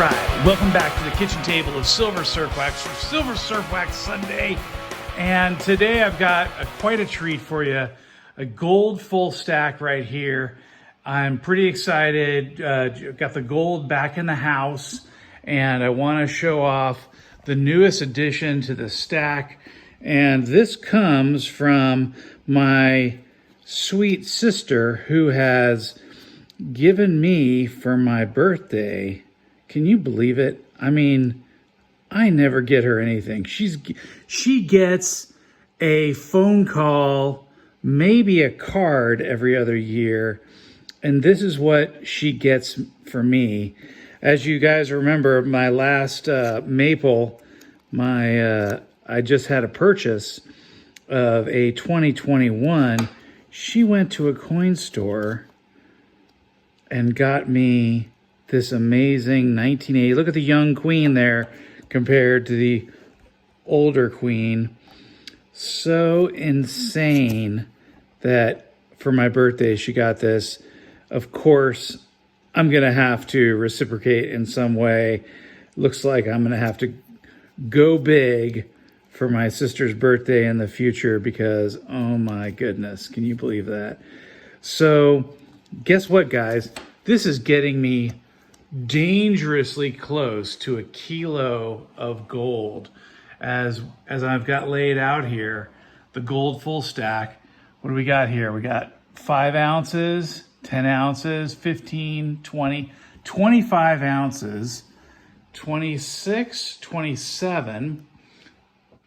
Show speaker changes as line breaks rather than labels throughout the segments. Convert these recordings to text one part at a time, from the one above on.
right, welcome back to the kitchen table of SilverSurfwax for SilverSurfwax Sunday. And today I've got quite a treat for you, a gold full stack right here. I'm pretty excited. Got the gold back in the house, and I want to show off the newest addition to the stack. And this comes from my sweet sister, who has given me for my birthday. Can you believe it? I mean, I never get her anything. She gets a phone call, maybe a card every other year, and this is what she gets for me. As you guys remember, my last maple, I just had a purchase of a 2021. She went to a coin store and got me this amazing 1980. Look at the young queen there compared to the older queen. So insane that for my birthday she got this. Of course, I'm gonna have to reciprocate in some way. Looks like I'm gonna have to go big for my sister's birthday in the future because, oh my goodness, can you believe that? So guess what, guys? This is getting me dangerously close to a kilo of gold. As I've got laid out here, the gold full stack. What do we got here? We got 5 ounces, 10 ounces, 15, 20, 25 ounces, 26, 27.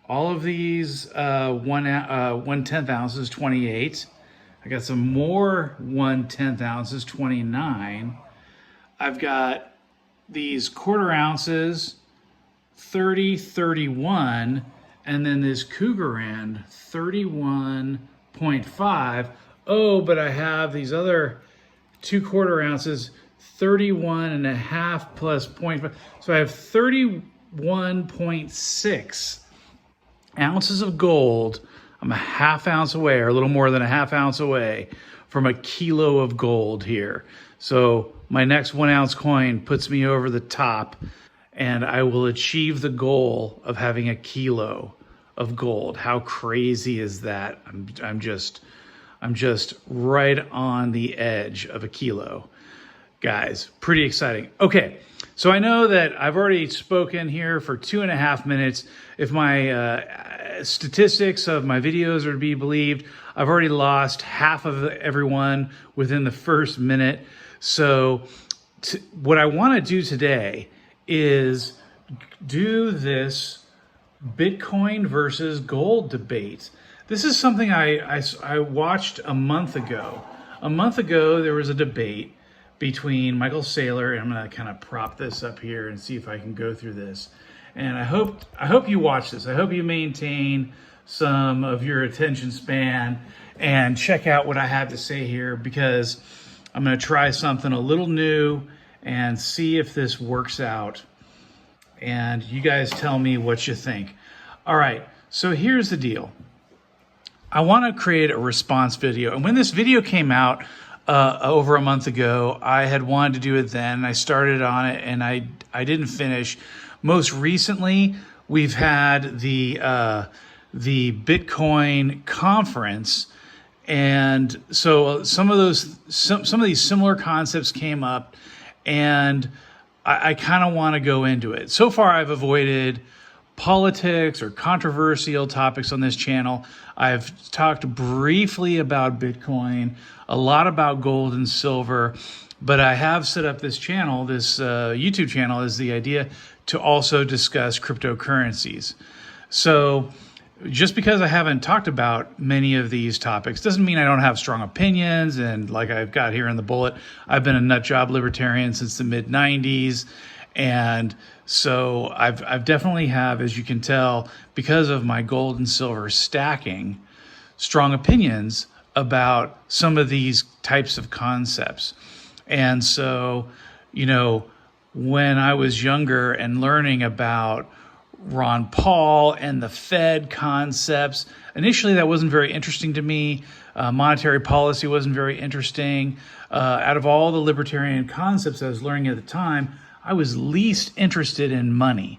All of these 1/10 ounces, 28. I got some more 1/10 ounces, 29. I've got these 1/4 ounces, 30, 31, and then this Cougar end, 31.5. Oh, but I have these other 2/4 ounces, 31.5 plus 0.5. So I have 31.6 ounces of gold. I'm a 1/2 ounce away, or a little more than a 1/2 ounce away from a kilo of gold here. So my next 1 ounce coin puts me over the top, and I will achieve the goal of having a kilo of gold. How crazy is that? I'm just right on the edge of a kilo. Guys, pretty exciting. Okay, so I know that I've already spoken here for 2.5 minutes. If my statistics of my videos are to be believed, I've already lost half of everyone within the first minute. So what I want to do today is do this Bitcoin versus gold debate. This is something I watched a month ago. A month ago, there was a debate between Michael Saylor, and I'm going to kind of prop this up here and see if I can go through this. And I hope you watch this. I hope you maintain some of your attention span and check out what I have to say here, because I'm going to try something a little new and see if this works out. And you guys tell me what you think. All right, so here's the deal. I want to create a response video. And when this video came out over a month ago, I had wanted to do it then. I started on it and I didn't finish. Most recently, we've had the Bitcoin conference. And so some of these similar concepts came up, and I kind of want to go into it. So far, I've avoided politics or controversial topics on this channel. I've talked briefly about Bitcoin, a lot about gold and silver, but I have set up this channel, this YouTube channel, is the idea to also discuss cryptocurrencies. So just because I haven't talked about many of these topics doesn't mean I don't have strong opinions. And like I've got here in the bullet, I've been a nut job libertarian since the mid-90s. And so I've definitely have, as you can tell, because of my gold and silver stacking, strong opinions about some of these types of concepts. And so, you know, when I was younger and learning about Ron Paul and the Fed concepts, initially that wasn't very interesting to me. Monetary policy wasn't very interesting. Out of all the libertarian concepts I was learning at the time, I was least interested in money.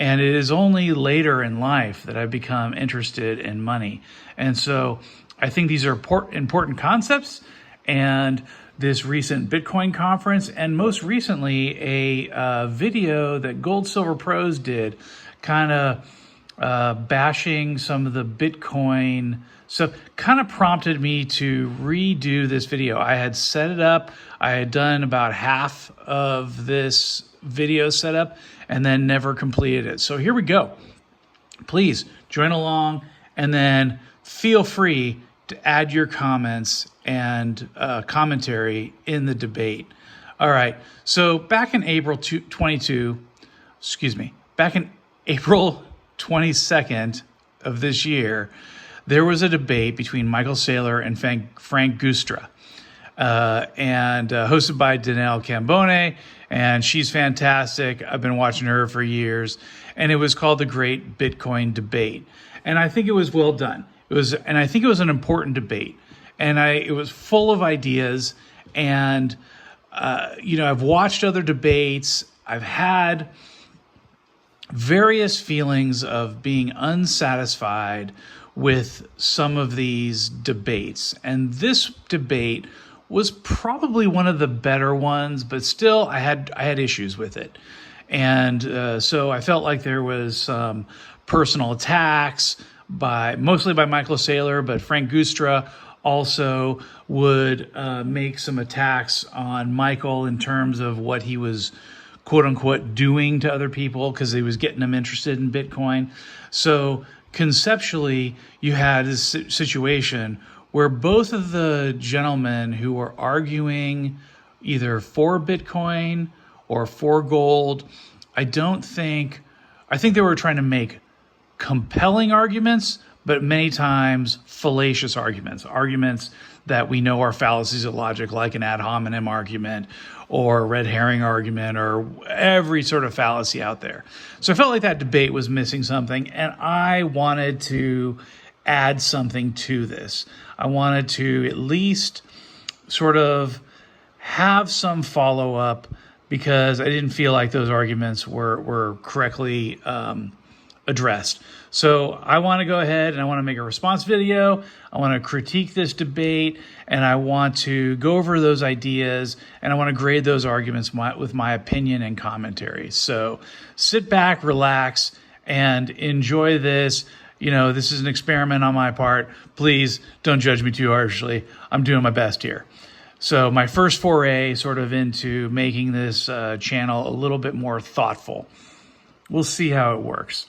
And it is only later in life that I've become interested in money. And so I think these are important concepts. And this recent Bitcoin conference, and most recently a video that Gold Silver Pros did, kind of bashing some of the Bitcoin stuff, kind of prompted me to redo this video. I had set it up. I had done about half of this video setup and then never completed it. So here we go. Please join along, and then feel free to add your comments and commentary in the debate. All right. So back in April 22nd of this year, there was a debate between Michael Saylor and Frank Gustra, and hosted by Danelle Cambone, and she's fantastic. I've been watching her for years, and it was called the Great Bitcoin Debate. And I think it was well done. I think it was an important debate, and it was full of ideas. And I've watched other debates. I've had various feelings of being unsatisfied with some of these debates, and this debate was probably one of the better ones, but still I had issues with it. And so I felt like there was some personal attacks mostly by Michael Saylor, but Frank Gustra also would make some attacks on Michael in terms of what he was quote unquote doing to other people because he was getting them interested in Bitcoin. So conceptually, you had this situation where both of the gentlemen who were arguing either for Bitcoin or for gold, I think they were trying to make compelling arguments, but many times fallacious arguments that we know are fallacies of logic, like an ad hominem argument or a red herring argument or every sort of fallacy out there. So I felt like that debate was missing something, and I wanted to add something to this. I wanted to at least sort of have some follow-up because I didn't feel like those arguments were correctly addressed. So I want to go ahead and I want to make a response video. I want to critique this debate, and I want to go over those ideas, and I want to grade those arguments with my opinion and commentary. So sit back, relax, and enjoy this. This is an experiment on my part. Please don't judge me too harshly. I'm doing my best here. So my first foray sort of into making this channel a little bit more thoughtful. We'll see how it works.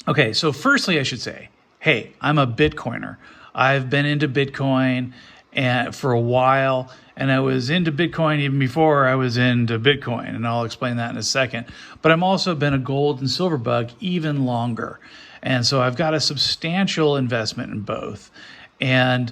Okay, so firstly, I should say, hey, I'm a Bitcoiner. I've been into Bitcoin for a while, and I was into Bitcoin even before I was into Bitcoin, and I'll explain that in a second. But I've also been a gold and silver bug even longer. And so I've got a substantial investment in both. And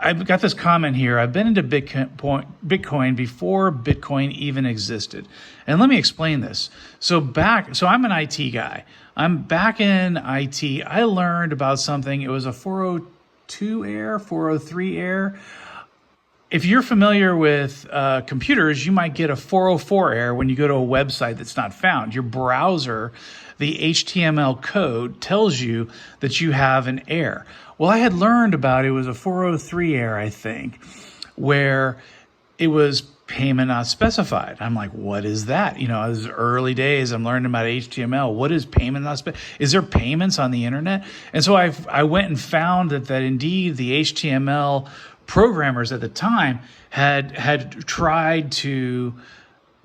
I've got this comment here. I've been into Bitcoin before Bitcoin even existed. And let me explain this. So I'm an IT guy. I'm back in IT. I learned about something. It was a 402 error, 403 error. If you're familiar with computers, you might get a 404 error when you go to a website that's not found. Your browser, the HTML code tells you that you have an error. Well, I had learned about it was a 403 error, I think, where it was payment not specified. I'm like, what is that? It was early days. I'm learning about HTML. What is payment not specified? Is there payments on the internet? And so I went and found that indeed the HTML programmers at the time had tried to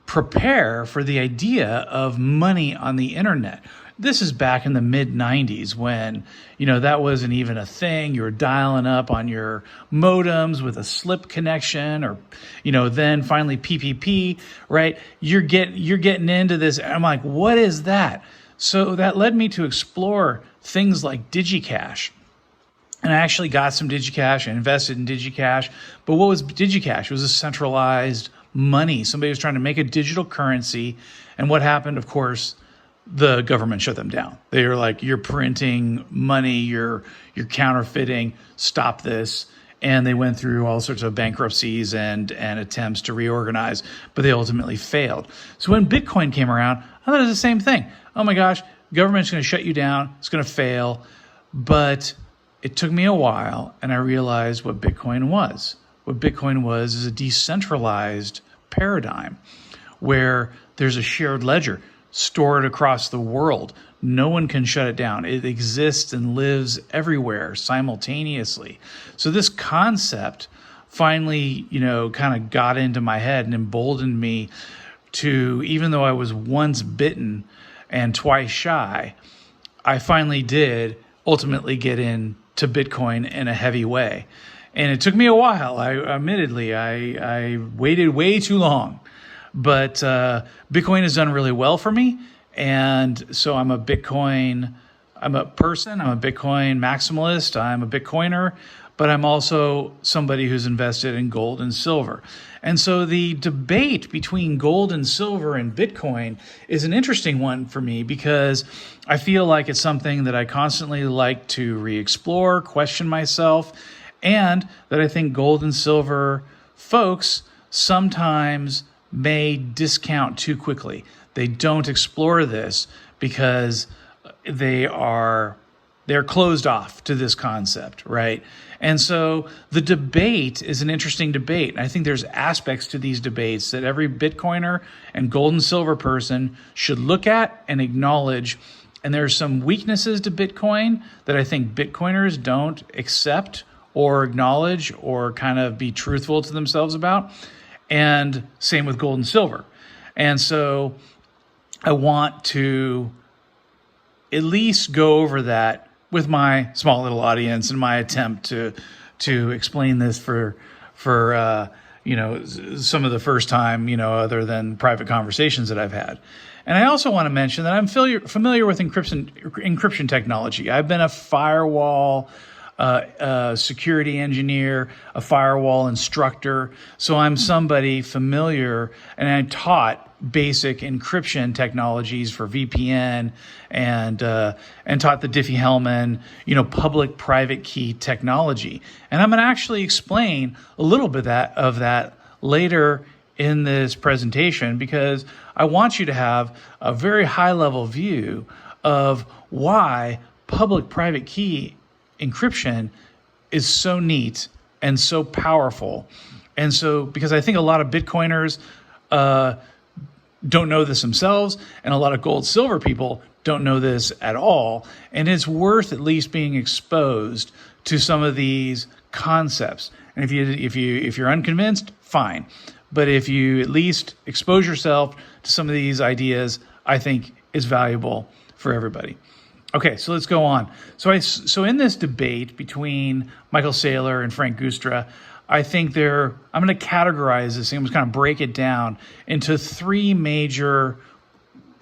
prepare for the idea of money on the internet. This is back in the mid-90s when, that wasn't even a thing. You were dialing up on your modems with a slip connection or, then finally PPP, right? You're getting into this. I'm like, what is that? So that led me to explore things like DigiCash. And I actually got some DigiCash and invested in DigiCash. But what was DigiCash? It was a centralized money. Somebody was trying to make a digital currency. And what happened, of course, the government shut them down. They were like, you're printing money, you're counterfeiting, stop this. and they went through all sorts of bankruptcies and attempts to reorganize, but they ultimately failed. So when Bitcoin came around, I thought it was the same thing. Oh my gosh, government's going to shut you down. It's going to fail. But it took me a while, and I realized what Bitcoin was. What Bitcoin was is a decentralized paradigm where there's a shared ledger stored across the world. No one can shut it down. It exists and lives everywhere simultaneously. So this concept finally, kind of got into my head and emboldened me to, even though I was once bitten and twice shy, I finally did ultimately get into Bitcoin in a heavy way. And it took me a while. Admittedly, I waited way too long. But Bitcoin has done really well for me. And so I'm a person, I'm a Bitcoin maximalist, I'm a Bitcoiner, but I'm also somebody who's invested in gold and silver. And so the debate between gold and silver and Bitcoin is an interesting one for me because I feel like it's something that I constantly like to re-explore, question myself, and that I think gold and silver folks sometimes may discount too quickly. They don't explore this because they're closed off to this concept, right? And so the debate is an interesting debate. And I think there's aspects to these debates that every Bitcoiner and gold and silver person should look at and acknowledge. And there's some weaknesses to Bitcoin that I think Bitcoiners don't accept or acknowledge or kind of be truthful to themselves about. And same with gold and silver. And so I want to at least go over that with my small little audience in my attempt to explain this for some of the first time, other than private conversations that I've had. And I also want to mention that I'm familiar with encryption technology. I've been a firewall security engineer, a firewall instructor. So I'm somebody familiar, and I taught basic encryption technologies for VPN and taught the Diffie-Hellman, public-private key technology. And I'm going to actually explain a little bit of that later in this presentation because I want you to have a very high-level view of why public-private key encryption is so neat and so powerful. And so, because I think a lot of Bitcoiners don't know this themselves, and a lot of gold silver people don't know this at all. And it's worth at least being exposed to some of these concepts. And if you're unconvinced, fine. But if you at least expose yourself to some of these ideas, I think is valuable for everybody. Okay, so let's go on. So in this debate between Michael Saylor and Frank Gustra, I think I'm going to categorize this. I'm going to kind of break it down into three major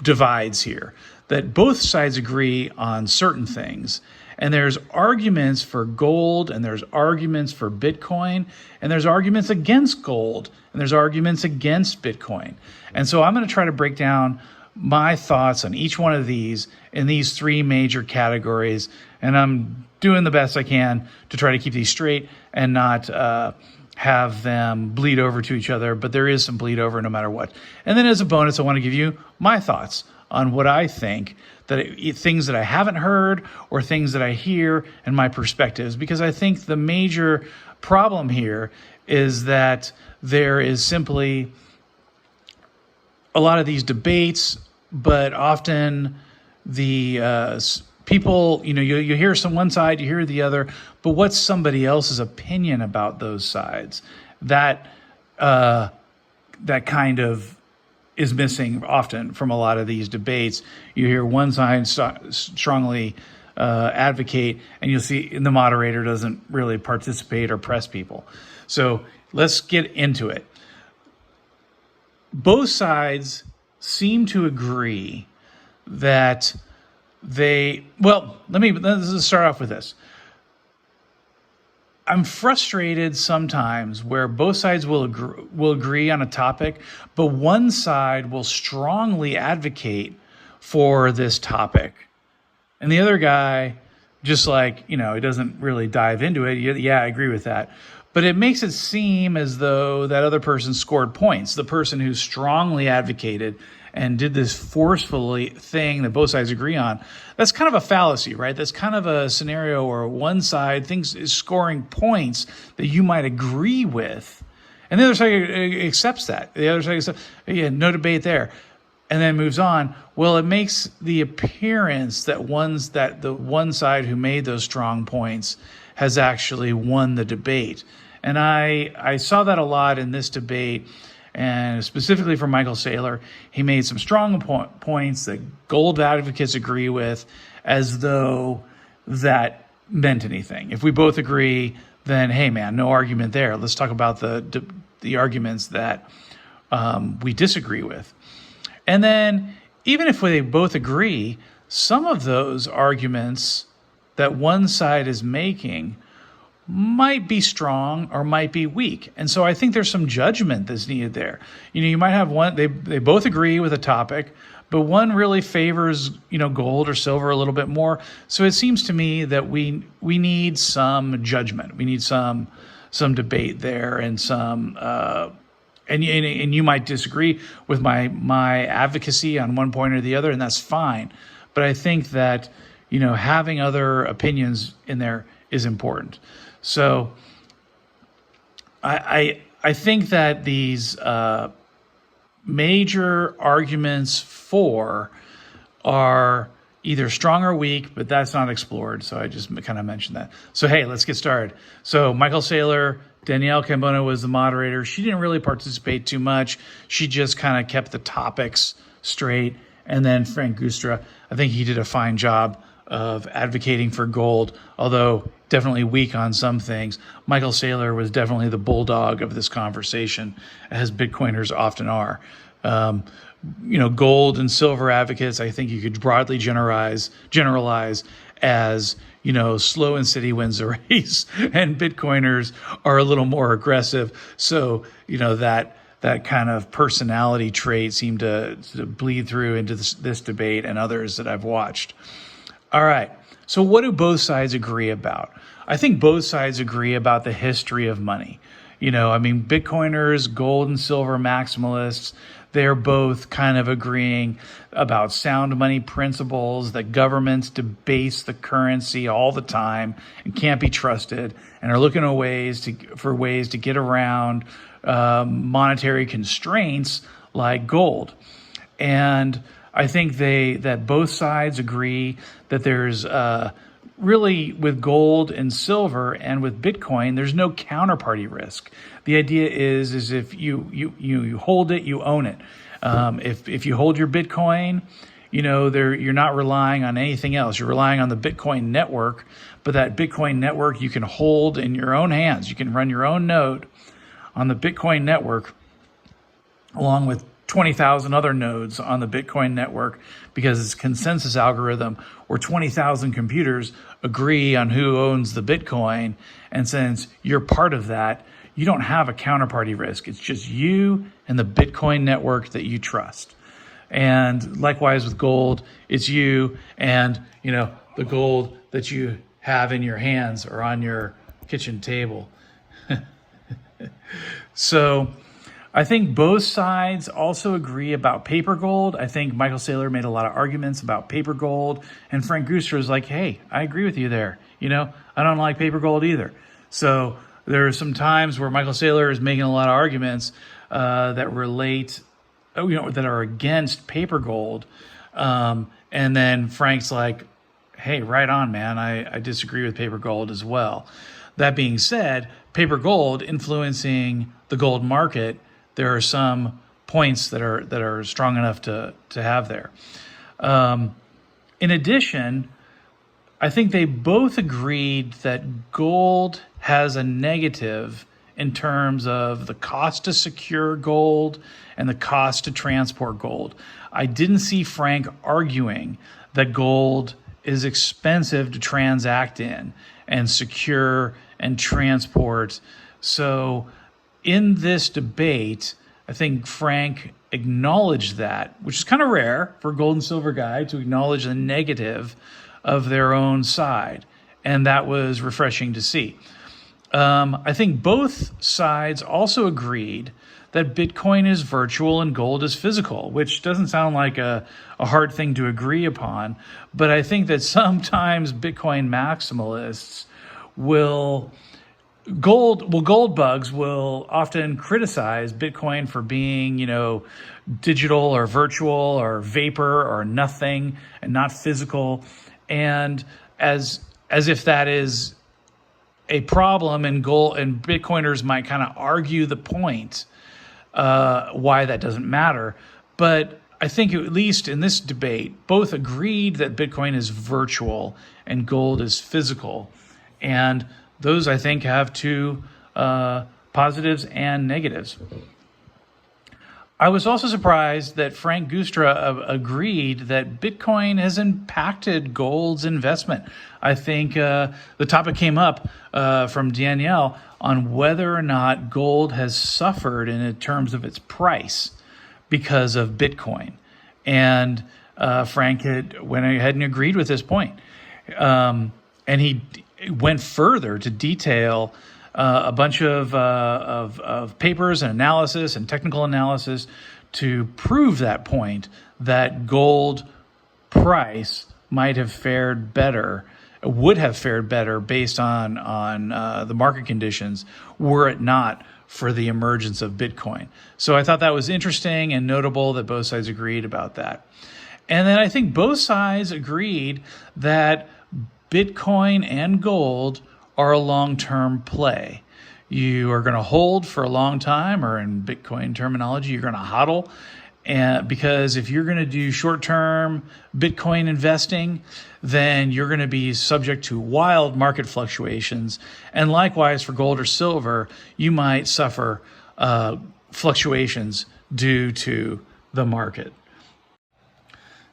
divides here that both sides agree on certain things. And there's arguments for gold, and there's arguments for Bitcoin, and there's arguments against gold, and there's arguments against Bitcoin. And so I'm going to try to break down my thoughts on each one of these in these three major categories. And I'm doing the best I can to try to keep these straight and not have them bleed over to each other. But there is some bleed over no matter what. And then as a bonus, I want to give you my thoughts on what I think, things that I haven't heard or things that I hear and my perspectives. Because I think the major problem here is that there is simply a lot of these debates, but often the people, you hear one side, you hear the other, but what's somebody else's opinion about those sides? That kind of is missing often from a lot of these debates. You hear one side strongly advocate, and you'll see the moderator doesn't really participate or press people. So let's get into it. Both sides seem to agree that let's start off with this. I'm frustrated sometimes where both sides will agree on a topic, but one side will strongly advocate for this topic, and the other guy just like, he doesn't really dive into it. Yeah, I agree with that. But it makes it seem as though that other person scored points. The person who strongly advocated and did this forcefully thing that both sides agree on, that's kind of a fallacy, right? That's kind of a scenario where one side is scoring points that you might agree with, and the other side accepts that. The other side accepts, yeah, no debate there, and then moves on. Well, it makes the appearance that the one side who made those strong points has actually won the debate. And I saw that a lot in this debate, and specifically for Michael Saylor. He made some strong points that gold advocates agree with, as though that meant anything. If we both agree, then hey man, no argument there. Let's talk about the arguments that we disagree with. And then even if they both agree, some of those arguments that one side is making might be strong or might be weak. And so I think there's some judgment that's needed there. You might have one, they both agree with a topic, but one really favors, gold or silver a little bit more. So it seems to me that we need some judgment. We need some debate there, and some and you might disagree with my advocacy on one point or the other, and that's fine. But I think that, having other opinions in there is important. So I think that these major arguments for are either strong or weak, but that's not explored. So I just kind of mentioned that. So, hey, let's get started. So Michael Saylor, Danielle Cambona was the moderator. She didn't really participate too much. She just kind of kept the topics straight. And then Frank Gustra, I think he did a fine job of advocating for gold, although definitely weak on some things. Michael Saylor was definitely the bulldog of this conversation, as Bitcoiners often are. Gold and silver advocates, I think you could broadly generalize as, slow and steady wins the race, and Bitcoiners are a little more aggressive. So, that kind of personality trait seemed to bleed through into this debate and others that I've watched. All right. So what do both sides agree about? I think both sides agree about the history of money. Bitcoiners, gold and silver maximalists, they're both kind of agreeing about sound money principles, that governments debase the currency all the time and can't be trusted, and are looking for ways to get around monetary constraints like gold. And I think that both sides agree that there's really, with gold and silver and with Bitcoin, there's no counterparty risk. The idea is if you hold it, you own it. If you hold your Bitcoin, you're not relying on anything else. You're relying on the Bitcoin network, but that Bitcoin network you can hold in your own hands. You can run your own node on the Bitcoin network, along with 20,000 other nodes on the Bitcoin network, because it's a consensus algorithm where 20,000 computers agree on who owns the Bitcoin. And since you're part of that, you don't have a counterparty risk. It's just you and the Bitcoin network that you trust. And likewise with gold, it's you and, the gold that you have in your hands or on your kitchen table. So I think both sides also agree about paper gold. I think Michael Saylor made a lot of arguments about paper gold, and Frank Gustra was like, hey, I agree with you there. I don't like paper gold either. So there are some times where Michael Saylor is making a lot of arguments that relate, that are against paper gold. And then Frank's like, hey, right on, man. I disagree with paper gold as well. That being said, paper gold influencing the gold market, there are some points that are strong enough to have there. In addition, I think they both agreed that gold has a negative in terms of the cost to secure gold and the cost to transport gold. I didn't see Frank arguing that gold is expensive to transact in and secure and transport. So in this debate, I think Frank acknowledged that, which is kind of rare for a gold and silver guy to acknowledge the negative of their own side. and that was refreshing to see. I think both sides also agreed that Bitcoin is virtual and gold is physical, which doesn't sound like a hard thing to agree upon. But I think that sometimes Bitcoin maximalists gold bugs will often criticize Bitcoin for being, digital or virtual or vapor or nothing and not physical. And as if that is a problem, and Bitcoiners might kind of argue the point why that doesn't matter. But I think at least in this debate, both agreed that Bitcoin is virtual and gold is physical. And those, I think, have two positives and negatives. I was also surprised that Frank Gustra agreed that Bitcoin has impacted gold's investment. I think the topic came up from Danielle on whether or not gold has suffered in terms of its price because of Bitcoin. And Frank went ahead and agreed with this point. And he went further to detail a bunch of papers and analysis and technical analysis to prove that point, that gold price might have fared better, would have fared better based on the market conditions were it not for the emergence of Bitcoin. So I thought that was interesting and notable that both sides agreed about that. And then I think both sides agreed that Bitcoin and gold are a long-term play. You are going to hold for a long time, or in Bitcoin terminology, you're going to hodl. And because if you're going to do short-term Bitcoin investing, then you're going to be subject to wild market fluctuations. And likewise for gold or silver, you might suffer fluctuations due to the market.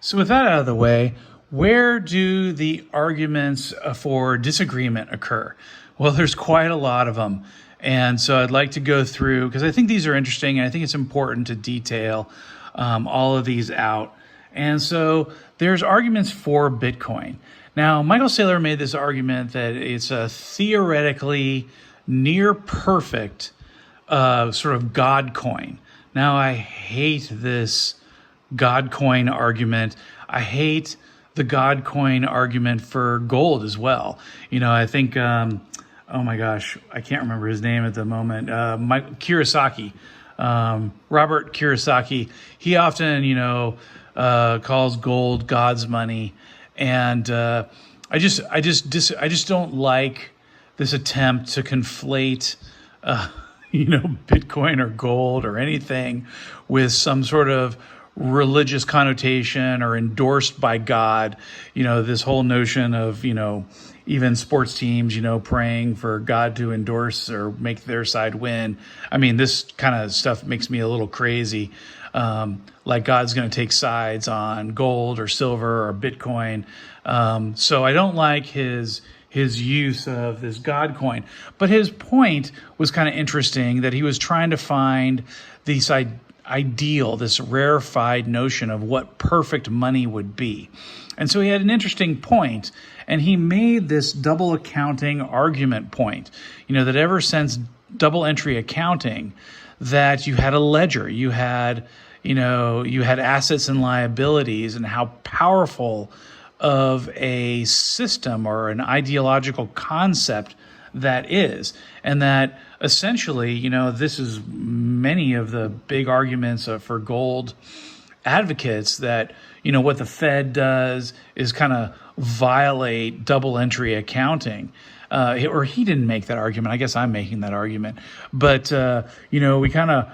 So with that out of the way, where do the arguments for disagreement occur? Well, there's quite a lot of them. And so I'd like to go through, because I think these are interesting, and I think it's important to detail all of these out. And so there's arguments for Bitcoin. Now, Michael Saylor made this argument that it's a theoretically near perfect sort of God coin. Now, I hate this God coin argument. I hate the God coin argument for gold as well. I think, oh my gosh, I can't remember his name at the moment. Kiyosaki, Robert Kiyosaki. He often, calls gold God's money, and I just don't like this attempt to conflate, Bitcoin or gold or anything with some sort of religious connotation or endorsed by God. This whole notion of, even sports teams, praying for God to endorse or make their side win. I mean, this kind of stuff makes me a little crazy. Like God's going to take sides on gold or silver or Bitcoin. So I don't like his use of this God coin. But his point was kind of interesting, that he was trying to find this ideal, this rarefied notion of what perfect money would be. And so he had an interesting point, and he made this double accounting argument point, that ever since double entry accounting, that you had a ledger, you had assets and liabilities, and how powerful of a system or an ideological concept that is. And that essentially, this is many of the big arguments for gold advocates, that, what the Fed does is kind of violate double entry accounting. Or he didn't make that argument. I guess I'm making that argument. But, we kind of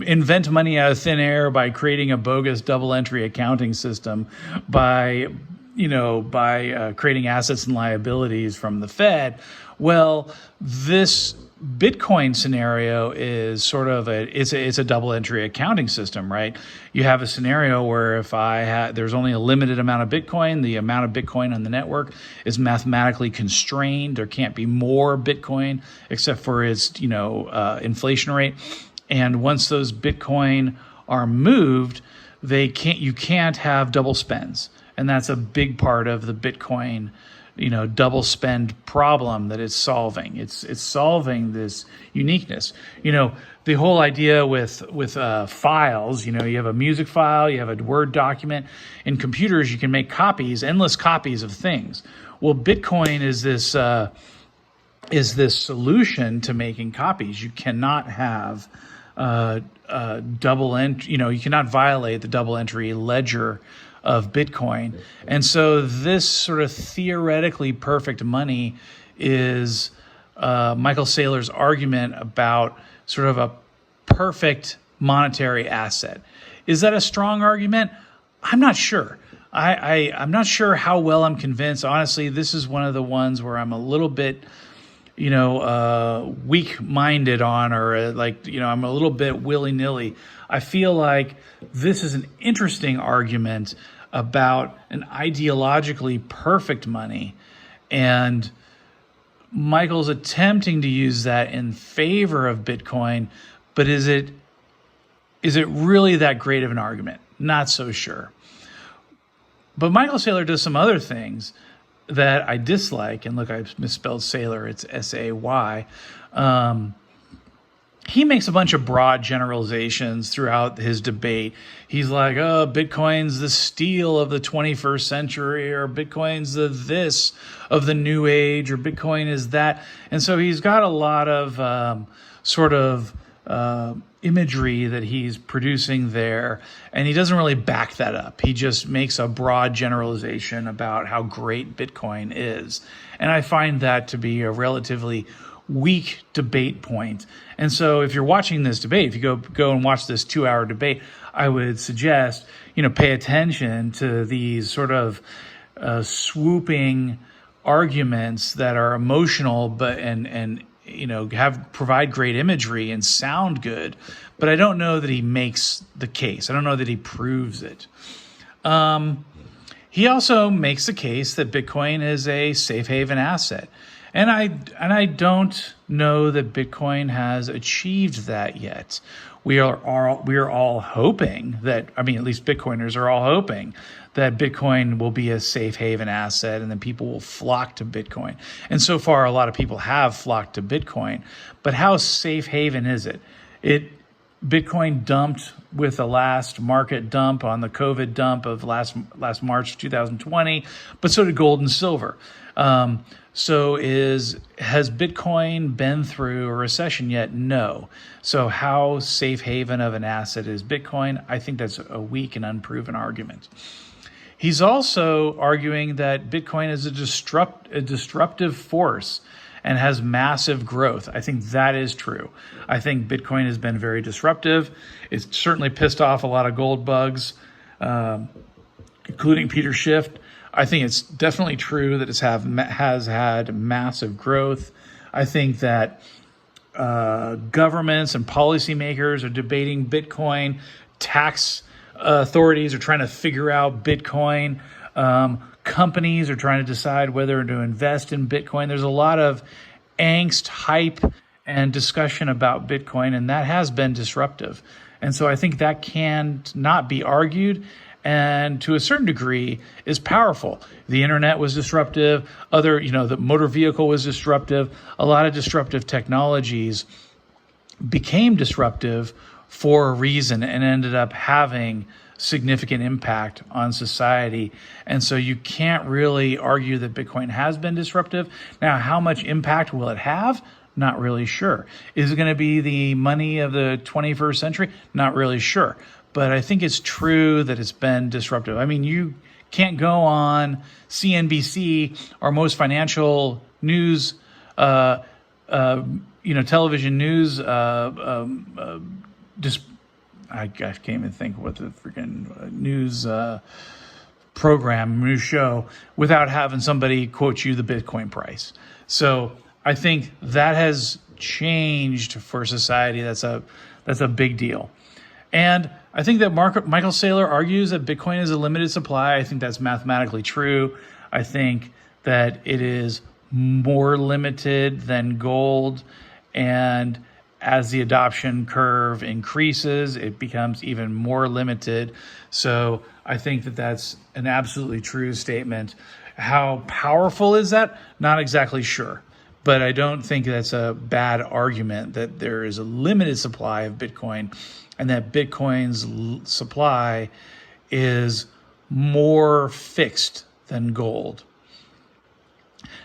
invent money out of thin air by creating a bogus double entry accounting system, by creating assets and liabilities from the Fed. Well, this Bitcoin scenario is sort of it's a double entry accounting system, right? You have a scenario where if there's only a limited amount of Bitcoin, the amount of Bitcoin on the network is mathematically constrained. There can't be more Bitcoin except for its, inflation rate. And once those Bitcoin are moved, you can't have double spends. And that's a big part of the Bitcoin double spend problem that it's solving. It's solving this uniqueness. The whole idea with files, you have a music file, you have a Word document. In computers, you can make copies, endless copies of things. Well, Bitcoin is this solution to making copies. You cannot have double entry. You cannot violate the double entry ledger of Bitcoin. And so this sort of theoretically perfect money is Michael Saylor's argument about sort of a perfect monetary asset. Is that a strong argument? I'm not sure. I'm not sure how well I'm convinced. Honestly, this is one of the ones where I'm a little bit, weak-minded on, or I'm a little bit willy-nilly. I feel like this is an interesting argument about an ideologically perfect money, and Michael's attempting to use that in favor of Bitcoin, but is it really that great of an argument? Not so sure. But Michael Saylor does some other things that I dislike. And look, I misspelled Saylor. It's S-A-Y. He makes a bunch of broad generalizations throughout his debate. He's like, oh, Bitcoin's the steel of the 21st century, or Bitcoin's the this of the new age, or Bitcoin is that. And so he's got a lot of imagery that he's producing there, and he doesn't really back that up. He just makes a broad generalization about how great Bitcoin is. And I find that to be a relatively weak debate point. And so if you're watching this debate, if you go and watch this 2-hour debate, I would suggest, pay attention to these sort of swooping arguments that are emotional, but and provide great imagery and sound good, but I don't know that he makes the case. I don't know that he proves it. He also makes the case that Bitcoin is a safe haven asset. And I don't know that Bitcoin has achieved that yet. We are all hoping that, at least Bitcoiners are all hoping that Bitcoin will be a safe haven asset, and then people will flock to Bitcoin. And so far, a lot of people have flocked to Bitcoin. But how safe haven is it? Bitcoin dumped with the last market dump on the COVID dump of last March 2020, but so did gold and silver. Has Bitcoin been through a recession yet? No. So how safe haven of an asset is Bitcoin? I think that's a weak and unproven argument. He's also arguing that Bitcoin is a disruptive force and has massive growth. I think that is true. I think Bitcoin has been very disruptive. It's certainly pissed off a lot of gold bugs, including Peter Schiff. I think it's definitely true that it has had massive growth. I think that governments and policymakers are debating Bitcoin. Tax authorities are trying to figure out Bitcoin. Companies are trying to decide whether to invest in Bitcoin. There's a lot of angst, hype, and discussion about Bitcoin, and that has been disruptive. And so I think that can not be argued, and to a certain degree is powerful. The internet was disruptive. The motor vehicle was disruptive. A lot of disruptive technologies became disruptive for a reason and ended up having significant impact on society. And so you can't really argue that Bitcoin has been disruptive. Now, how much impact will it have? Not really sure. Is it going to be the money of the 21st century? Not really sure. But I think it's true that it's been disruptive. You can't go on CNBC or most financial news, television news, I can't even think what the freaking news news show, without having somebody quote you the Bitcoin price. So I think that has changed for society. That's a big deal. And I think that Michael Saylor argues that Bitcoin is a limited supply. I think that's mathematically true. I think that it is more limited than gold, and as the adoption curve increases, it becomes even more limited. So I think that that's an absolutely true statement. How powerful is that? Not exactly sure. But I don't think that's a bad argument that there is a limited supply of Bitcoin and that Bitcoin's supply is more fixed than gold.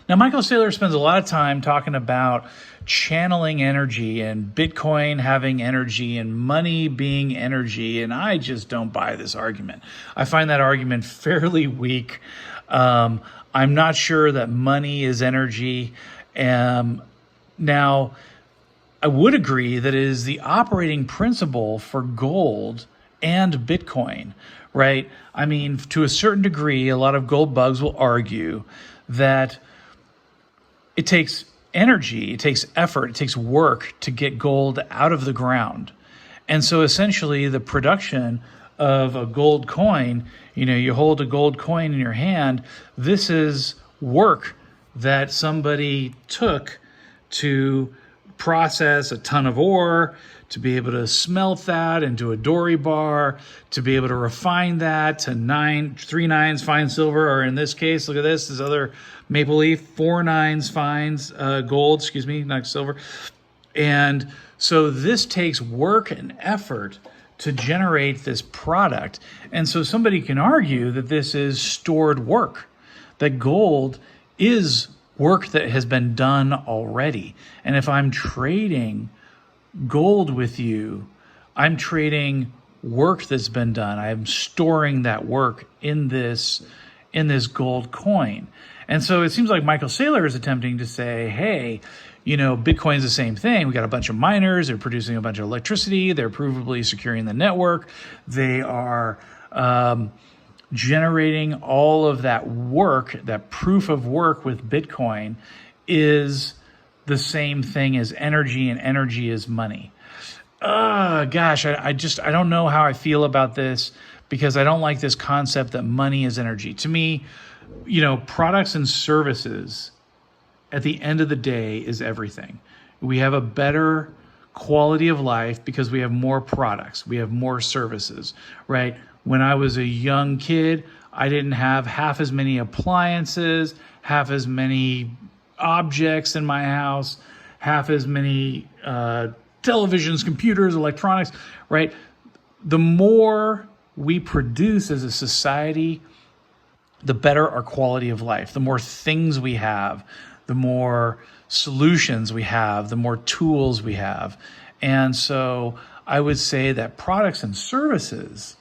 Now, Michael Saylor spends a lot of time talking about channeling energy and Bitcoin having energy and money being energy, and I just don't buy this argument. I find that argument fairly weak. I'm not sure that money is energy. Now, I would agree that it is the operating principle for gold and Bitcoin, right? I mean, to a certain degree, a lot of gold bugs will argue that it takes energy, it takes effort, it takes work to get gold out of the ground. And so essentially the production of a gold coin, you hold a gold coin in your hand, this is work that somebody took to process a ton of ore, to be able to smelt that into a dory bar, to be able to refine that to 3 nines fine silver, or in this case, look at this other maple leaf, 4 nines fines gold, not silver. And so this takes work and effort to generate this product. And so somebody can argue that this is stored work, that gold is work that has been done already. And if I'm trading gold with you, I'm trading work that's been done. I'm storing that work in this gold coin. And so it seems like Michael Saylor is attempting to say, hey, Bitcoin's the same thing. We got a bunch of miners. They're producing a bunch of electricity. They're provably securing the network. They are generating all of that work, that proof of work with Bitcoin is the same thing as energy, and energy is money. Gosh, I don't know how I feel about this, because I don't like this concept that money is energy. To me, products and services at the end of the day is everything. We have a better quality of life because we have more products, we have more services, right? When I was a young kid, I didn't have half as many appliances, half as many objects in my house, half as many televisions, computers, electronics, right? The more we produce as a society, the better our quality of life. The more things we have, the more solutions we have, the more tools we have. And so I would say that products and services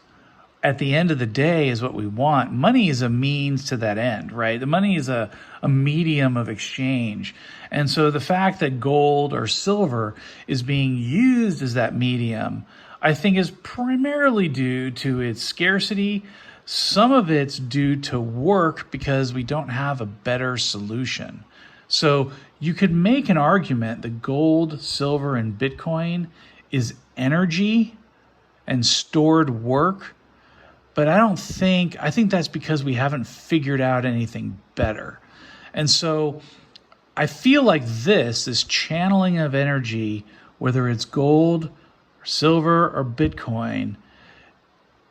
at the end of the day is what we want. Money is a means to that end, right? The money is a medium of exchange. And so the fact that gold or silver is being used as that medium, I think is primarily due to its scarcity. Some of it's due to work because we don't have a better solution. So you could make an argument that gold, silver, and Bitcoin is energy and stored work. But I think that's because we haven't figured out anything better. And so I feel like this channeling of energy, whether it's gold or silver or Bitcoin,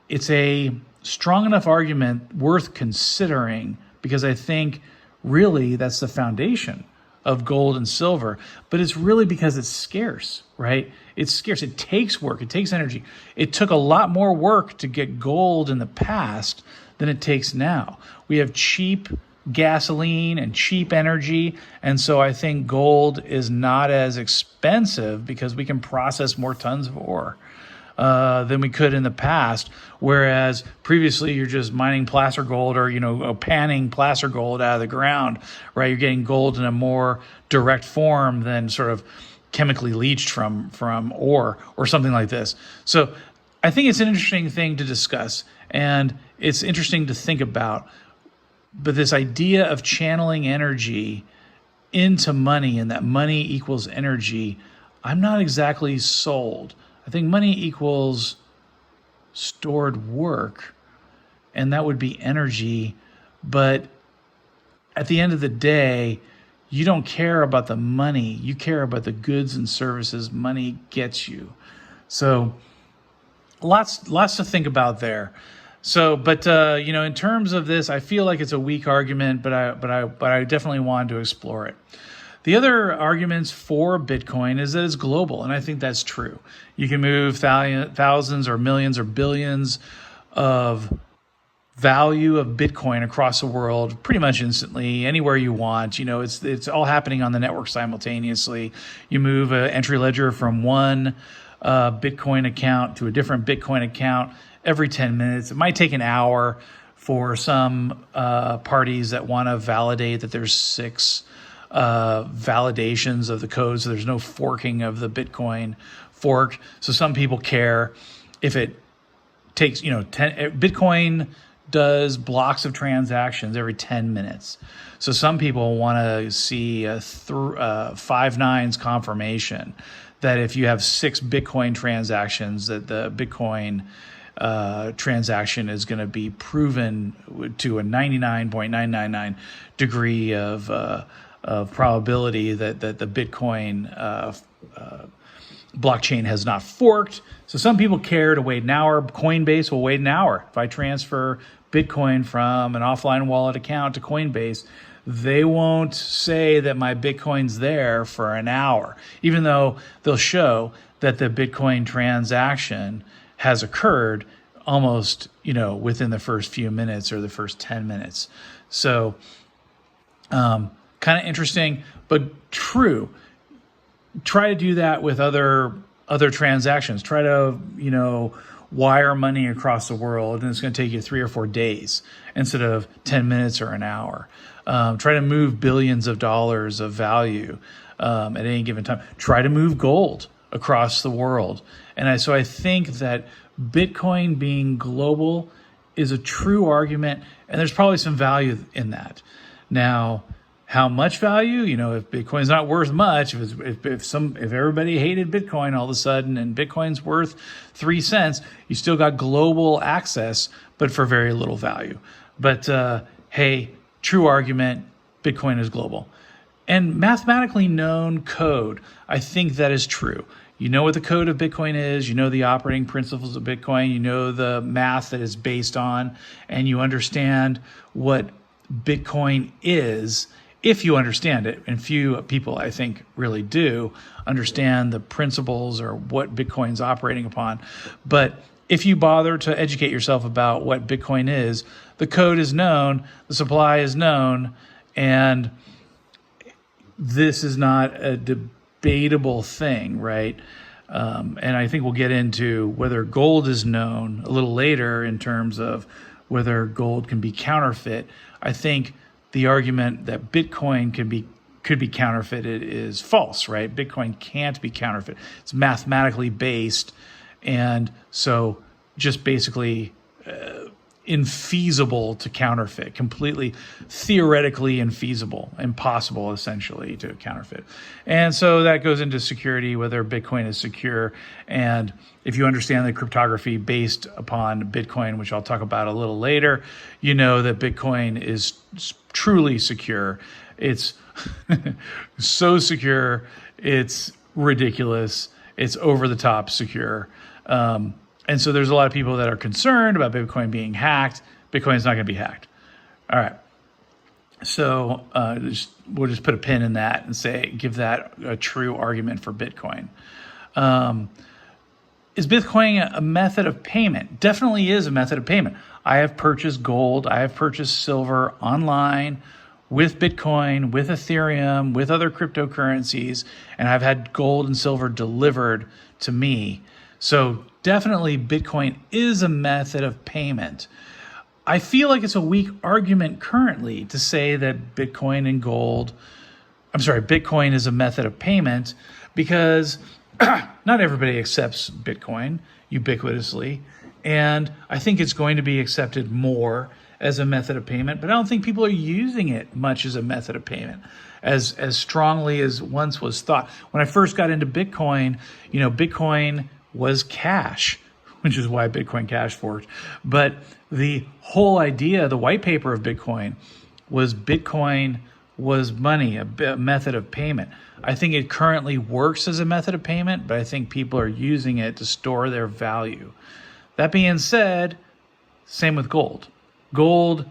it's a strong enough argument worth considering, because I think really that's the foundation of gold and silver, but it's really because it's scarce, right? It's scarce. It takes work. It takes energy. It took a lot more work to get gold in the past than it takes now. We have cheap gasoline and cheap energy, and so I think gold is not as expensive because we can process more tons of ore than we could in the past. Whereas previously you're just mining placer gold or, panning placer gold out of the ground, right? You're getting gold in a more direct form than sort of chemically leached from ore or something like this. So I think it's an interesting thing to discuss, and it's interesting to think about. But this idea of channeling energy into money and that money equals energy, I'm not exactly sold. I think money equals stored work, and that would be energy. But at the end of the day, you don't care about the money. You care about the goods and services money gets you. So lots to think about there. So, but in terms of this, I feel like it's a weak argument, but I definitely wanted to explore it. The other arguments for Bitcoin is that it's global, and I think that's true. You can move thousands or millions or billions of value of Bitcoin across the world pretty much instantly, anywhere you want. It's all happening on the network simultaneously. You move an entry ledger from one Bitcoin account to a different Bitcoin account every 10 minutes. It might take an hour for some parties that want to validate that there's 6 validations of the code, so there's no forking of the Bitcoin fork. So some people care if it takes, 10, Bitcoin does blocks of transactions every 10 minutes. So some people want to see a 5 nines confirmation that if you have 6 Bitcoin transactions, that the Bitcoin transaction is going to be proven to a 99.999 degree of probability that the Bitcoin blockchain has not forked. So some people care to wait an hour. Coinbase will wait an hour. If I transfer Bitcoin from an offline wallet account to Coinbase, they won't say that my Bitcoin's there for an hour, even though they'll show that the Bitcoin transaction has occurred almost, within the first few minutes or the first 10 minutes. So kind of interesting, but true. Try to do that with other transactions. Try to, wire money across the world, and it's going to take you 3 or 4 days instead of 10 minutes or an hour. Try to move billions of dollars of value at any given time. Try to move gold across the world. And so I think that Bitcoin being global is a true argument, and there's probably some value in that. Now, how much value? If Bitcoin's not worth much, if everybody hated Bitcoin all of a sudden and Bitcoin's worth 3 cents, you still got global access, but for very little value. But hey, true argument, Bitcoin is global. And mathematically known code, I think that is true. You know what the code of Bitcoin is, you know the operating principles of Bitcoin, you know the math that it's based on, and you understand what Bitcoin is if you understand it. And few people, I think, really do understand the principles or what Bitcoin's operating upon. But if you bother to educate yourself about what Bitcoin is, the code is known, the supply is known, and this is not a debatable thing, right? And I think we'll get into whether gold is known a little later in terms of whether gold can be counterfeit. I think the argument that Bitcoin could be counterfeited is false, right? Bitcoin can't be counterfeit. It's mathematically based, and so just basically infeasible to counterfeit, completely theoretically infeasible, impossible essentially to counterfeit. And so that goes into security, whether Bitcoin is secure. And if you understand the cryptography based upon Bitcoin, which I'll talk about a little later, you know that Bitcoin is truly secure. It's so secure, it's ridiculous, it's over the top secure. And so there's a lot of people that are concerned about Bitcoin being hacked. Bitcoin's not going to be hacked. All right. So we'll just put a pin in that and give that a true argument for Bitcoin. Is Bitcoin a method of payment? Definitely is a method of payment. I have purchased gold. I have purchased silver online with Bitcoin, with Ethereum, with other cryptocurrencies, and I've had gold and silver delivered to me. So definitely Bitcoin is a method of payment. I feel like it's a weak argument currently to say that Bitcoin is a method of payment because not everybody accepts Bitcoin ubiquitously. And I think it's going to be accepted more as a method of payment, but I don't think people are using it much as a method of payment as strongly as once was thought. When I first got into Bitcoin, Bitcoin was cash, which is why Bitcoin Cash forked. But the whole idea, the white paper of Bitcoin was money, a method of payment. I think it currently works as a method of payment, but I think people are using it to store their value. That being said, Same with gold. Gold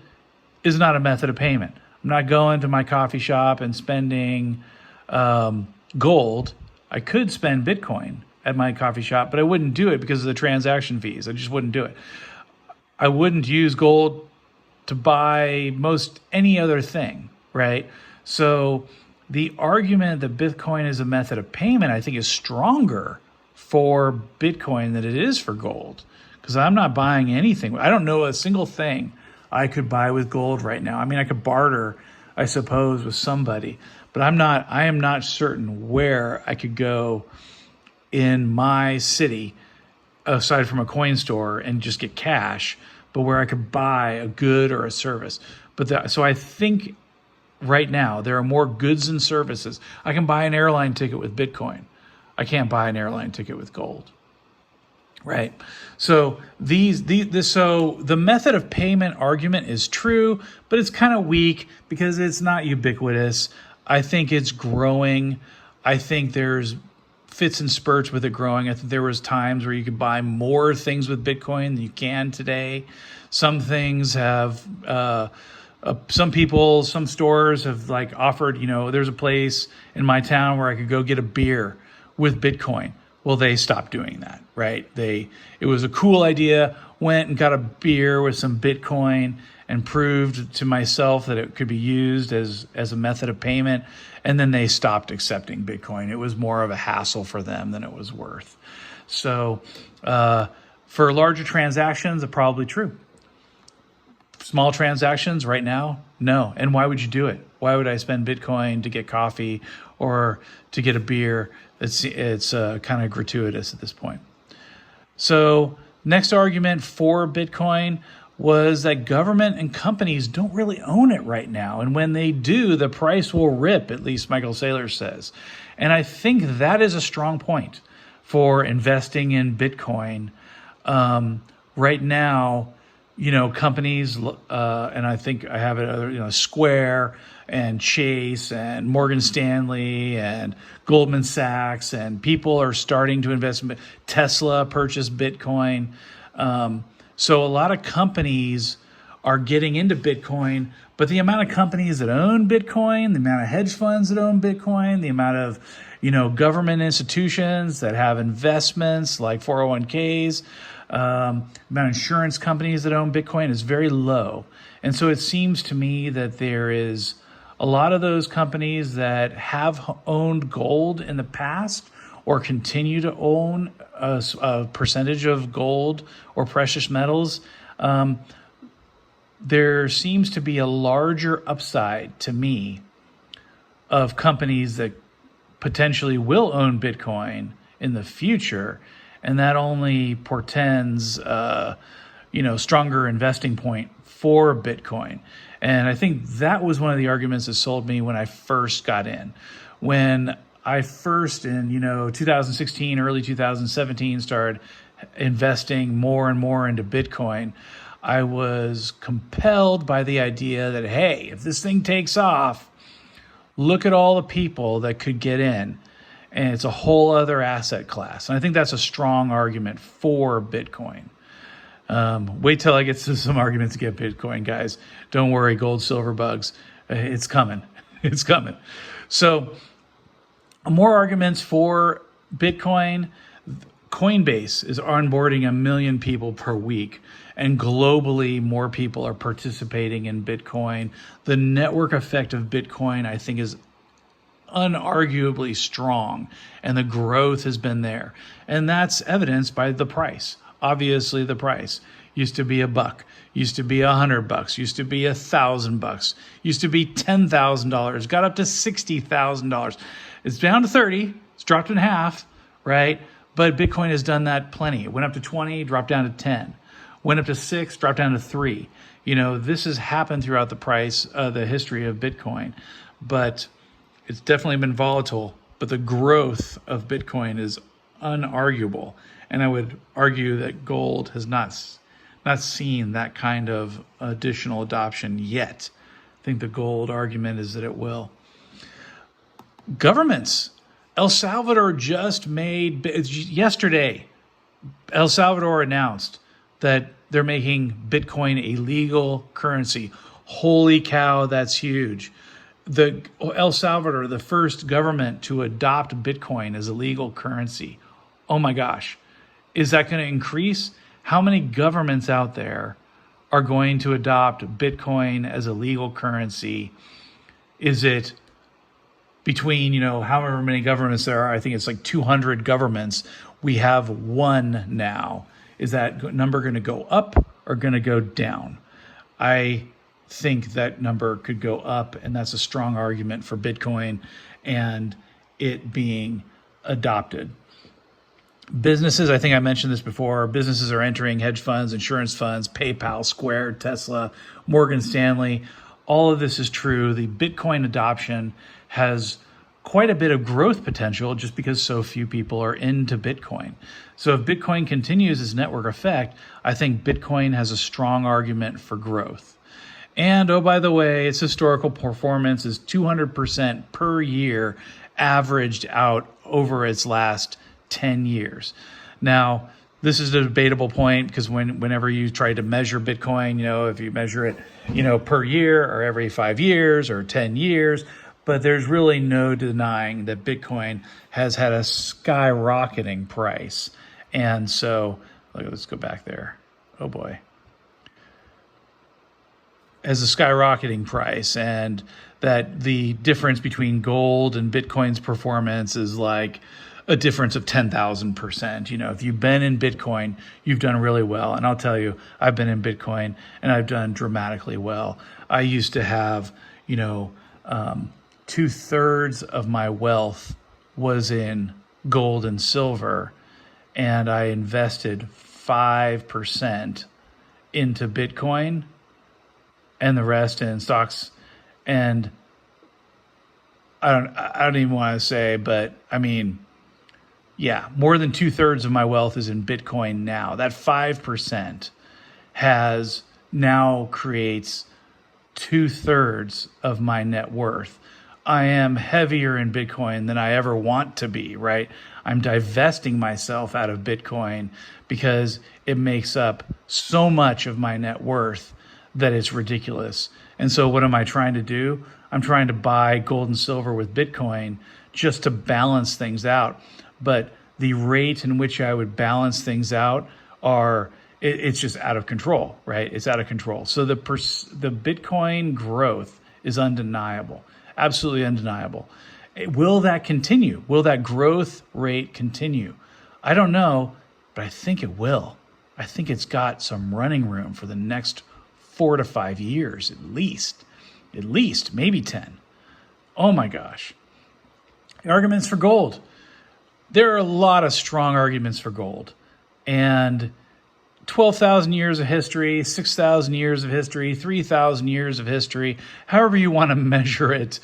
is not a method of payment. I'm not going to my coffee shop and spending gold. I could spend Bitcoin at my coffee shop, but I wouldn't do it because of the transaction fees. I just wouldn't do it. I wouldn't use gold to buy most any other thing, right? So the argument that Bitcoin is a method of payment, I think, is stronger for Bitcoin than it is for gold, because I'm not buying anything. I don't know a single thing I could buy with gold right now. I mean, I could barter, I suppose, with somebody, but I am not certain where I could go in my city, aside from a coin store, and just get cash, but where I could buy a good or a service. So I think right now there are more goods and services. I can buy an airline ticket with Bitcoin. I can't buy an airline ticket with gold. Right. So so the method of payment argument is true, but it's kind of weak because it's not ubiquitous. I think it's growing. I think there's fits and spurts with it growing. I think there was times where you could buy more things with Bitcoin than you can today. Some things have, some stores have like offered, there's a place in my town where I could go get a beer with Bitcoin. Well, they stopped doing that, right? It was a cool idea, went and got a beer with some Bitcoin and proved to myself that it could be used as a method of payment. And then they stopped accepting Bitcoin. It was more of a hassle for them than it was worth. So for larger transactions, it's probably true. Small transactions right now, no. And why would you do it? Why would I spend Bitcoin to get coffee or to get a beer? It's kind of gratuitous at this point. So next argument for Bitcoin was that government and companies don't really own it right now. And when they do, the price will rip, at least Michael Saylor says. And I think that is a strong point for investing in Bitcoin. Right now, companies, and I think I have it, Square and Chase and Morgan Stanley and Goldman Sachs, and people are starting to invest in Tesla, purchase Bitcoin. So a lot of companies are getting into Bitcoin, but the amount of companies that own Bitcoin, the amount of hedge funds that own Bitcoin, the amount of, government institutions that have investments like 401ks, amount of insurance companies that own Bitcoin is very low. And so it seems to me that there is a lot of those companies that have owned gold in the past or continue to own a percentage of gold or precious metals. There seems to be a larger upside to me of companies that potentially will own Bitcoin in the future. And that only portends, stronger investing point for Bitcoin. And I think that was one of the arguments that sold me when I first got in. When I first, in 2016, early 2017, started investing more and more into Bitcoin, I was compelled by the idea that, hey, if this thing takes off, look at all the people that could get in. And it's a whole other asset class. And I think that's a strong argument for Bitcoin. Wait till I get to some arguments against Bitcoin, guys. Don't worry, gold, silver, bugs. It's coming. It's coming. So more arguments for Bitcoin. Coinbase is onboarding 1 million people per week. And globally, more people are participating in Bitcoin. The network effect of Bitcoin, I think, is unarguably strong, and the growth has been there. And that's evidenced by the price. Obviously, the price used to be $1, used to be $100, used to be $1,000, used to be $10,000, got up to $60,000. It's down to 30. It's dropped in half, right? But Bitcoin has done that plenty. It went up to 20, dropped down to 10. Went up to 6, dropped down to 3. This has happened throughout the history of Bitcoin, but it's definitely been volatile. But the growth of Bitcoin is unarguable. And I would argue that gold has not seen that kind of additional adoption yet. I think the gold argument is that it will. Governments. El Salvador yesterday, El Salvador announced that they're making Bitcoin a legal currency. Holy cow, that's huge. The El Salvador, the first government to adopt Bitcoin as a legal currency. Oh my gosh. Is that going to increase? How many governments out there are going to adopt Bitcoin as a legal currency? Is it between, however many governments there are? I think it's like 200 governments. We have one now. Is that number going to go up or going to go down? I think that number could go up, and that's a strong argument for Bitcoin and it being adopted. Businesses, I think I mentioned this before, businesses are entering hedge funds, insurance funds, PayPal, Square, Tesla, Morgan Stanley. All of this is true. The Bitcoin adoption has quite a bit of growth potential just because so few people are into Bitcoin. So if Bitcoin continues its network effect, I think Bitcoin has a strong argument for growth. And oh, by the way, its historical performance is 200% per year averaged out over its last 10 years. Now, this is a debatable point because whenever you try to measure Bitcoin, if you measure it, per year or every 5 years or 10 years, but there's really no denying that Bitcoin has had a skyrocketing price. And so, let's go back there. Oh boy. As a skyrocketing price, and that the difference between gold and Bitcoin's performance is like a difference of 10,000%. If you've been in Bitcoin, you've done really well. And I'll tell you, I've been in Bitcoin and I've done dramatically well. I used to have, 2/3 of my wealth was in gold and silver, and I invested 5% into Bitcoin and the rest in stocks. And I don't even want to say, but I mean, yeah, more than 2/3 of my wealth is in Bitcoin now. That 5% has now creates 2/3 of my net worth. I am heavier in Bitcoin than I ever want to be, right? I'm divesting myself out of Bitcoin because it makes up so much of my net worth that it's ridiculous. And so what am I trying to do? I'm trying to buy gold and silver with Bitcoin just to balance things out. But the rate in which I would balance things out it's just out of control, right? It's out of control. So the Bitcoin growth is undeniable, absolutely undeniable. Will that continue? Will that growth rate continue? I don't know, but I think it will. I think it's got some running room for the next 4 to 5 years, at least, maybe 10. Oh my gosh. Arguments for gold. There are a lot of strong arguments for gold, and 12,000 years of history, 6,000 years of history, 3,000 years of history, however you want to measure it,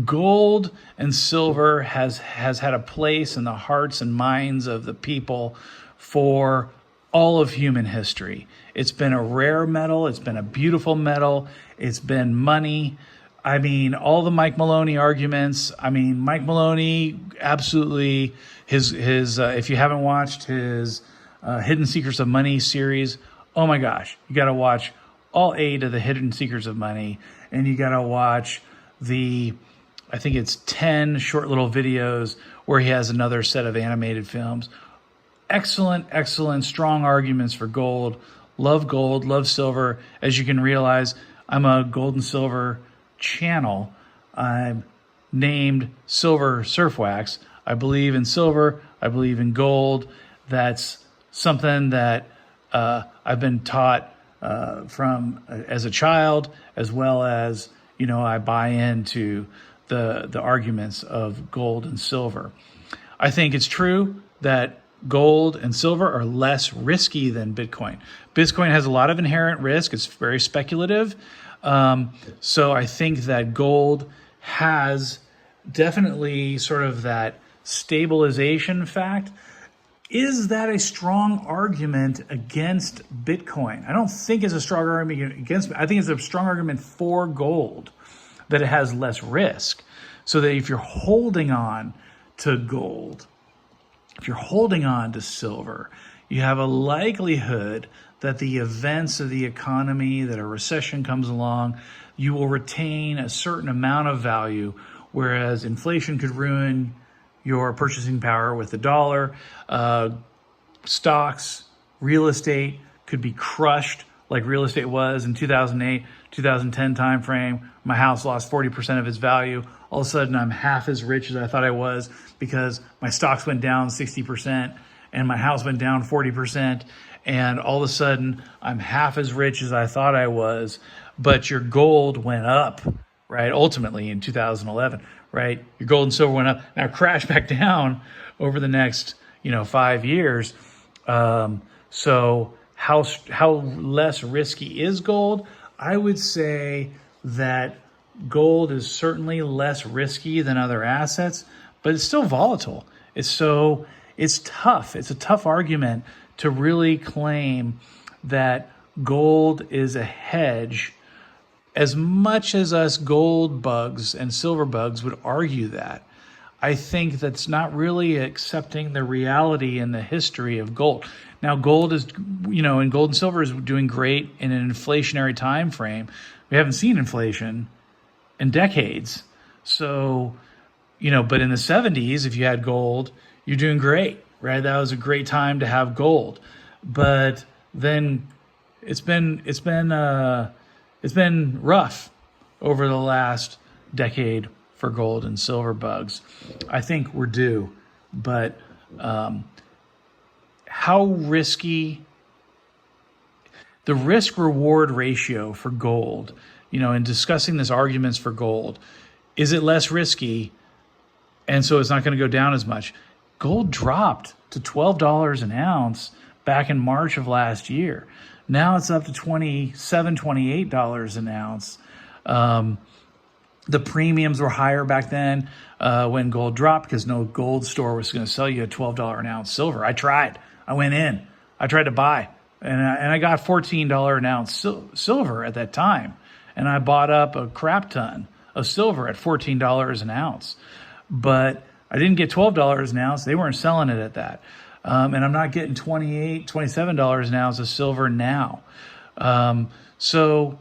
gold and silver has had a place in the hearts and minds of the people for all of human history. It's been a rare metal. It's been a beautiful metal. It's been money. I mean, all the Mike Maloney arguments. I mean, Mike Maloney, absolutely, his if you haven't watched his Hidden Secrets of Money series, oh my gosh, you got to watch all 8 of the Hidden Secrets of Money, and you got to watch I think it's 10 short little videos where he has another set of animated films. Excellent, strong arguments for gold. Love silver. As you can realize, I'm a gold and silver channel. I'm named SilverSurfwax. I believe in silver. I believe in gold. That's something that I've been taught from as a child, as well as, I buy into the arguments of gold and silver. I think it's true that gold and silver are less risky than Bitcoin. Bitcoin has a lot of inherent risk. It's very speculative. So I think that gold has definitely sort of that stabilization fact. Is that a strong argument against Bitcoin? I don't think it's a strong argument against. I think it's a strong argument for gold, that it has less risk. So that if you're holding on to gold if you're holding on to silver, you have a likelihood that the events of the economy, that a recession comes along, you will retain a certain amount of value, whereas inflation could ruin your purchasing power with the dollar. Stocks, real estate could be crushed like real estate was in 2008, 2010 timeframe. My house lost 40% of its value. All of a sudden, I'm half as rich as I thought I was because my stocks went down 60% and my house went down 40%. And all of a sudden, I'm half as rich as I thought I was, but your gold went up, right? Ultimately in 2011, right? Your gold and silver went up. Now crashed back down over the next, 5 years. So how less risky is gold? I would say that gold is certainly less risky than other assets, but it's still volatile. It's tough. It's a tough argument to really claim that gold is a hedge, as much as us gold bugs and silver bugs would argue that. I think that's not really accepting the reality and the history of gold. Now, gold is, and gold and silver is doing great in an inflationary time frame. We haven't seen inflation in decades. So, but in the 70s, if you had gold, you're doing great, right? That was a great time to have gold. But then it's been rough over the last decade for gold and silver bugs. I think we're due, but how risky, the risk reward ratio for gold, in discussing this arguments for gold, is it less risky? And so it's not going to go down as much. Gold dropped to $12 an ounce back in March of last year. Now it's up to $27, $28 an ounce. The premiums were higher back then when gold dropped because no gold store was going to sell you a $12 an ounce silver. I tried. I went in. I tried to buy. And I got $14 an ounce silver at that time. And I bought up a crap ton of silver at $14 an ounce. But I didn't get $12 an ounce. They weren't selling it at that. And I'm not getting $28, $27 an ounce of silver now. So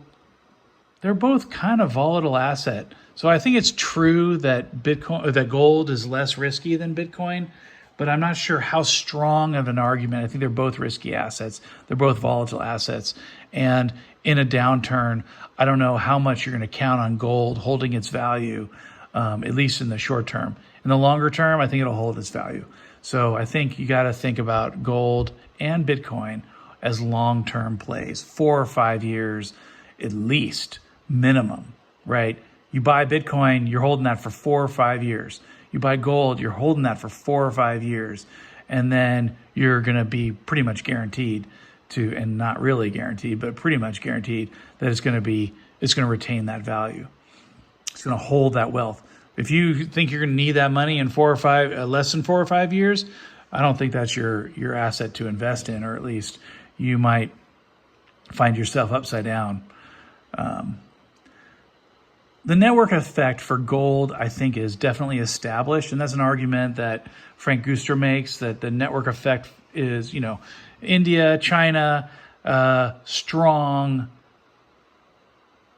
they're both kind of volatile asset. So I think it's true that that gold is less risky than Bitcoin, but I'm not sure how strong of an argument. I think they're both risky assets. They're both volatile assets. And in a downturn, I don't know how much you're going to count on gold holding its value, at least in the short term. In the longer term, I think it'll hold its value. So I think you got to think about gold and Bitcoin as long-term plays, 4 or 5 years at least, minimum, right? You buy Bitcoin, you're holding that for 4 or 5 years. You buy gold, you're holding that for 4 or 5 years. And then you're going to be pretty much guaranteed to, and not really guaranteed, but pretty much guaranteed that it's going to retain that value. It's going to hold that wealth. If you think you're going to need that money in less than 4 or 5 years, I don't think that's your asset to invest in, or at least you might find yourself upside down. The network effect for gold, I think, is definitely established, and that's an argument that Frank Guster makes, that the network effect is, India, China, strong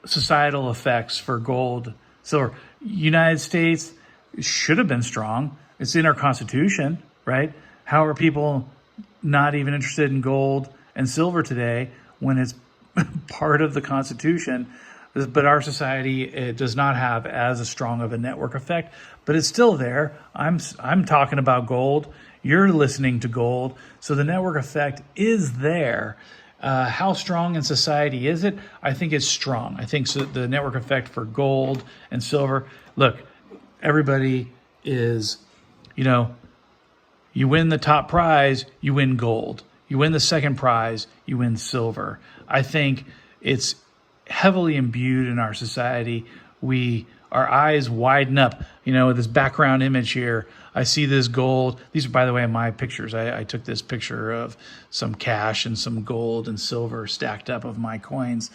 societal effects for gold, silver. United States should have been strong. It's in our Constitution, right? How are people not even interested in gold and silver today when it's part of the Constitution? But our society, it does not have as strong of a network effect, but it's still there. I'm talking about gold. You're listening to gold. So the network effect is there. How strong in society is it? I think it's strong. I think so, the network effect for gold and silver. Look, everybody is, you win the top prize, you win gold. You win the second prize, you win silver. I think it's heavily imbued in our society. Our eyes widen up. This background image here, I see this gold. These are, by the way, my pictures. I took this picture of some cash and some gold and silver stacked up of my coins.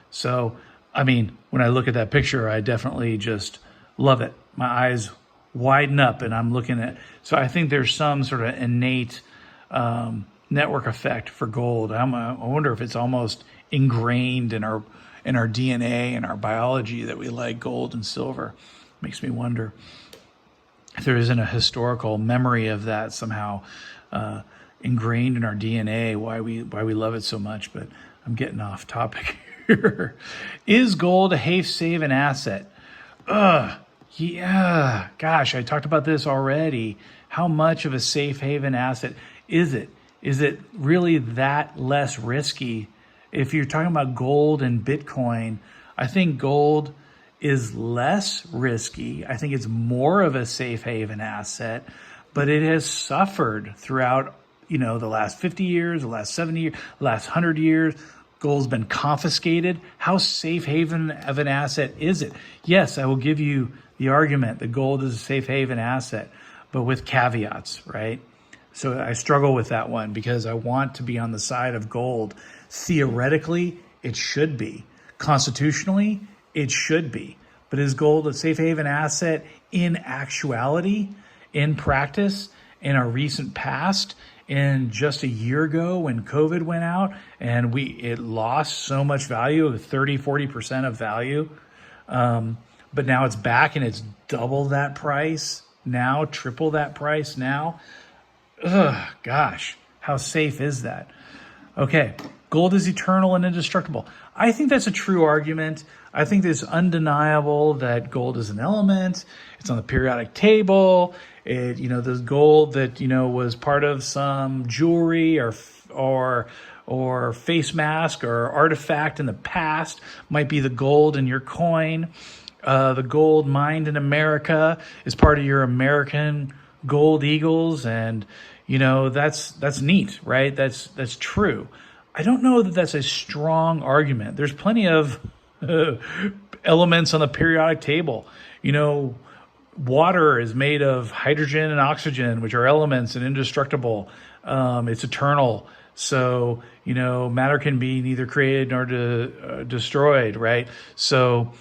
So, when I look at that picture, I definitely just love it. My eyes widen up, and I'm looking at, so I think there's some sort of innate network effect for gold. I wonder if it's almost ingrained in our DNA and our biology that we like gold and silver. Makes me wonder if there isn't a historical memory of that somehow ingrained in our DNA, why we love it so much. But I'm getting off topic here. Is gold a safe haven asset? Yeah, gosh, I talked about this already. How much of a safe haven asset is it? Is it really that less risky? If you're talking about gold and Bitcoin, I think gold is less risky. I think it's more of a safe haven asset, but it has suffered throughout, the last 50 years, the last 70 years, the last 100 years. Gold's been confiscated. How safe haven of an asset is it? Yes, I will give you the argument that gold is a safe haven asset, but with caveats, right? So I struggle with that one because I want to be on the side of gold. Theoretically, it should be. Constitutionally, it should be. But is gold a safe haven asset in actuality, in practice, in our recent past? In just a year ago when COVID went out and it lost so much value, 30-40% of value. But now it's back and it's double that price now, triple that price now. Gosh, how safe is that? Okay, gold is eternal and indestructible. I think that's a true argument. I think it's undeniable that gold is an element. It's on the periodic table. There's gold that, was part of some jewelry or face mask or artifact in the past, might be the gold in your coin. The gold mined in America is part of your American gold eagles. And, that's neat, right? That's true. I don't know that that's a strong argument. There's plenty of elements on the periodic table. Water is made of hydrogen and oxygen, which are elements and indestructible. It's eternal. So, matter can be neither created nor destroyed, right? So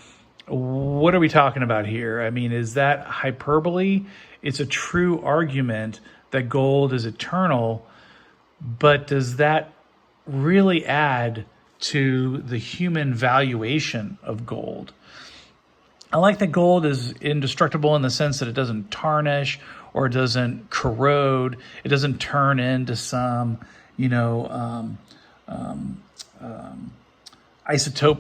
what are we talking about here? I mean, is that hyperbole? It's a true argument that gold is eternal, but does that really add to the human valuation of gold? I like that gold is indestructible in the sense that it doesn't tarnish or it doesn't corrode. It doesn't turn into some, isotope.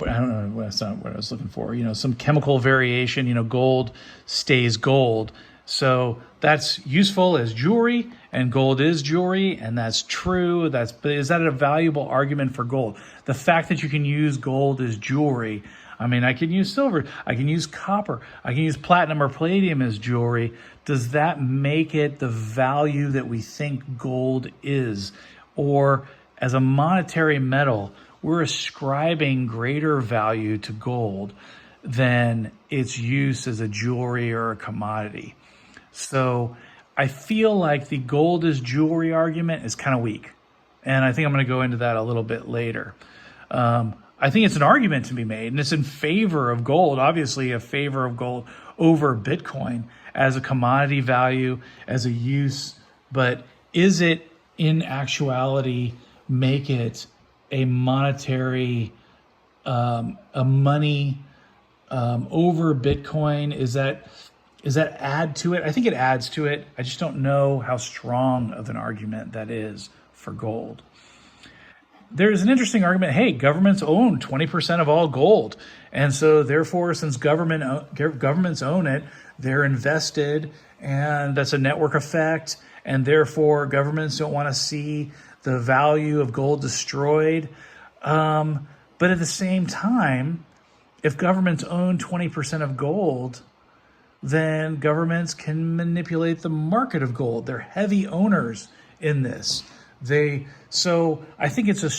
I don't know. That's not what I was looking for. Some chemical variation. Gold stays gold. So that's useful as jewelry, and gold is jewelry, and that's true. But is that a valuable argument for gold? The fact that you can use gold as jewelry. I mean, I can use silver, I can use copper, I can use platinum or palladium as jewelry. Does that make it the value that we think gold is? Or as a monetary metal, we're ascribing greater value to gold than its use as a jewelry or a commodity. So I feel like the gold is jewelry argument is kind of weak. And I think I'm going to go into that a little bit later. I think it's an argument to be made, and it's in favor of gold, obviously a favor of gold over Bitcoin as a commodity value, as a use. But is it in actuality make it a monetary, a money over Bitcoin? Is that add to it? I think it adds to it. I just don't know how strong of an argument that is for gold. There's an interesting argument. Hey, governments own 20% of all gold. And so therefore, since governments own it, they're invested, and that's a network effect. And therefore, governments don't want to see the value of gold destroyed. But at the same time, if governments own 20% of gold, then governments can manipulate the market of gold. They're heavy owners in this. So I think it's a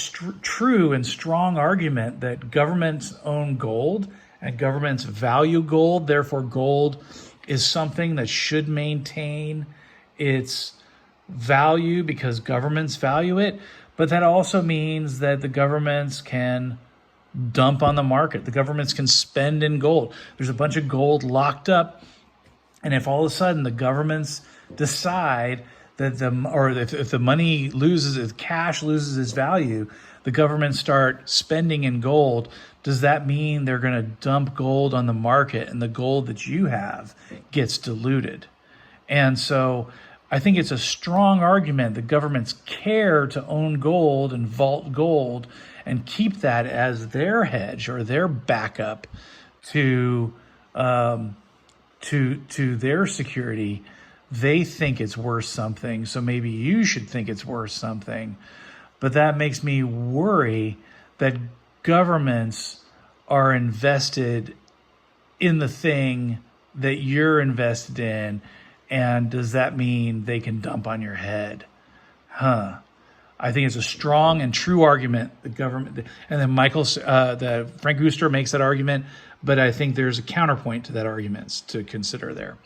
true and strong argument that governments own gold and governments value gold. Therefore, gold is something that should maintain its value because governments value it. But that also means that the governments can dump on the market. The governments can spend in gold. There's a bunch of gold locked up And if all of a sudden the governments decide that if the money loses, if cash loses its value, the governments start spending in gold, does that mean they're going to dump gold on the market and the gold that you have gets diluted? And so I think it's a strong argument that governments care to own gold and vault gold and keep that as their hedge or their backup to their security. They think it's worth something, so maybe you should think it's worth something. But that makes me worry that governments are invested in the thing that you're invested in, and does that mean they can dump on your head? I think it's a strong and true argument, the government, and then Frank Ooster makes that argument, but I think there's a counterpoint to that argument to consider there.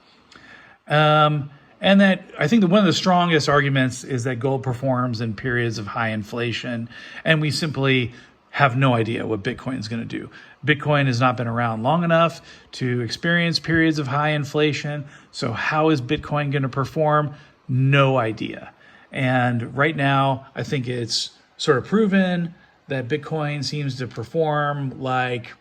And that I think that one of the strongest arguments is that gold performs in periods of high inflation, and we simply have no idea what Bitcoin is going to do. Bitcoin has not been around long enough to experience periods of high inflation. So how is Bitcoin going to perform? No idea. And right now, I think it's sort of proven that Bitcoin seems to perform like,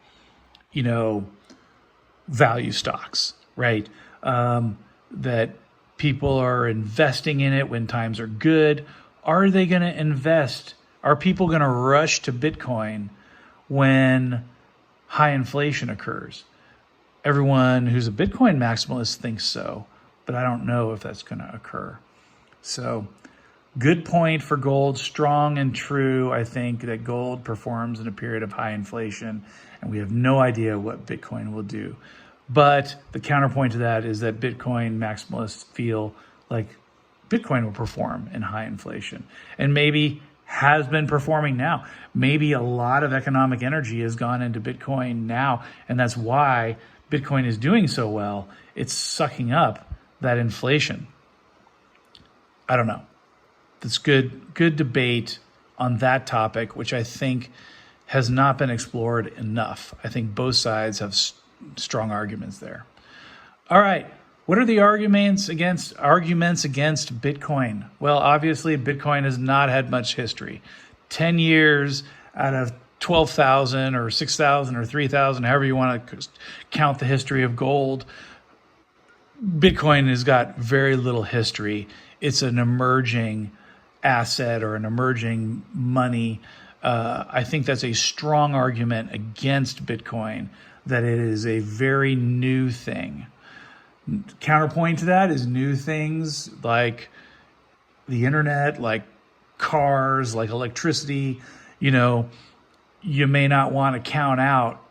value stocks, right? That people are investing in it when times are good. Are they going to invest? Are people going to rush to Bitcoin when high inflation occurs? Everyone who's a Bitcoin maximalist thinks so, but I don't know if that's going to occur. So good point for gold, strong and true. I think that gold performs in a period of high inflation, and we have no idea what Bitcoin will do. But the counterpoint to that is that Bitcoin maximalists feel like Bitcoin will perform in high inflation, and maybe has been performing now. Maybe a lot of economic energy has gone into Bitcoin now, and that's why Bitcoin is doing so well. It's sucking up that inflation. I don't know. That's good debate on that topic, which I think has not been explored enough. I think both sides have strong arguments there. All right. What are the arguments against Bitcoin? Well, obviously, Bitcoin has not had much history. 10 years out of 12,000 or 6,000 or 3,000, however you want to count the history of gold, Bitcoin has got very little history. It's an emerging asset or an emerging money. I think that's a strong argument against Bitcoin, that it is a very new thing. Counterpoint to that is new things like the internet, like cars, like electricity. You may not want to count out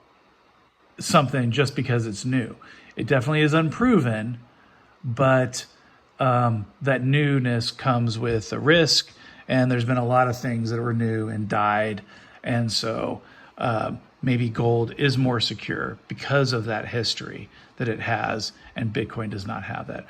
something just because it's new. It definitely is unproven, but that newness comes with a risk, and there's been a lot of things that were new and died, and so maybe gold is more secure because of that history that it has, and Bitcoin does not have that.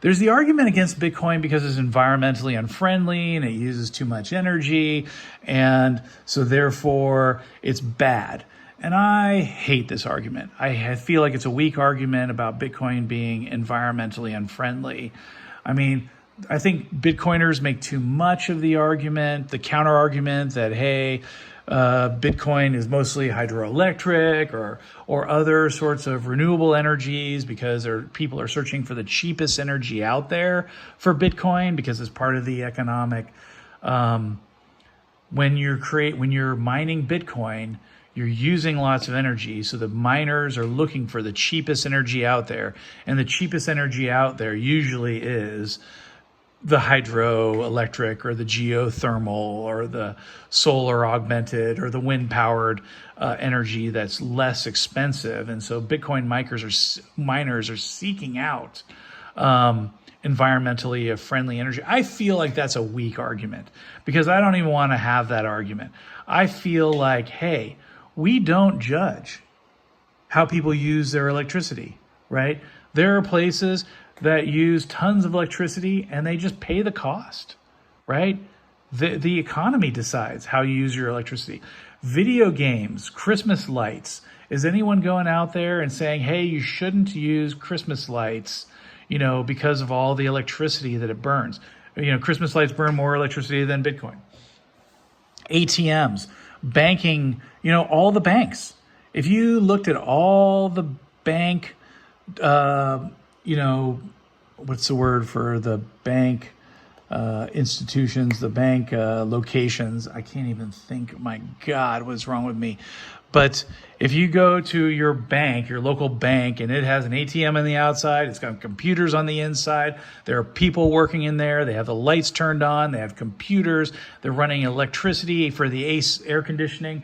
There's the argument against Bitcoin because it's environmentally unfriendly and it uses too much energy, and so therefore it's bad. And I hate this argument. I feel like it's a weak argument about Bitcoin being environmentally unfriendly. I mean, I think Bitcoiners make too much of the argument, the counter argument that, hey, Bitcoin is mostly hydroelectric or other sorts of renewable energies because people are searching for the cheapest energy out there for Bitcoin because it's part of the economic. When you're mining Bitcoin, you're using lots of energy. So the miners are looking for the cheapest energy out there, and the cheapest energy out there usually is the hydroelectric or the geothermal or the solar augmented or the wind powered energy that's less expensive. And so Bitcoin miners are seeking out environmentally friendly energy. I feel like that's a weak argument because I don't even want to have that argument. I feel like, hey, we don't judge how people use their electricity, right? There are places that use tons of electricity and they just pay the cost, right? The economy decides how you use your electricity. Video games, Christmas lights, Is anyone going out there and saying, hey, you shouldn't use Christmas lights, because of all the electricity that it burns? Christmas lights burn more electricity than Bitcoin. ATMs, banking, all the banks. If you looked at all the bank, what's the word for the bank institutions, the bank locations? I can't even think. My God, what's wrong with me? But if you go to your bank, your local bank, and it has an ATM on the outside, it's got computers on the inside, there are people working in there, they have the lights turned on, they have computers, they're running electricity for the air conditioning.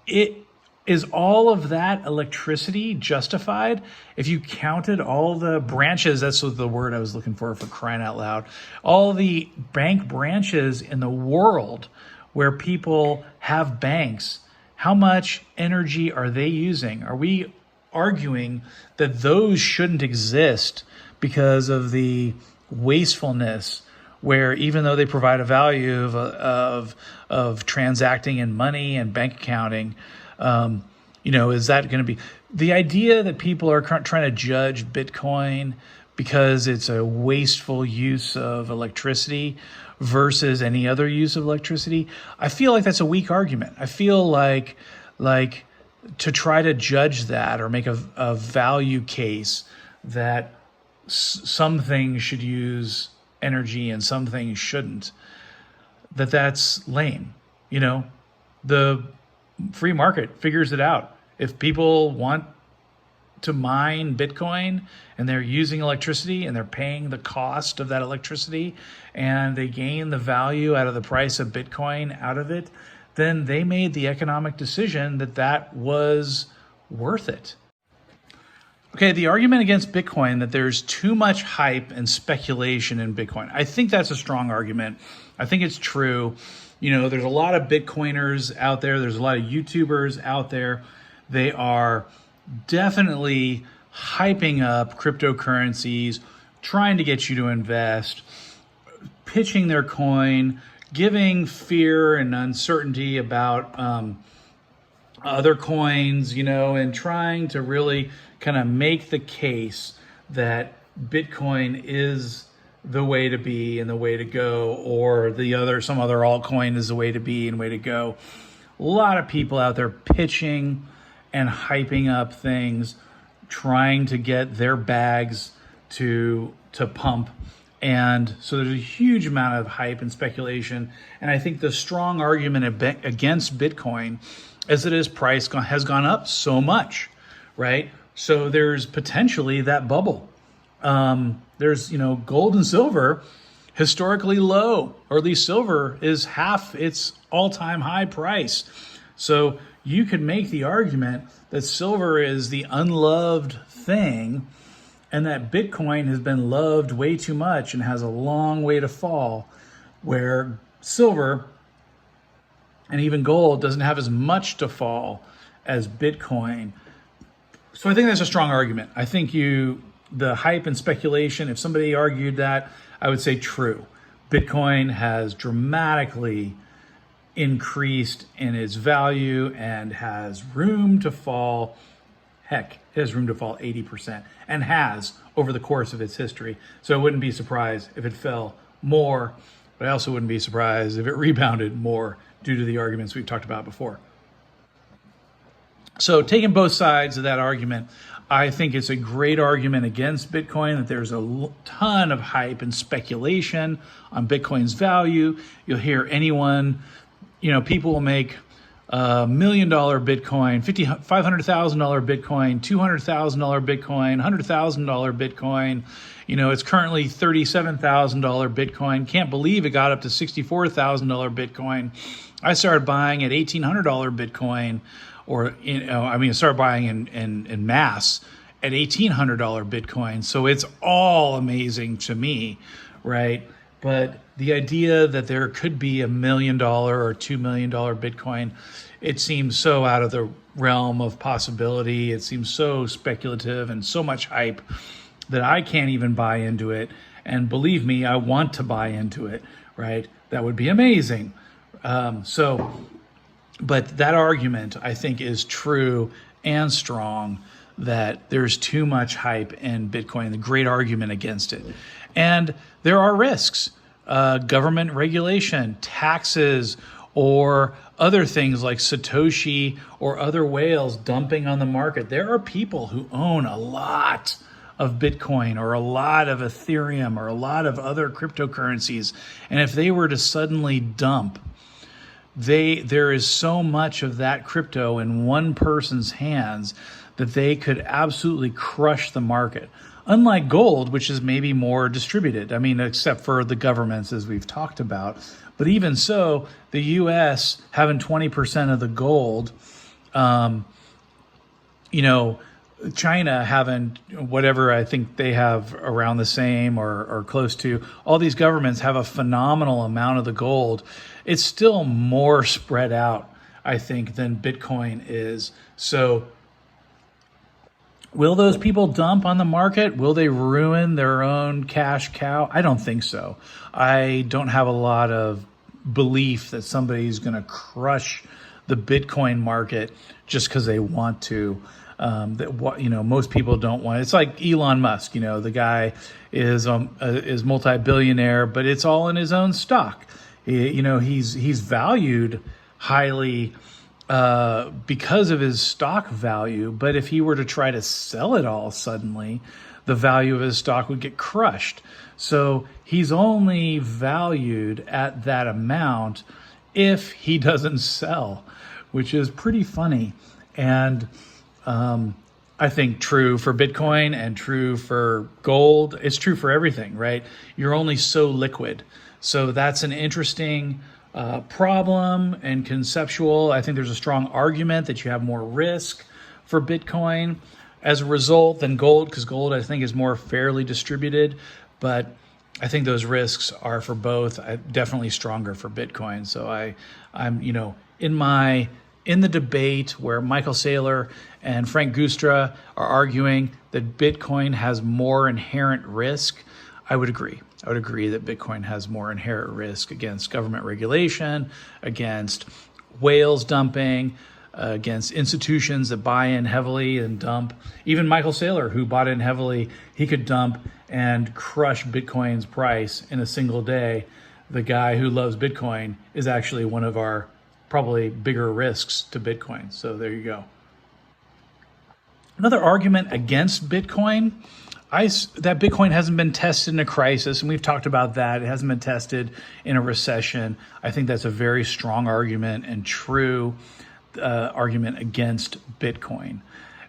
Is all of that electricity justified if you counted all the branches? That's the word I was looking for crying out loud. All the bank branches in the world where people have banks, how much energy are they using? Are we arguing that those shouldn't exist because of the wastefulness, where even though they provide a value of transacting in money and bank accounting, is that going to be the idea that people are trying to judge Bitcoin because it's a wasteful use of electricity versus any other use of electricity? I feel like that's a weak argument. I feel like to try to judge that or make a value case that some things should use energy and some things shouldn't, that's lame. The free market figures it out. If people want to mine Bitcoin and they're using electricity and they're paying the cost of that electricity and they gain the value out of the price of Bitcoin out of it, then they made the economic decision that was worth it. Okay, the argument against Bitcoin that there's too much hype and speculation in Bitcoin, I think that's a strong argument. I think it's true. There's a lot of Bitcoiners out there. There's a lot of YouTubers out there. They are definitely hyping up cryptocurrencies, trying to get you to invest, pitching their coin, giving fear and uncertainty about other coins, and trying to really kind of make the case that Bitcoin is the way to be and the way to go, or some other altcoin is the way to be and way to go. A lot of people out there pitching and hyping up things, trying to get their bags to pump. And so there's a huge amount of hype and speculation. And I think the strong argument against Bitcoin is that its price has gone up so much, right? So there's potentially that bubble. There's, gold and silver historically low, or at least silver is half its all-time high price. So you could make the argument that silver is the unloved thing and that Bitcoin has been loved way too much and has a long way to fall, where silver and even gold doesn't have as much to fall as Bitcoin. So I think that's a strong argument. I think the hype and speculation, if somebody argued that, I would say true. Bitcoin has dramatically increased in its value and has room to fall. Heck, it has room to fall 80% and has over the course of its history. So I wouldn't be surprised if it fell more, but I also wouldn't be surprised if it rebounded more due to the arguments we've talked about before. So taking both sides of that argument, I think it's a great argument against Bitcoin that there's a ton of hype and speculation on Bitcoin's value. You'll hear anyone, people will make $1 million Bitcoin, $500,000 Bitcoin, $200,000 Bitcoin, $100,000 Bitcoin. It's currently $37,000 Bitcoin. Can't believe it got up to $64,000 Bitcoin. I started buying at $1,800 Bitcoin, started buying in mass at $1,800 Bitcoin. So it's all amazing to me, right? But the idea that there could be $1 million or $2 million Bitcoin, it seems so out of the realm of possibility. It seems so speculative and so much hype that I can't even buy into it. And believe me, I want to buy into it, right? That would be amazing. But that argument, I think, is true and strong that there's too much hype in Bitcoin, the great argument against it. And there are risks, government regulation, taxes, or other things like Satoshi or other whales dumping on the market. There are people who own a lot of Bitcoin or a lot of Ethereum or a lot of other cryptocurrencies. And if they were to suddenly dump, there is so much of that crypto in one person's hands that they could absolutely crush the market. Unlike gold, which is maybe more distributed. I mean, except for the governments, as we've talked about. But even so, the U.S. having 20% of the gold, China having whatever, I think they have around the same or close to. All these governments have a phenomenal amount of the gold. It's still more spread out, I think, than Bitcoin is. So will those people dump on the market? Will they ruin their own cash cow? I don't think so. I don't have a lot of belief that somebody's going to crush the Bitcoin market just because they want to. Most people don't want. It's like Elon Musk. The guy is multi-billionaire, but it's all in his own stock. He's valued highly because of his stock value. But if he were to try to sell it all suddenly, the value of his stock would get crushed. So he's only valued at that amount if he doesn't sell, which is pretty funny. And I think true for Bitcoin and true for gold. It's true for everything, right? You're only so liquid. So that's an interesting problem and conceptual. I think there's a strong argument that you have more risk for Bitcoin as a result than gold, because gold, I think, is more fairly distributed. But I think those risks are for both. Definitely stronger for Bitcoin. So I'm in the debate where Michael Saylor and Frank Gustra are arguing that Bitcoin has more inherent risk, I would agree. I would agree that Bitcoin has more inherent risk against government regulation, against whales dumping, against institutions that buy in heavily and dump. Even Michael Saylor, who bought in heavily, he could dump and crush Bitcoin's price in a single day. The guy who loves Bitcoin is actually one of our probably bigger risks to Bitcoin. So there you go. Another argument against Bitcoin, that Bitcoin hasn't been tested in a crisis, and we've talked about that. It hasn't been tested in a recession. I think that's a very strong argument and true argument against Bitcoin.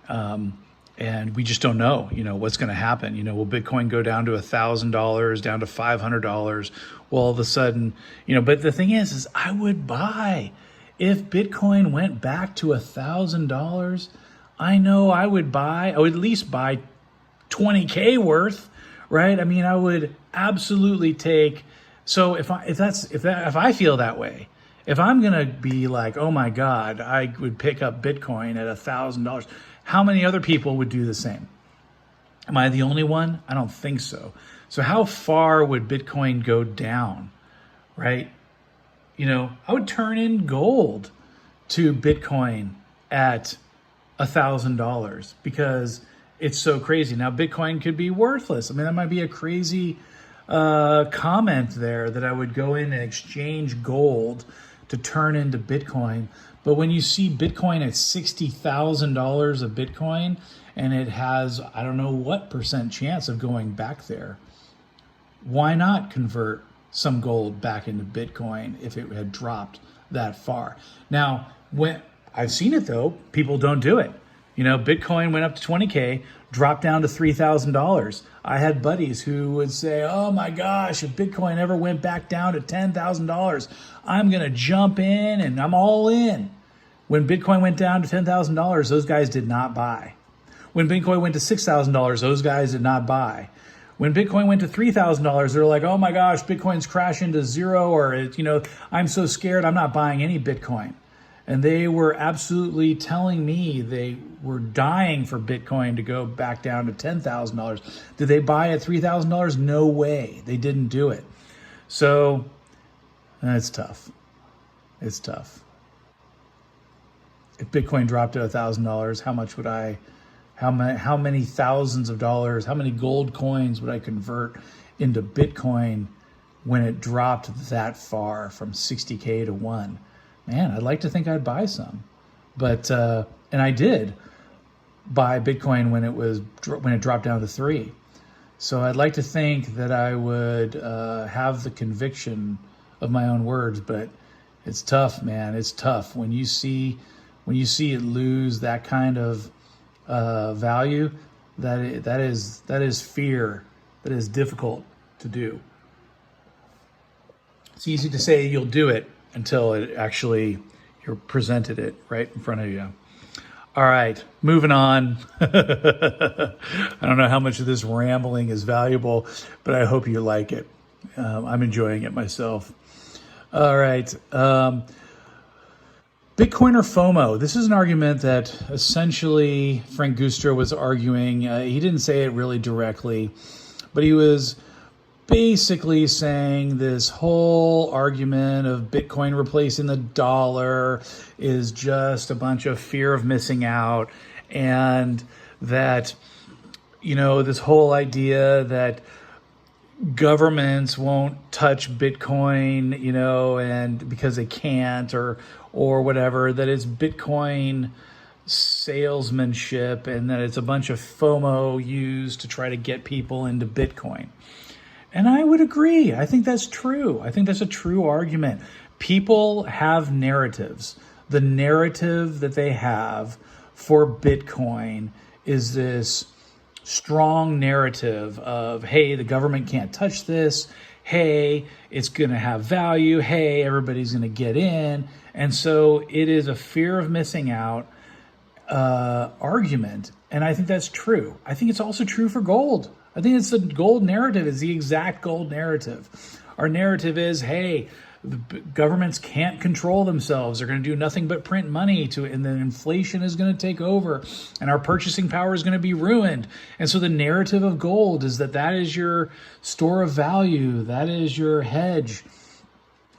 And we just don't know, what's going to happen. Will Bitcoin go down to $1,000, down to $500? Well, all of a sudden, but the thing is I would buy. If Bitcoin went back to $1,000, I know I would at least buy 20K worth, right? I mean, I would absolutely take. So if I feel that way, if I'm going to be like, oh my God, I would pick up Bitcoin at $1,000, how many other people would do the same? Am I the only one? I don't think so. So how far would Bitcoin go down, right? I would turn in gold to Bitcoin at $1,000 because it's so crazy. Now, Bitcoin could be worthless. I mean, that might be a crazy comment there that I would go in and exchange gold to turn into Bitcoin. But when you see Bitcoin at $60,000 a Bitcoin and it has, I don't know what % chance of going back there, why not convert some gold back into Bitcoin if it had dropped that far? Now, when I've seen it though, people don't do it. Bitcoin went up to 20K, dropped down to $3,000. I had buddies who would say, oh my gosh, if Bitcoin ever went back down to $10,000, I'm going to jump in and I'm all in. When Bitcoin went down to $10,000, those guys did not buy. When Bitcoin went to $6,000, those guys did not buy. When Bitcoin went to $3,000, they're like, oh my gosh, Bitcoin's crashing to zero, or, I'm so scared, I'm not buying any Bitcoin. And they were absolutely telling me they were dying for Bitcoin to go back down to $10,000. Did they buy at $3,000? No way. They didn't do it. So it's tough. It's tough. if Bitcoin dropped to $1,000, how much would how many thousands of dollars, how many gold coins would I convert into Bitcoin when it dropped that far from 60K to 1? Man, I'd like to think I'd buy some. But, and I did buy Bitcoin when it dropped down to 3. So I'd like to think that I would have the conviction of my own words, but it's tough, man. It's tough when you see it lose that kind of value. That is fear. That is difficult to do. It's easy to say you'll do it until you're presented it right in front of you. All right, moving on. I don't know how much of this rambling is valuable, but I hope you like it. I'm enjoying it myself. All right. Bitcoiner FOMO. This is an argument that essentially Frank Gustra was arguing. He didn't say it really directly, but he was basically saying this whole argument of Bitcoin replacing the dollar is just a bunch of fear of missing out, and that, this whole idea that governments won't touch Bitcoin, and because they can't or whatever, that it's Bitcoin salesmanship and that it's a bunch of FOMO used to try to get people into Bitcoin. And I would agree. I think that's true. I think that's a true argument. People have narratives. The narrative that they have for Bitcoin is this strong narrative of, hey, the government can't touch this. Hey, it's going to have value. Hey, everybody's going to get in. And so it is a fear of missing out argument. And I think that's true. I think it's also true for gold. I think it's the gold narrative is the exact gold narrative. Our narrative is, hey, the governments can't control themselves. They're going to do nothing but print money and then inflation is going to take over and our purchasing power is going to be ruined. And so the narrative of gold is that is your store of value. That is your hedge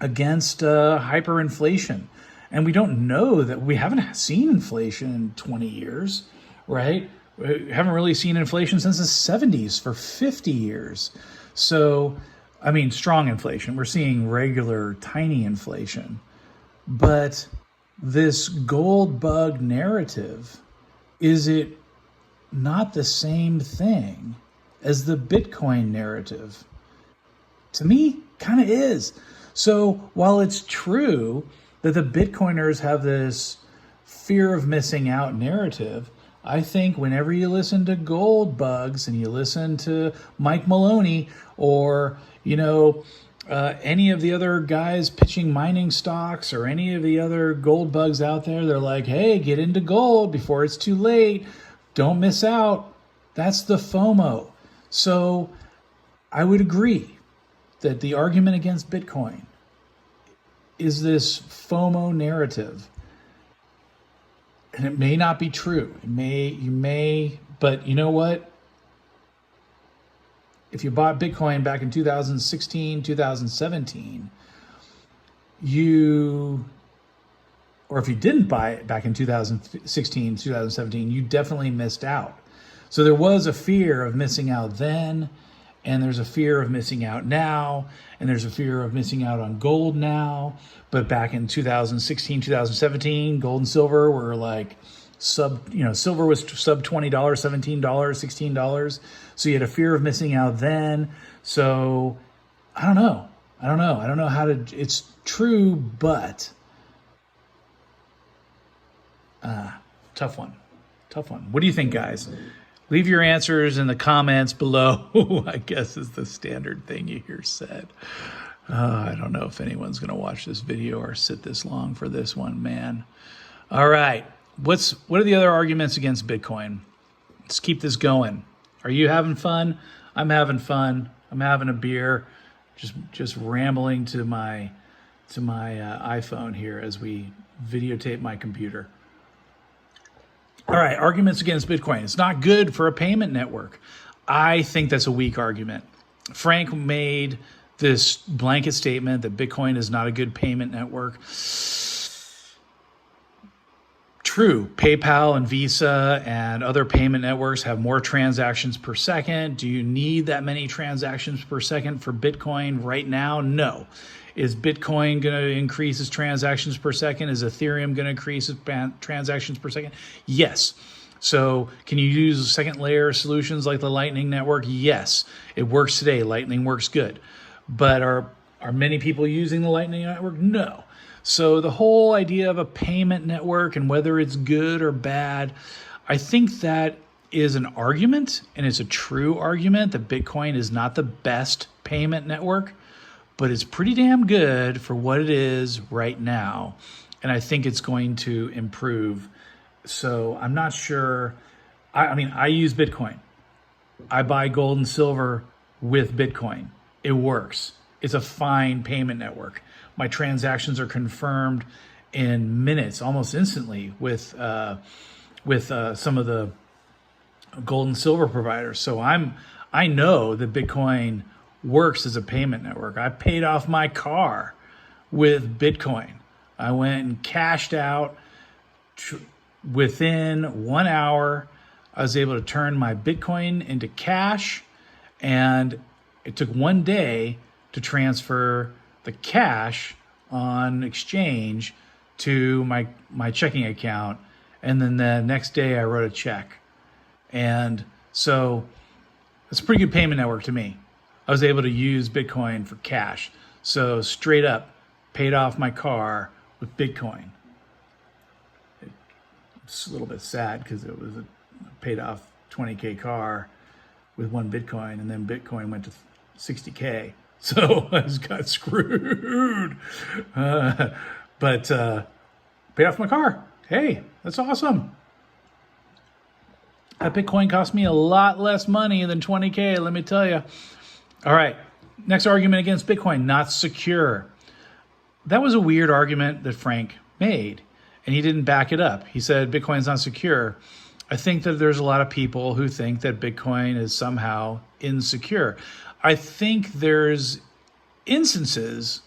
against hyperinflation. And we don't know that we haven't seen inflation in 20 years, right? We haven't really seen inflation since the 70s for 50 years. So, I mean, strong inflation. We're seeing regular, tiny inflation. But this gold bug narrative, is it not the same thing as the Bitcoin narrative? To me, kind of is. So while it's true that the Bitcoiners have this fear of missing out narrative, I think whenever you listen to gold bugs and you listen to Mike Maloney or, any of the other guys pitching mining stocks or any of the other gold bugs out there, they're like, hey, get into gold before it's too late. Don't miss out. That's the FOMO. So I would agree that the argument against Bitcoin is this FOMO narrative. And it may not be true. You may, but you know what? If you bought Bitcoin back in 2016, 2017, or if you didn't buy it back in 2016, 2017, you definitely missed out. So there was a fear of missing out then, and there's a fear of missing out now, and there's a fear of missing out on gold now. But back in 2016, 2017, gold and silver were like silver was sub $20, $17, $16. So you had a fear of missing out then. So I don't know. I don't know how to, it's true, but tough one. What do you think, guys? Leave your answers in the comments below, I guess is the standard thing you hear said. I don't know if anyone's going to watch this video or sit this long for this one, man. All right. What are the other arguments against Bitcoin? Let's keep this going. Are you having fun? I'm having fun. I'm having a beer, just rambling to my iPhone here as we videotape my computer. All right, arguments against Bitcoin. It's not good for a payment network. I think that's a weak argument. Frank made this blanket statement that Bitcoin is not a good payment network. true. PayPal and Visa and other payment networks have more transactions per second. Do you need that many transactions per second for Bitcoin right now? No. Is Bitcoin going to increase its transactions per second? Is Ethereum going to increase its transactions per second? Yes. So can you use second layer solutions like the Lightning Network? Yes. It works today. Lightning works good. But are many people using the Lightning Network? No. So the whole idea of a payment network and whether it's good or bad, I think that is an argument, and it's a true argument that Bitcoin is not the best payment network, but it's pretty damn good for what it is right now. And I think it's going to improve. So I'm not sure. I mean, I use Bitcoin. I buy gold and silver with Bitcoin. It works. It's a fine payment network. My transactions are confirmed in minutes, almost instantly, with some of the gold and silver providers. So I know that Bitcoin works as a payment network. I paid off my car with Bitcoin. I went and cashed out within 1 hour. I was able to turn my Bitcoin into cash, and it took 1 day to transfer the cash on exchange to my checking account. And then the next day I wrote a check. And so it's a pretty good payment network to me. I was able to use Bitcoin for cash. So straight up paid off my car with Bitcoin. It's a little bit sad because it was a paid off 20K car with 1 Bitcoin, and then Bitcoin went to 60K. So I just got screwed. But paid off my car. Hey, that's awesome. That Bitcoin cost me a lot less money than 20K, let me tell you. All right, next argument against Bitcoin, not secure. That was a weird argument that Frank made, and he didn't back it up. He said Bitcoin's not secure. I think that there's a lot of people who think that Bitcoin is somehow insecure. I think there's instances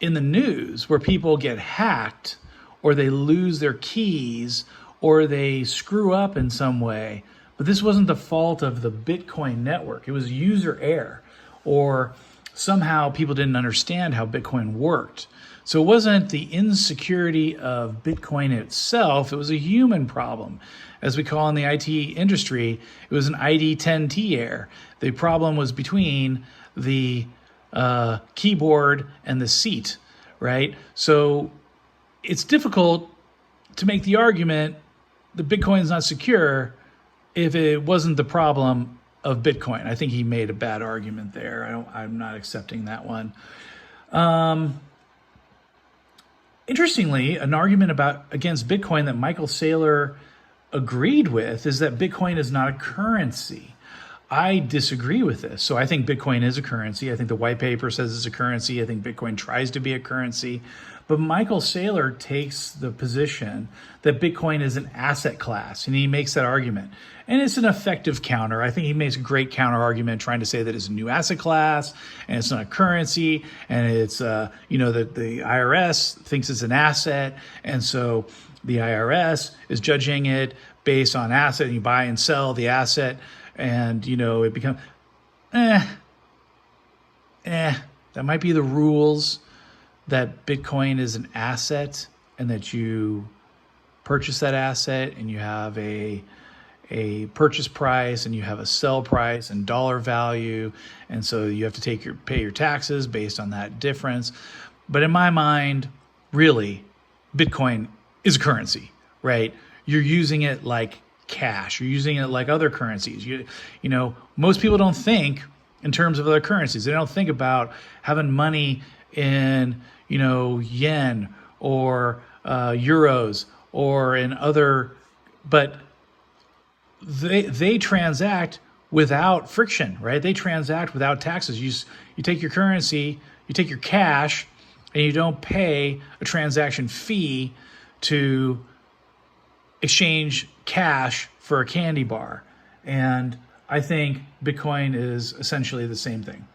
in the news where people get hacked, or they lose their keys, or they screw up in some way. But this wasn't the fault of the Bitcoin network. It was user error, or somehow people didn't understand how Bitcoin worked. So it wasn't the insecurity of Bitcoin itself. It was a human problem. As we call in the IT industry, it was an ID10T error. The problem was between the keyboard and the seat, right? So it's difficult to make the argument that Bitcoin is not secure if it wasn't the problem of Bitcoin. I think he made a bad argument there. I'm not accepting that one. Interestingly, an argument against Bitcoin that Michael Saylor agreed with is that Bitcoin is not a currency. I disagree with this. So I think Bitcoin is a currency. I think the white paper says it's a currency. I think Bitcoin tries to be a currency. But Michael Saylor takes the position that Bitcoin is an asset class, and he makes that argument. And it's an effective counter. I think he makes a great counter argument trying to say that it's a new asset class and it's not a currency, and it's, that the IRS thinks it's an asset. And so the IRS is judging it based on asset, and you buy and sell the asset, and, it becomes, that might be the rules, that Bitcoin is an asset and that you purchase that asset and you have a purchase price and you have a sell price and dollar value. And so you have to pay your taxes based on that difference. But in my mind, really, Bitcoin is a currency, right? You're using it like cash. You're using it like other currencies. Most people don't think in terms of other currencies. They don't think about having money in, yen or euros or in other, but they transact without friction, right? They transact without taxes. You take your currency, you take your cash, and you don't pay a transaction fee to exchange cash for a candy bar. And I think Bitcoin is essentially the same thing.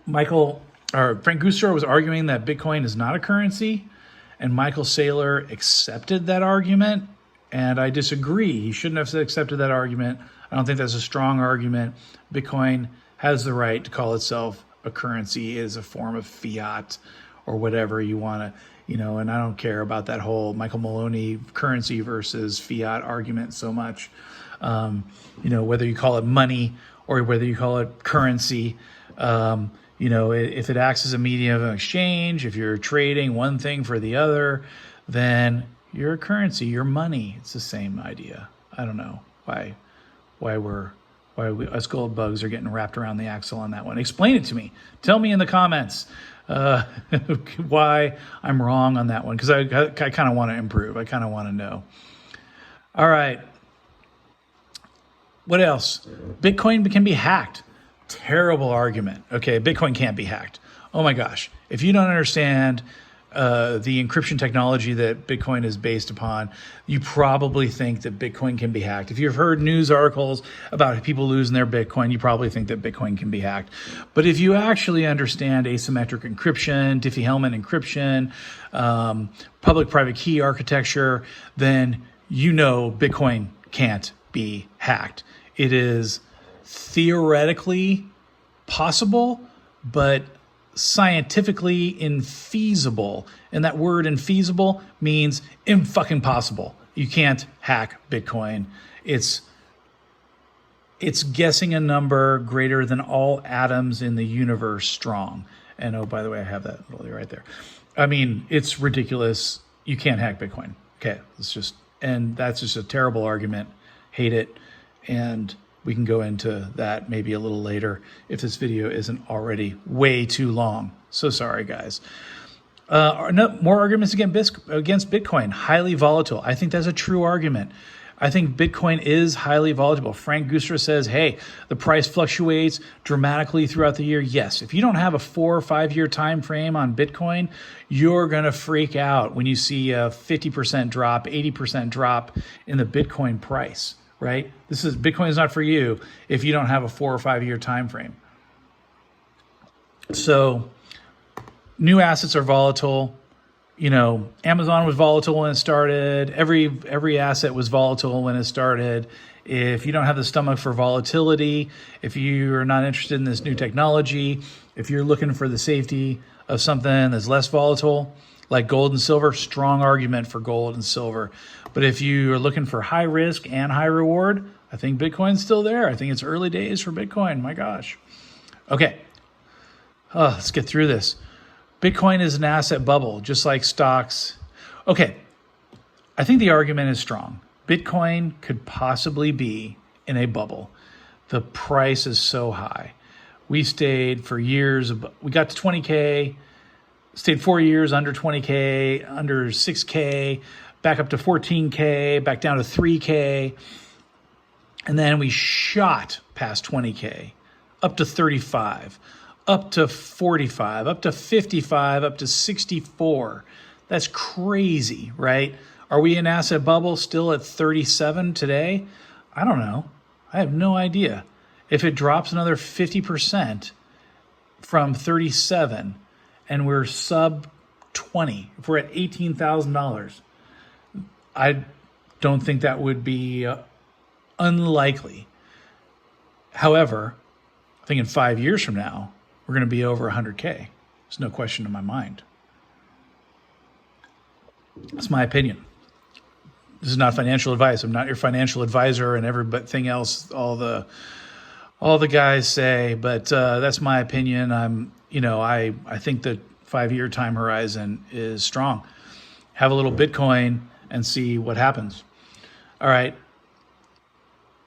Frank Gustor was arguing that Bitcoin is not a currency, And Michael Saylor accepted that argument, and I disagree. He shouldn't have accepted that argument. I don't think that's a strong argument. Bitcoin has the right to call itself a currency, as a form of fiat or whatever you want to, and I don't care about that whole Michael Maloney currency versus fiat argument so much. Whether you call it money or whether you call it currency, if it acts as a medium of exchange, if you're trading one thing for the other, then you're a currency, you're money. It's the same idea. I don't know why us gold bugs are getting wrapped around the axle on that one. Explain it to me. Tell me in the comments why I'm wrong on that one, because I kind of want to improve. I kind of want to know. All right. What else? Bitcoin can be hacked. Terrible argument. Okay, Bitcoin can't be hacked. Oh my gosh. If you don't understand the encryption technology that Bitcoin is based upon, you probably think that Bitcoin can be hacked. If you've heard news articles about people losing their Bitcoin, you probably think that Bitcoin can be hacked. But if you actually understand asymmetric encryption, Diffie-Hellman encryption, public-private key architecture, then you know Bitcoin can't be hacked. It is theoretically possible, but scientifically infeasible. And that word infeasible means unfucking possible. You can't hack Bitcoin. It's guessing a number greater than all atoms in the universe strong. And oh, by the way, I have that really right there. I mean, it's ridiculous. You can't hack Bitcoin. Okay, that's just a terrible argument. Hate it. And we can go into that maybe a little later if this video isn't already way too long. So sorry, guys. No, more arguments against Bitcoin. Highly volatile. I think that's a true argument. I think Bitcoin is highly volatile. Frank Gustra says, hey, the price fluctuates dramatically throughout the year. Yes, if you don't have a 4 or 5 year time frame on Bitcoin, you're going to freak out when you see a 50% drop, 80% drop in the Bitcoin price. Right? Bitcoin is not for you if you don't have a 4 or 5 year time frame. So new assets are volatile. Amazon was volatile when it started. Every asset was volatile when it started. If you don't have the stomach for volatility, if you are not interested in this new technology, if you're looking for the safety of something that's less volatile, like gold and silver, strong argument for gold and silver. But if you are looking for high risk and high reward, I think Bitcoin's still there. I think it's early days for Bitcoin. My gosh. Okay. Let's get through this. Bitcoin is an asset bubble, just like stocks. Okay. I think the argument is strong. Bitcoin could possibly be in a bubble. The price is so high. We stayed for years. We got to 20K. Stayed 4 years under 20K, under 6K, back up to 14K, back down to 3K. And then we shot past 20K, up to 35, up to 45, up to 55, up to 64. That's crazy, right? Are we in asset bubble still at 37 today? I don't know. I have no idea. If it drops another 50% from 37, and we're sub 20, if we're at $18,000, I don't think that would be unlikely. However, I think in 5 years from now, we're going to be over 100K. There's no question in my mind. That's my opinion. This is not financial advice. I'm not your financial advisor and everything else all the guys say, but that's my opinion. I think the 5 year time horizon is strong. Have a little Bitcoin and see what happens. All right.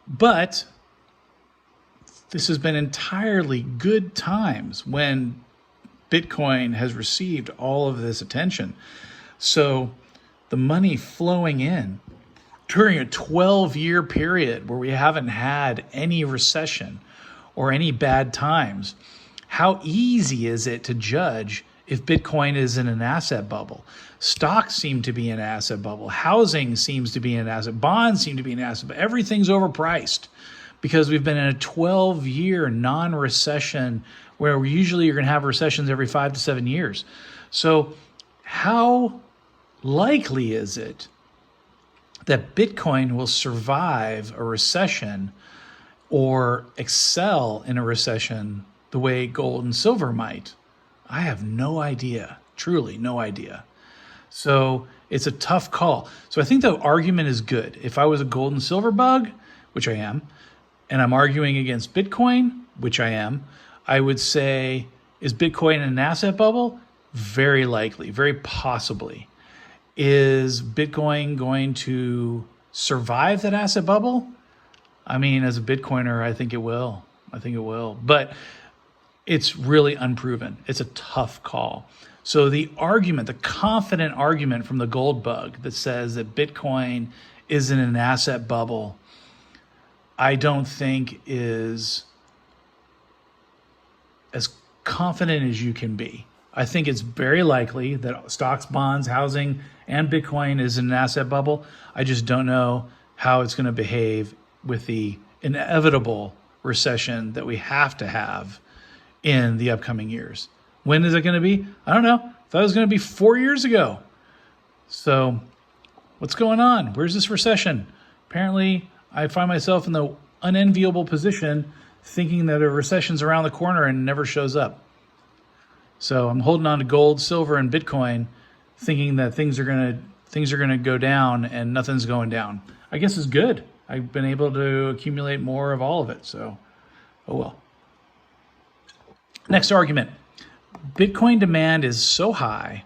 But this has been entirely good times when Bitcoin has received all of this attention. So the money flowing in during a 12-year period where we haven't had any recession or any bad times, how easy is it to judge if Bitcoin is in an asset bubble? Stocks seem to be in an asset bubble. Housing seems to be in an asset. Bonds seem to be in an asset bubble. Everything's overpriced because we've been in a 12-year non-recession where usually you're going to have recessions every 5 to 7 years. So how likely is it that Bitcoin will survive a recession or excel in a recession the way gold and silver might? I have no idea, truly no idea. So it's a tough call. So I think the argument is good. If I was a gold and silver bug, which I am, and I'm arguing against Bitcoin, which I am, I would say, is Bitcoin an asset bubble? Very likely, very possibly. Is Bitcoin going to survive that asset bubble? I mean, as a Bitcoiner, I think it will. I think it will. But it's really unproven. It's a tough call. So the argument, the confident argument from the gold bug that says that Bitcoin isn't an asset bubble, I don't think is as confident as you can be. I think it's very likely that stocks, bonds, housing, and Bitcoin is an asset bubble. I just don't know how it's going to behave with the inevitable recession that we have to have in the upcoming years. When is it going to be? I don't know. I thought it was going to be 4 years ago. So what's going on? Where's this recession? Apparently, I find myself in the unenviable position thinking that a recession's around the corner and never shows up. So I'm holding on to gold, silver, and Bitcoin, thinking that things are gonna go down and nothing's going down. I guess it's good. I've been able to accumulate more of all of it. So, oh well. Next argument. Bitcoin demand is so high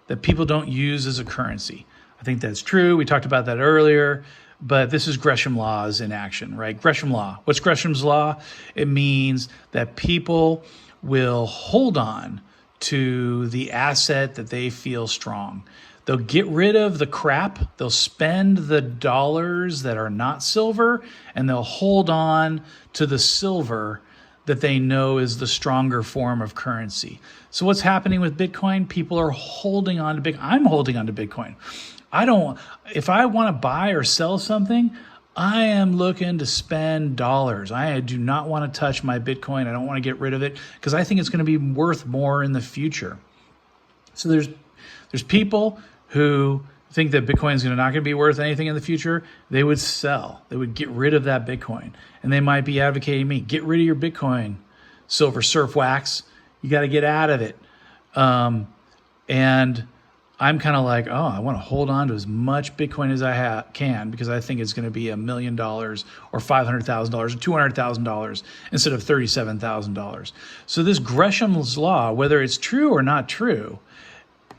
that people don't use as a currency. I think that's true. We talked about that earlier, but this is Gresham laws in action, right? Gresham law. What's Gresham's law? It means that people will hold on to the asset that they feel strong. They'll get rid of the crap. They'll spend the dollars that are not silver, and they'll hold on to the silver that they know is the stronger form of currency. So what's happening with Bitcoin? People are holding on to Bitcoin. I'm holding on to Bitcoin. If I want to buy or sell something, I am looking to spend dollars. I do not want to touch my Bitcoin. I don't want to get rid of it because I think it's going to be worth more in the future. So there's people who think that Bitcoin is not going to be worth anything in the future. They would sell. They would get rid of that Bitcoin. And they might be advocating me, get rid of your Bitcoin, SilverSurfwax. You got to get out of it. And I'm kind of like, I want to hold on to as much Bitcoin as I can because I think it's going to be $1 million or $500,000 or $200,000 instead of $37,000. So this Gresham's law, whether it's true or not true,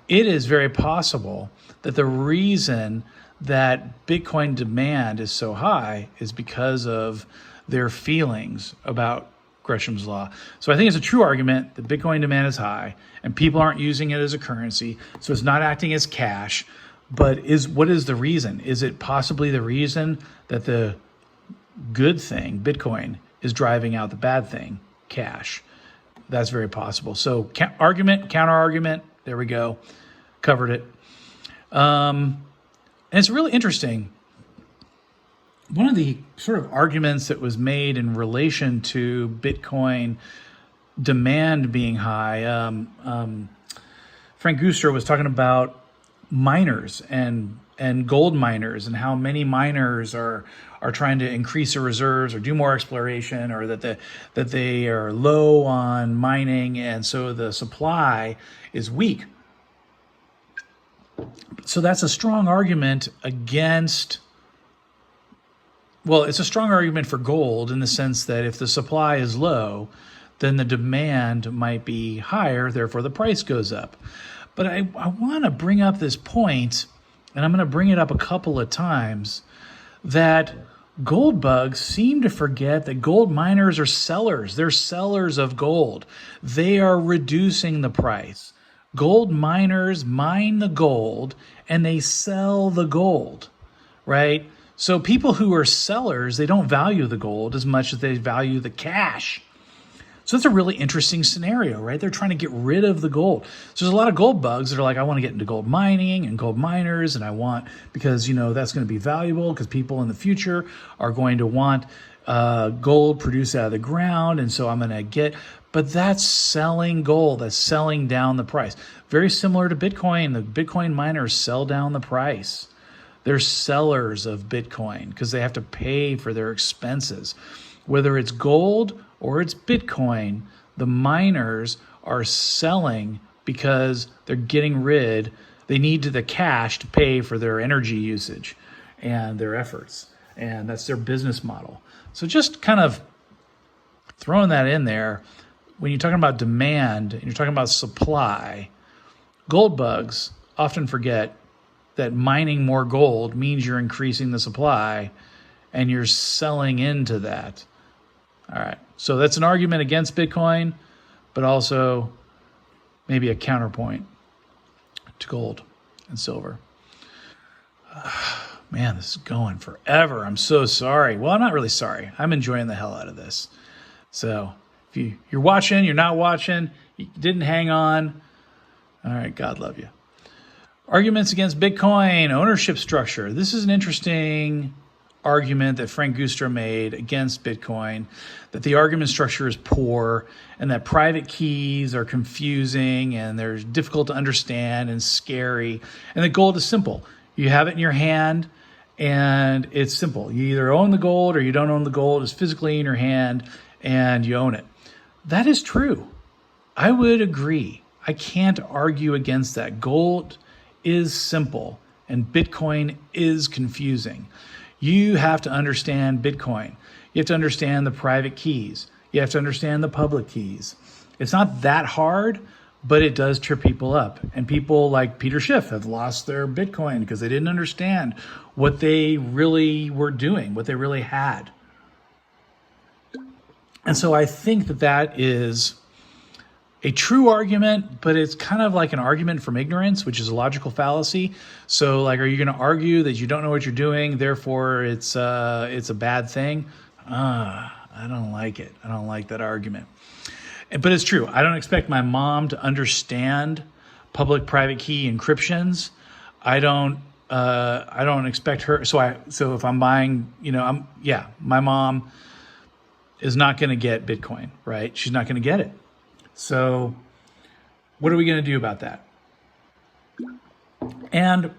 it is very possible that the reason that Bitcoin demand is so high is because of their feelings about Gresham's law. So I think it's a true argument that Bitcoin demand is high and people aren't using it as a currency. So it's not acting as cash, but what is the reason? Is it possibly the reason that the good thing, Bitcoin, is driving out the bad thing, cash? That's very possible. So argument, counter argument, there we go. Covered it. And it's really interesting. One of the sort of arguments that was made in relation to Bitcoin demand being high, Frank Guster was talking about miners and gold miners and how many miners are trying to increase their reserves or do more exploration, or that they are low on mining and so the supply is weak. So that's a strong argument against. Well, it's a strong argument for gold in the sense that if the supply is low, then the demand might be higher, therefore the price goes up. But I want to bring up this point, and I'm going to bring it up a couple of times, that gold bugs seem to forget that gold miners are sellers. They're sellers of gold. They are reducing the price. Gold miners mine the gold and they sell the gold, right? So people who are sellers, they don't value the gold as much as they value the cash. So that's a really interesting scenario, right? They're trying to get rid of the gold. So there's a lot of gold bugs that are like, I want to get into gold mining and gold miners, and I want, because, that's going to be valuable because people in the future are going to want gold produced out of the ground. And so I'm going to get, But that's selling gold. That's selling down the price. Very similar to Bitcoin. The Bitcoin miners sell down the price. They're sellers of Bitcoin because they have to pay for their expenses. Whether it's gold or it's Bitcoin, the miners are selling because they're getting rid, they need the cash to pay for their energy usage and their efforts. And that's their business model. So just kind of throwing that in there, when you're talking about demand and you're talking about supply, gold bugs often forget that mining more gold means you're increasing the supply and you're selling into that. All right. So that's an argument against Bitcoin, but also maybe a counterpoint to gold and silver. Man, this is going forever. I'm so sorry. Well, I'm not really sorry. I'm enjoying the hell out of this. So if you're watching, you're not watching, you didn't hang on. All right, God love you. Arguments against Bitcoin, ownership structure. This is an interesting argument that Frank Gustra made against Bitcoin, that the argument structure is poor and that private keys are confusing and they're difficult to understand and scary. And the gold is simple. You have it in your hand and it's simple. You either own the gold or you don't own the gold. It's physically in your hand and you own it. That is true. I would agree. I can't argue against that. Gold is simple and Bitcoin is confusing. You have to understand Bitcoin. You have to understand the private keys. You have to understand the public keys. It's not that hard, but it does trip people up. And people like Peter Schiff have lost their Bitcoin because they didn't understand what they really were doing, what they really had. And so I think that that is a true argument, but it's kind of like an argument from ignorance, which is a logical fallacy. So like, are you going to argue that you don't know what you're doing, therefore it's a bad thing? I don't like it. I don't like that argument. But it's true. I don't expect my mom to understand public-private key encryptions. I don't expect her. So if I'm buying, my mom is not going to get Bitcoin, right? She's not going to get it. So what are we going to do about that? And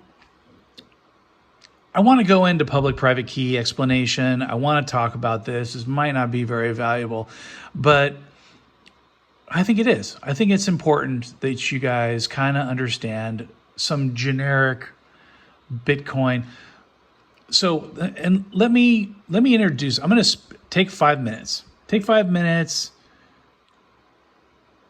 I want to go into public-private key explanation. I want to talk about this. This might not be very valuable, but I think it is. I think it's important that you guys kind of understand some generic Bitcoin. So, and let me introduce, I'm going to take 5 minutes. Take 5 minutes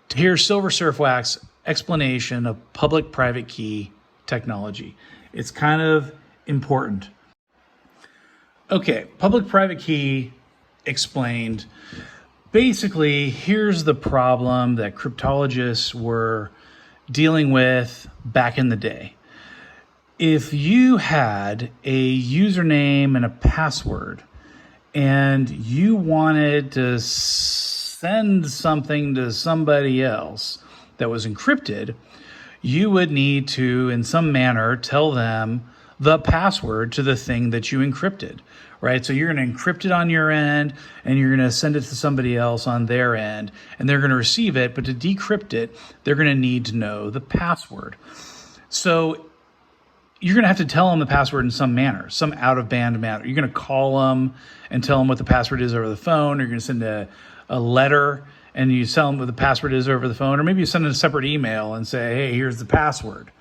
to hear SilverSurfwax explanation of public-private key technology. It's kind of important. Okay, public-private key explained. Basically, here's the problem that cryptologists were dealing with back in the day. If you had a username and a password and you wanted to send something to somebody else that was encrypted, you would need to, in some manner, tell them the password to the thing that you encrypted, right? So you're going to encrypt it on your end and you're going to send it to somebody else on their end and they're going to receive it. But to decrypt it, they're going to need to know the password. So you're going to have to tell them the password in some manner, some out-of-band manner. You're going to call them and tell them what the password is over the phone. You're going to send a letter and you tell them what the password is over the phone. Or maybe you send a separate email and say, hey, here's the password,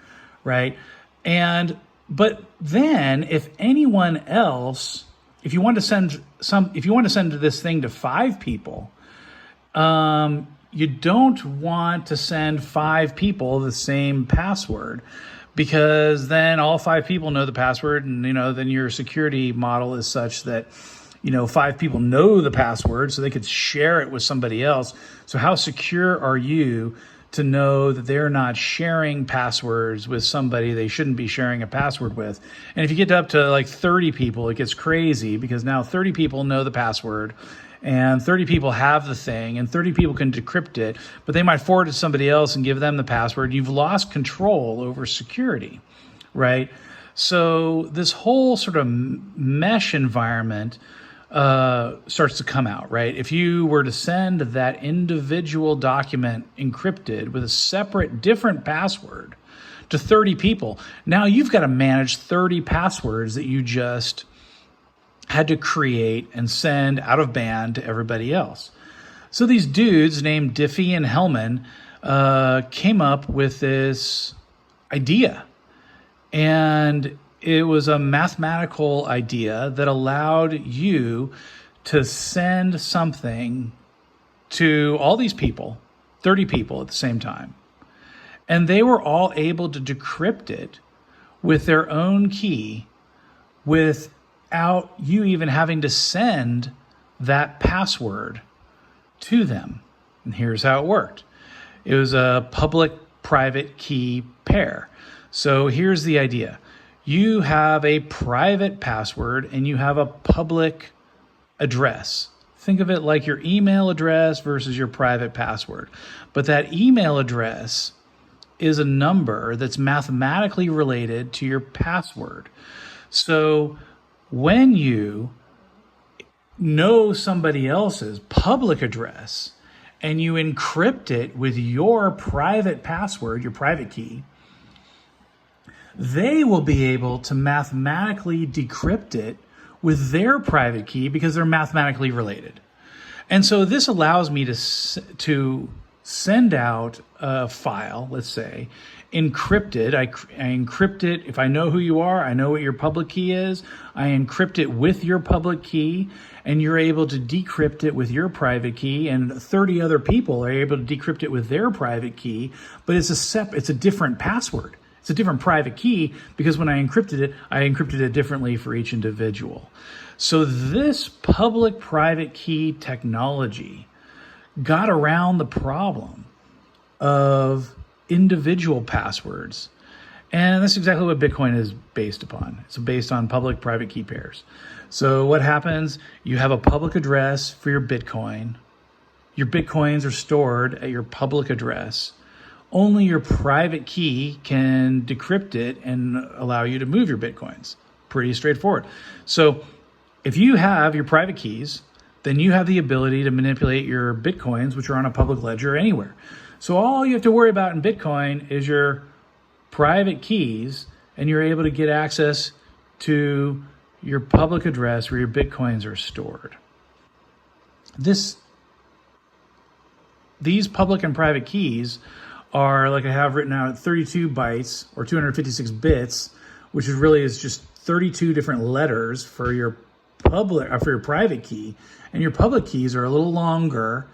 right? But then if anyone else, if you want to send this thing to 5 people, you don't want to send 5 people the same password, because then all 5 people know the password, and then your security model is such that 5 people know the password, so they could share it with somebody else. So how secure are you to know that they're not sharing passwords with somebody they shouldn't be sharing a password with? And if you get up to like 30 people, it gets crazy, because now 30 people know the password and 30 people have the thing and 30 people can decrypt it, but they might forward it to somebody else and give them the password. You've lost control over security, right? So this whole sort of mesh environment starts to come out, right? If you were to send that individual document encrypted with a separate, different password to 30 people, now you've got to manage 30 passwords that you just had to create and send out of band to everybody else. So these dudes named Diffie and Hellman came up with this idea. And it was a mathematical idea that allowed you to send something to all these people, 30 people at the same time. And they were all able to decrypt it with their own key without you even having to send that password to them. And here's how it worked. It was a public-private key pair. So here's the idea. You have a private password and you have a public address. Think of it like your email address versus your private password. But that email address is a number that's mathematically related to your password. So when you know somebody else's public address and you encrypt it with your private password, your private key, they will be able to mathematically decrypt it with their private key because they're mathematically related. And so this allows me to send out a file, let's say, encrypted. I encrypt it. If I know who you are, I know what your public key is. I encrypt it with your public key, and you're able to decrypt it with your private key, and 30 other people are able to decrypt it with their private key, but it's a different password. It's a different private key because when I encrypted it differently for each individual. So this public-private key technology got around the problem of individual passwords. And that's exactly what Bitcoin is based upon. It's based on public-private key pairs. So what happens, you have a public address for your Bitcoin. Your Bitcoins are stored at your public address. Only your private key can decrypt it and allow you to move your Bitcoins. Pretty straightforward. So if you have your private keys, then you have the ability to manipulate your Bitcoins, which are on a public ledger anywhere. So all you have to worry about in Bitcoin is your private keys, and you're able to get access to your public address where your Bitcoins are stored. These public and private keys are, like I have written out, 32 bytes or 256 bits, which is just 32 different letters for your private key. And your public keys are a little longer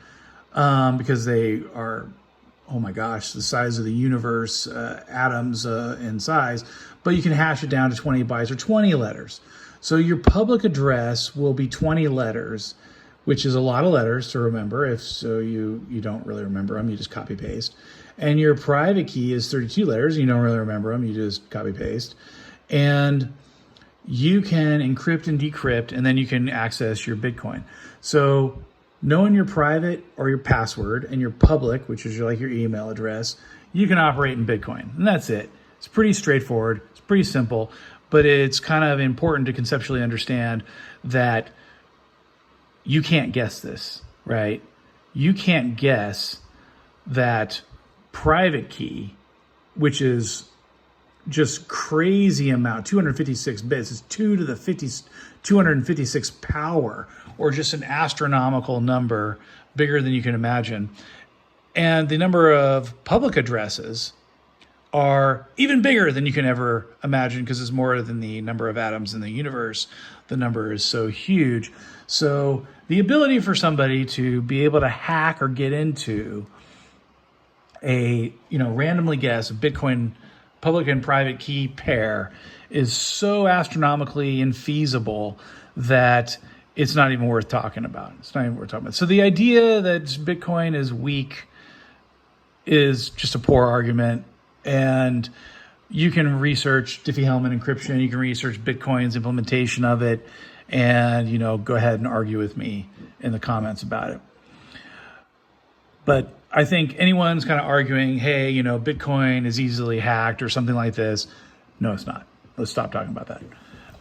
because they are, oh my gosh, the size of the universe, atoms in size. But you can hash it down to 20 bytes or 20 letters. So your public address will be 20 letters, which is a lot of letters to remember. If so, you don't really remember them, you just copy paste. And your private key is 32 letters. You don't really remember them. You just copy paste. And you can encrypt and decrypt, and then you can access your Bitcoin. So knowing your private or your password and your public, which is like your email address, you can operate in Bitcoin. And that's it. It's pretty straightforward. It's pretty simple. But it's kind of important to conceptually understand that you can't guess this, right? You can't guess that private key, which is just crazy amount, 256 bits, is 256 power, or just an astronomical number, bigger than you can imagine. And the number of public addresses are even bigger than you can ever imagine because it's more than the number of atoms in the universe. The number is so huge. So the ability for somebody to be able to hack or get into randomly guess a Bitcoin public and private key pair is so astronomically infeasible that it's not even worth talking about. So the idea that Bitcoin is weak is just a poor argument. And you can research Diffie-Hellman encryption. You can research Bitcoin's implementation of it, and go ahead and argue with me in the comments about it. But I think anyone's kind of arguing, hey, Bitcoin is easily hacked or something like this. No, it's not. Let's stop talking about that.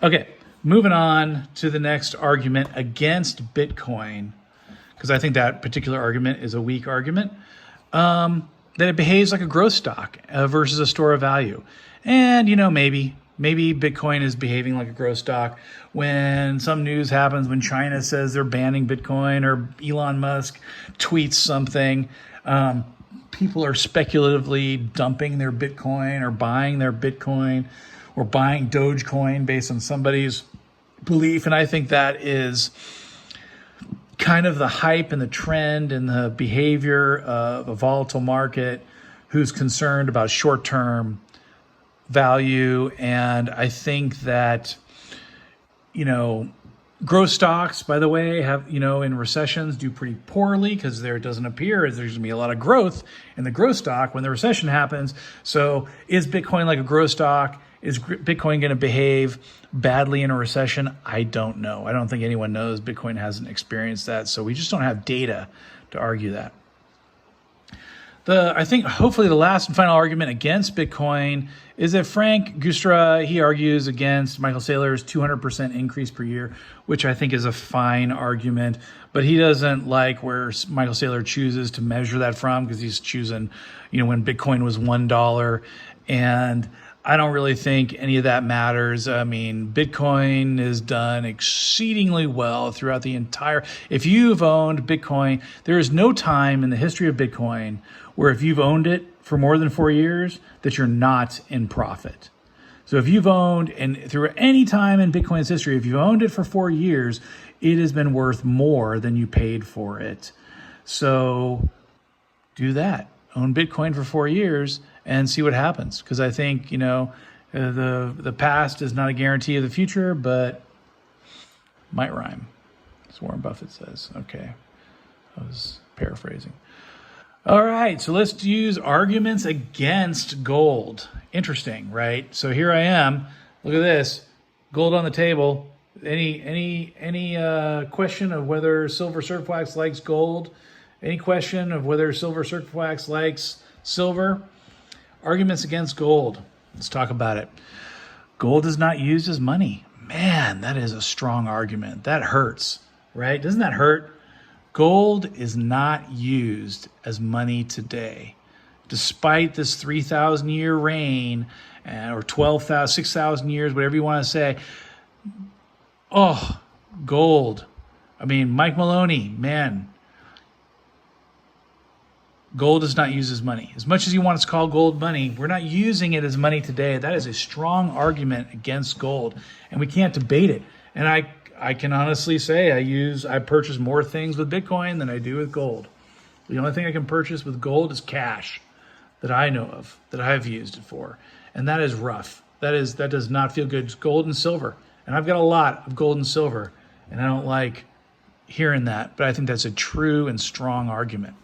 Okay, moving on to the next argument against Bitcoin, because I think that particular argument is a weak argument, that it behaves like a growth stock versus a store of value. And, maybe Bitcoin is behaving like a growth stock when some news happens, when China says they're banning Bitcoin or Elon Musk tweets something. People are speculatively dumping their Bitcoin or buying their Bitcoin or buying Dogecoin based on somebody's belief. And I think that is kind of the hype and the trend and the behavior of a volatile market who's concerned about short-term value. And I think that, growth stocks, by the way, have, in recessions do pretty poorly because there doesn't appear as there's going to be a lot of growth in the growth stock when the recession happens. So is Bitcoin like a growth stock? Is Bitcoin going to behave badly in a recession? I don't know. I don't think anyone knows. Bitcoin hasn't experienced that. So we just don't have data to argue that. I think hopefully the last and final argument against Bitcoin is that Frank Gustra, he argues against Michael Saylor's 200% increase per year, which I think is a fine argument, but he doesn't like where Michael Saylor chooses to measure that from, because he's choosing, when Bitcoin was $1. And I don't really think any of that matters. I mean, Bitcoin is done exceedingly well throughout the entire. If you've owned Bitcoin, there is no time in the history of Bitcoin where if you've owned it for more than 4 years, that you're not in profit. So if you've owned, and through any time in Bitcoin's history, if you've owned it for 4 years, it has been worth more than you paid for it. So do that. Own Bitcoin for 4 years and see what happens. Because I think, the past is not a guarantee of the future, but might rhyme, as Warren Buffett says. Okay, I was paraphrasing. All right, so let's use arguments against gold. Interesting, right? So here I am. Look at this, gold on the table. Any question of whether SilverSurfwax likes gold? Any question of whether SilverSurfwax likes silver? Arguments against gold. Let's talk about it. Gold is not used as money. Man, that is a strong argument. That hurts, right? Doesn't that hurt? Gold is not used as money today. Despite this 3,000 year reign, or 12,000, 6,000 years, whatever you want to say. Oh, gold. I mean, Mike Maloney, man. Gold is not used as money. As much as you want us to call gold money, we're not using it as money today. That is a strong argument against gold, and we can't debate it. And I can honestly say I purchase more things with Bitcoin than I do with gold. The only thing I can purchase with gold is cash that I know of, that I've used it for. And that is rough. That does not feel good. It's gold and silver. And I've got a lot of gold and silver, and I don't like hearing that, but I think that's a true and strong argument.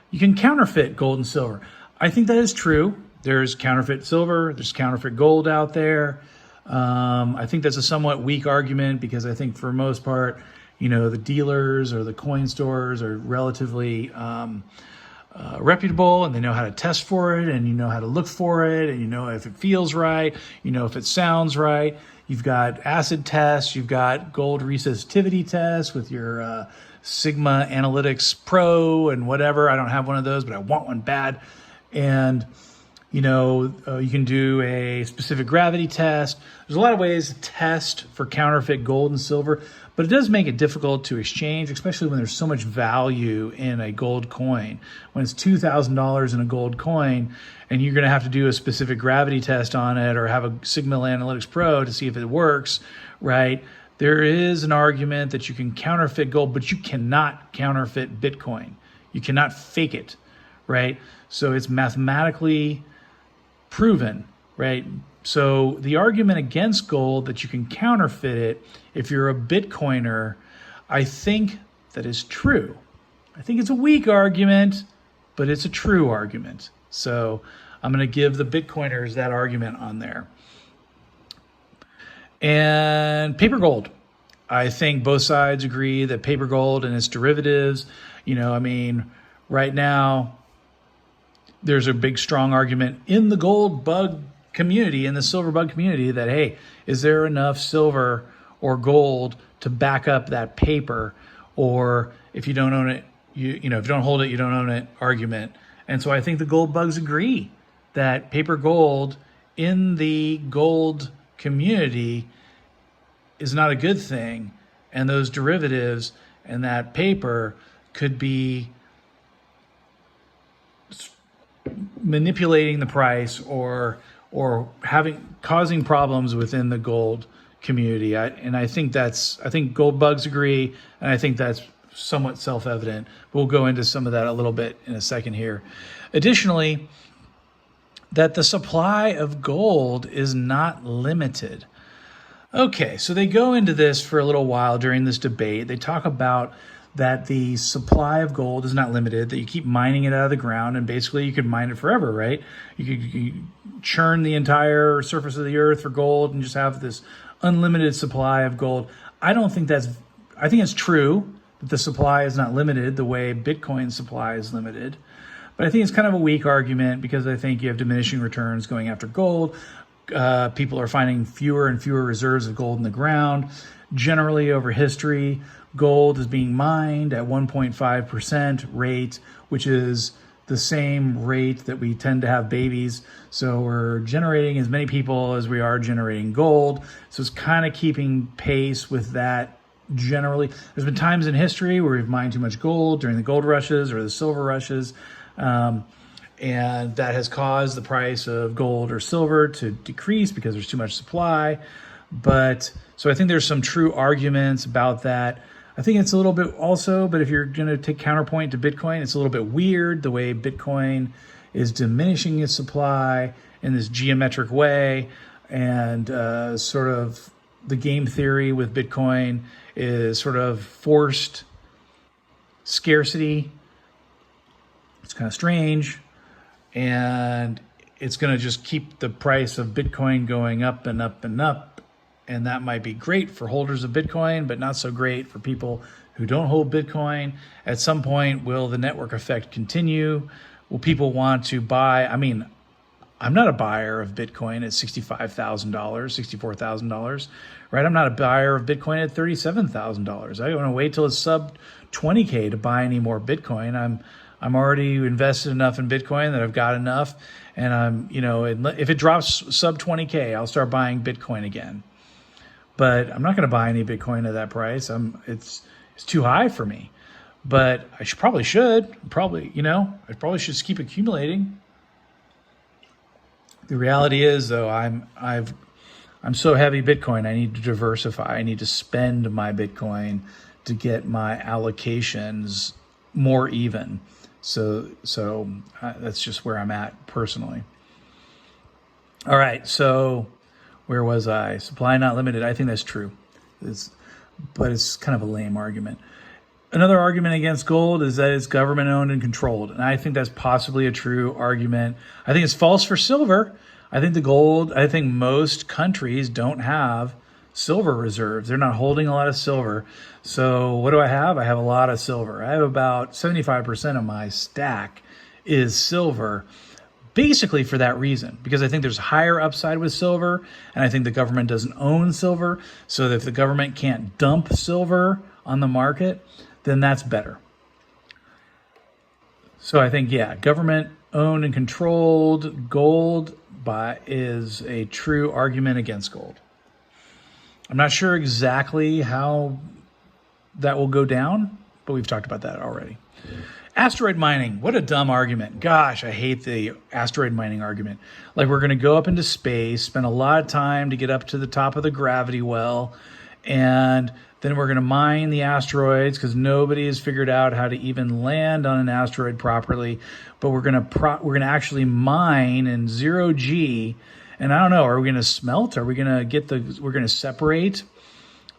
You can counterfeit gold and silver. I think that is true. There's counterfeit silver, there's counterfeit gold out there. I think that's a somewhat weak argument because I think for most part, the dealers or the coin stores are relatively reputable, and they know how to test for it, and you know how to look for it, and you know if it feels right, you know if it sounds right. You've got acid tests, you've got gold resistivity tests with your Sigma Analytics Pro and whatever. I don't have one of those, but I want one bad. And you can do a specific gravity test. There's a lot of ways to test for counterfeit gold and silver, but it does make it difficult to exchange, especially when there's so much value in a gold coin. When it's $2,000 in a gold coin, and you're going to have to do a specific gravity test on it or have a Sigma Analytics Pro to see if it works, right? There is an argument that you can counterfeit gold, but you cannot counterfeit Bitcoin. You cannot fake it, right? So it's mathematically proven, right? So the argument against gold that you can counterfeit it if you're a Bitcoiner, I think that is true. I think it's a weak argument, but it's a true argument. So I'm going to give the Bitcoiners that argument on there. And paper gold. I think both sides agree that paper gold and its derivatives, right now, there's a big, strong argument in the gold bug community, in the silver bug community, that, hey, is there enough silver or gold to back up that paper, or if you don't own it, if you don't hold it, you don't own it argument. And so I think the gold bugs agree that paper gold in the gold community is not a good thing, and those derivatives and that paper could be manipulating the price or causing problems within the gold community. I think gold bugs agree, and I think that's somewhat self-evident. We'll go into some of that a little bit in a second here. Additionally, that the supply of gold is not limited. Okay, so they go into this for a little while during this debate. They talk about that the supply of gold is not limited, that you keep mining it out of the ground, and basically you could mine it forever, right? You could churn the entire surface of the earth for gold and just have this unlimited supply of gold. I think it's true that the supply is not limited the way Bitcoin supply is limited. But I think it's kind of a weak argument, because I think you have diminishing returns going after gold. People are finding fewer and fewer reserves of gold in the ground. Generally, over history, gold is being mined at 1.5% rate, which is the same rate that we tend to have babies. So we're generating as many people as we are generating gold. So it's kind of keeping pace with that. Generally, there's been times in history where we've mined too much gold during the gold rushes or the silver rushes. And that has caused the price of gold or silver to decrease because there's too much supply. So I think there's some true arguments about that. I think it's a little bit also, but if you're going to take counterpoint to Bitcoin, it's a little bit weird the way Bitcoin is diminishing its supply in this geometric way. And sort of the game theory with Bitcoin is sort of forced scarcity. It's kind of strange, and it's going to just keep the price of Bitcoin going up and up and up. And that might be great for holders of Bitcoin, but not so great for people who don't hold Bitcoin. At some point, will the network effect continue? Will people want to buy? I mean, I'm not a buyer of Bitcoin at $65,000, $64,000, right? I'm not a buyer of Bitcoin at $37,000. I want to wait till it's sub 20K to buy any more Bitcoin. I'm already invested enough in Bitcoin that I've got enough, and if it drops sub 20K, I'll start buying Bitcoin again. But I'm not going to buy any Bitcoin at that price. It's too high for me. But I probably should just keep accumulating. The reality is, though, I'm so heavy Bitcoin, I need to diversify. I need to spend my Bitcoin to get my allocations more even. So that's just where I'm at personally. All right, so where was I? Supply not limited. I think that's true. But it's kind of a lame argument. Another argument against gold is that it's government owned and controlled. And I think that's possibly a true argument. I think it's false for silver. I think most countries don't have silver reserves. They're not holding a lot of silver. So what do I have? I have a lot of silver. I have about 75% of my stack is silver, basically for that reason, because I think there's higher upside with silver, and I think the government doesn't own silver. So if the government can't dump silver on the market, then that's better. So I think, government owned and controlled gold is a true argument against gold. I'm not sure exactly how that will go down, but we've talked about that already. Asteroid mining, what a dumb argument. Gosh, I hate the asteroid mining argument. Like, we're going to go up into space, spend a lot of time to get up to the top of the gravity well, and then we're going to mine the asteroids because nobody has figured out how to even land on an asteroid properly. But we're going to actually mine in 0G. And I don't know, are we going to smelt? Are we going to we're going to separate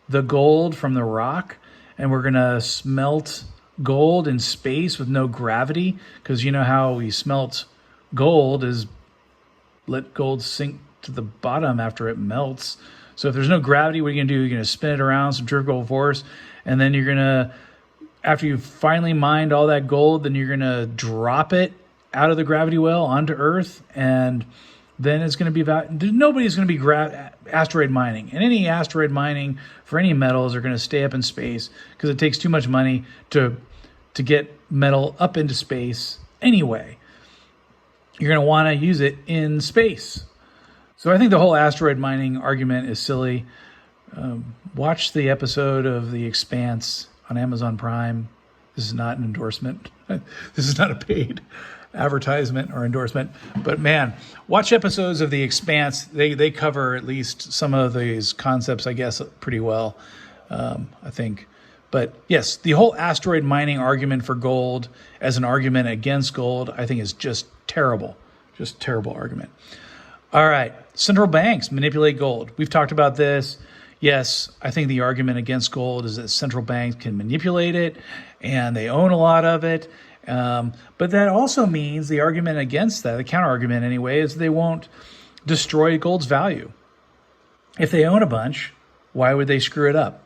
the gold from the rock, and we're going to smelt gold in space with no gravity? Because you know how we smelt gold is let gold sink to the bottom after it melts. So if there's no gravity, what are you going to do? You're going to spin it around, centrifugal force, and then you're going to, after you've finally mined all that gold, then you're going to drop it out of the gravity well onto Earth. And then it's going to be nobody's going to be asteroid mining. And any asteroid mining for any metals are going to stay up in space because it takes too much money to get metal up into space anyway. You're going to want to use it in space. So I think the whole asteroid mining argument is silly. Watch the episode of The Expanse on Amazon Prime. This is not an endorsement. This is not a paid advertisement or endorsement. But man, watch episodes of The Expanse. They cover at least some of these concepts, I guess, pretty well, I think. But yes, the whole asteroid mining argument for gold as an argument against gold, I think is just terrible. Just terrible argument. All right. Central banks manipulate gold. We've talked about this. Yes, I think the argument against gold is that central banks can manipulate it and they own a lot of it. But that also means the argument against that, the counter argument anyway, is they won't destroy gold's value. If they own a bunch, why would they screw it up?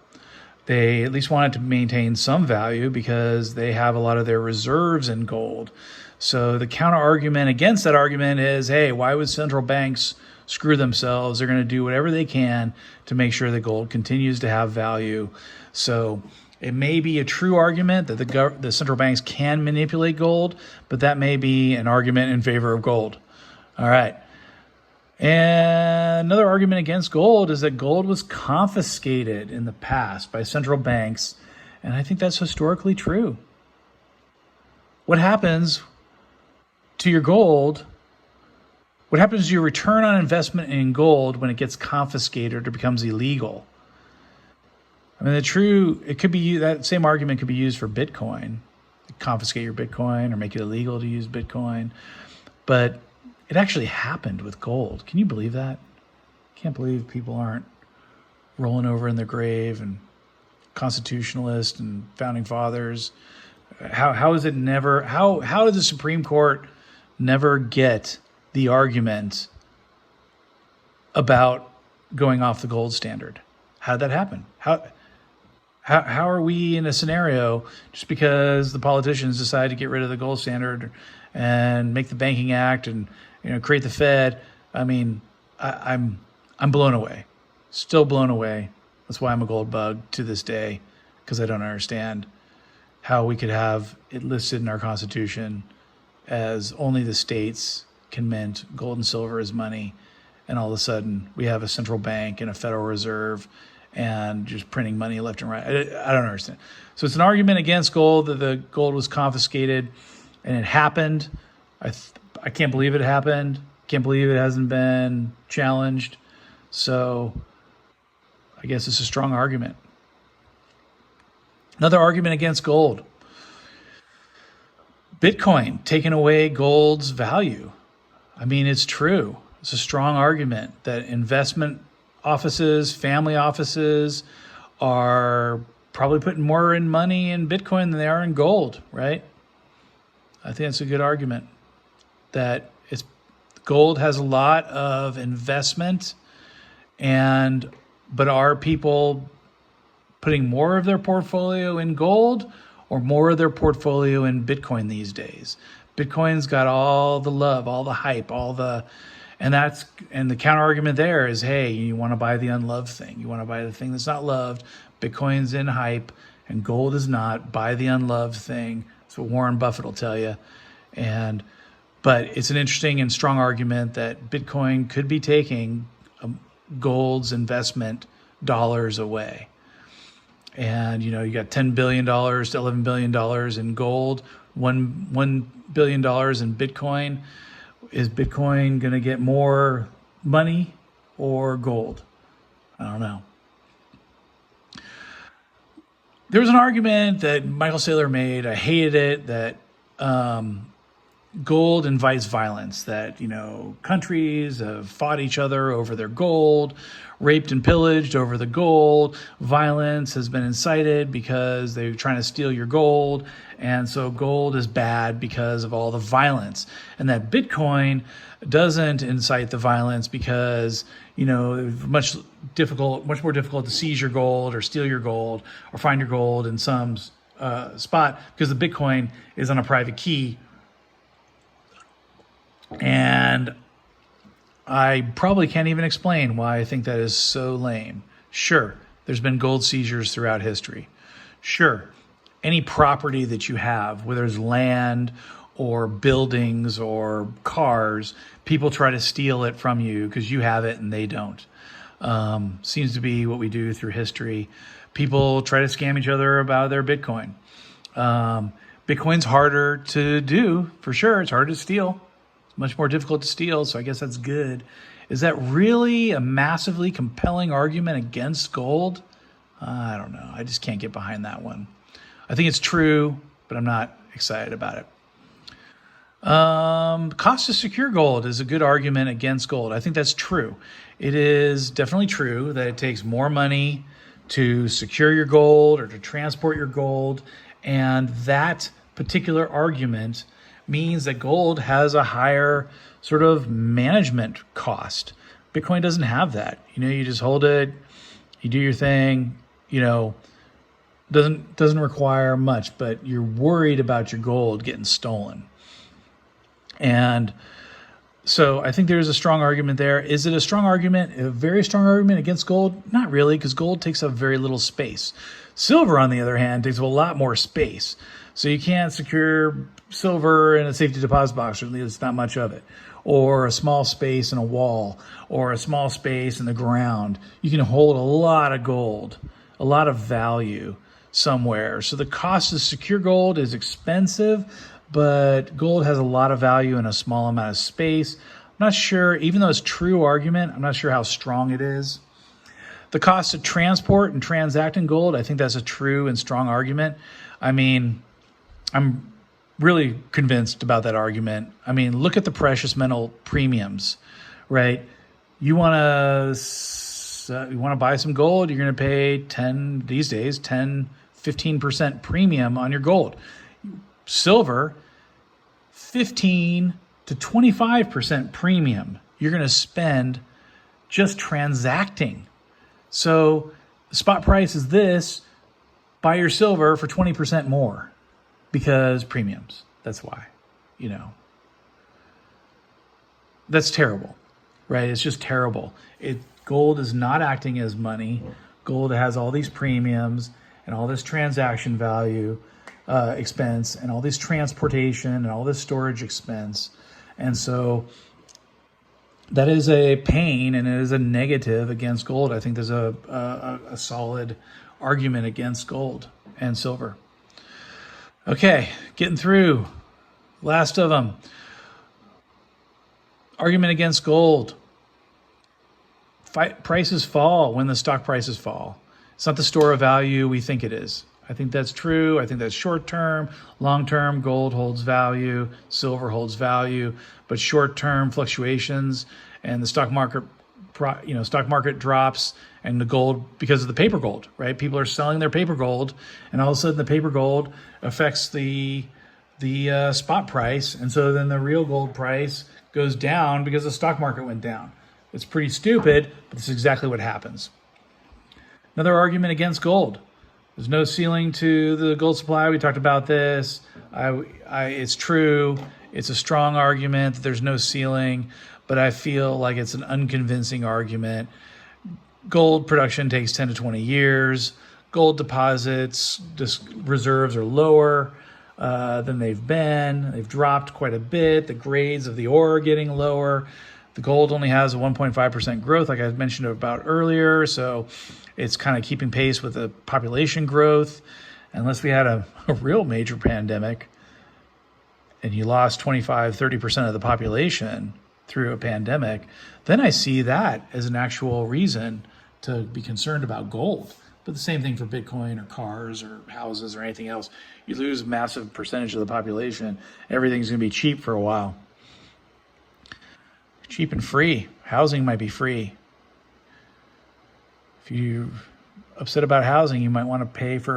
They at least want it to maintain some value because they have a lot of their reserves in gold. So the counter argument against that argument is, hey, why would central banks screw themselves? They're going to do whatever they can to make sure that gold continues to have value. So it may be a true argument that the central banks can manipulate gold, but that may be an argument in favor of gold. All right. And another argument against gold is that gold was confiscated in the past by central banks. And I think that's historically true. What happens to your gold? What happens to your return on investment in gold when it gets confiscated or becomes illegal? I mean, it could be that same argument could be used for Bitcoin. Confiscate your Bitcoin or make it illegal to use Bitcoin. But it actually happened with gold. Can you believe that? Can't believe people aren't rolling over in their grave and constitutionalists and founding fathers. How is it never? How did the Supreme Court never get the argument about going off the gold standard? How did that happen? How are we in a scenario just because the politicians decide to get rid of the gold standard and make the Banking Act and create the Fed? I mean, I'm blown away, still blown away. That's why I'm a gold bug to this day, because I don't understand how we could have it listed in our Constitution as only the states can mint gold and silver as money, and all of a sudden we have a central bank and a Federal Reserve and just printing money left and right. I don't understand. So it's an argument against gold that the gold was confiscated, and it happened. I can't believe it happened. Can't believe it hasn't been challenged. So I guess it's a strong argument. Another argument against gold. Bitcoin taking away gold's value. I mean, it's true. It's a strong argument that investment offices, family offices are probably putting more in money in Bitcoin than they are in gold, right? I think it's a good argument that gold has a lot of investment, but are people putting more of their portfolio in gold or more of their portfolio in Bitcoin these days? Bitcoin's got all the love, all the hype, and the counter argument there is, hey, you want to buy the unloved thing. You want to buy the thing that's not loved. Bitcoin's in hype and gold is not. Buy the unloved thing. That's what Warren Buffett will tell you. But it's an interesting and strong argument that Bitcoin could be taking gold's investment dollars away. And, you got $10 billion to $11 billion in gold, $1 billion in Bitcoin. Is Bitcoin going to get more money or gold? I don't know. There was an argument that Michael Saylor made. I hated it, that gold invites violence, that, countries have fought each other over their gold, raped and pillaged over the gold. Violence has been incited because they're trying to steal your gold. And so gold is bad because of all the violence. And that Bitcoin doesn't incite the violence because, it's much more difficult to seize your gold or steal your gold or find your gold in some spot because the Bitcoin is on a private key. And I probably can't even explain why I think that is so lame. Sure, there's been gold seizures throughout history. Sure, any property that you have, whether it's land or buildings or cars, people try to steal it from you because you have it and they don't. Seems to be what we do through history. People try to scam each other about their Bitcoin. Bitcoin's harder to do, for sure. It's harder to steal. It's much more difficult to steal, so I guess that's good. Is that really a massively compelling argument against gold? I don't know. I just can't get behind that one. I think it's true, but I'm not excited about it. Cost to secure gold is a good argument against gold. I think that's true. It is definitely true that it takes more money to secure your gold or to transport your gold. And that particular argument means that gold has a higher sort of management cost. Bitcoin doesn't have that. You just hold it, you do your thing, doesn't require much, but you're worried about your gold getting stolen. And so I think there's a strong argument there. Is it a strong argument, a very strong argument against gold? Not really, because gold takes up very little space. Silver, on the other hand, takes up a lot more space. So you can't secure silver in a safety deposit box, or at least not much of it, or a small space in a wall, or a small space in the ground. You can hold a lot of gold, a lot of value somewhere. So the cost to secure gold is expensive, but gold has a lot of value in a small amount of space. I'm not sure, even though it's a true argument, I'm not sure how strong it is. The cost to transport and transact in gold, I think that's a true and strong argument. I'm really convinced about that argument. Look at the precious metal premiums, right? You want to buy some gold, you're going to pay 15% premium on your gold. Silver, 15 to 25% premium you're going to spend just transacting. So the spot price is this, buy your silver for 20% more because premiums. That's why, that's terrible, right? It's just terrible. Gold is not acting as money. Gold has all these premiums and all this transaction value expense and all this transportation and all this storage expense. And so that is a pain and it is a negative against gold. I think there's a solid argument against gold and silver. Okay, getting through. Last of them. Argument against gold. Prices fall when the stock prices fall. It's not the store of value we think it is. I think that's true. I think that's short term. Long term, gold holds value, silver holds value, but short term fluctuations and the stock market drops and the gold because of the paper gold, right? People are selling their paper gold, and all of a sudden the paper gold affects the spot price, and so then the real gold price goes down because the stock market went down. It's pretty stupid, but it's exactly what happens. Another argument against gold. There's no ceiling to the gold supply. We talked about this. It's true. It's a strong argument that there's no ceiling, but I feel like it's an unconvincing argument. Gold production takes 10 to 20 years. Gold deposits, reserves are lower than they've been. They've dropped quite a bit. The grades of the ore are getting lower. The gold only has a 1.5% growth, like I mentioned about earlier, so it's kind of keeping pace with the population growth. Unless we had a real major pandemic and you lost 25, 30% of the population through a pandemic, then I see that as an actual reason to be concerned about gold. But the same thing for Bitcoin or cars or houses or anything else. You lose a massive percentage of the population, everything's going to be cheap for a while. Cheap and free. Housing might be free. If you're upset about housing, you might want to pray for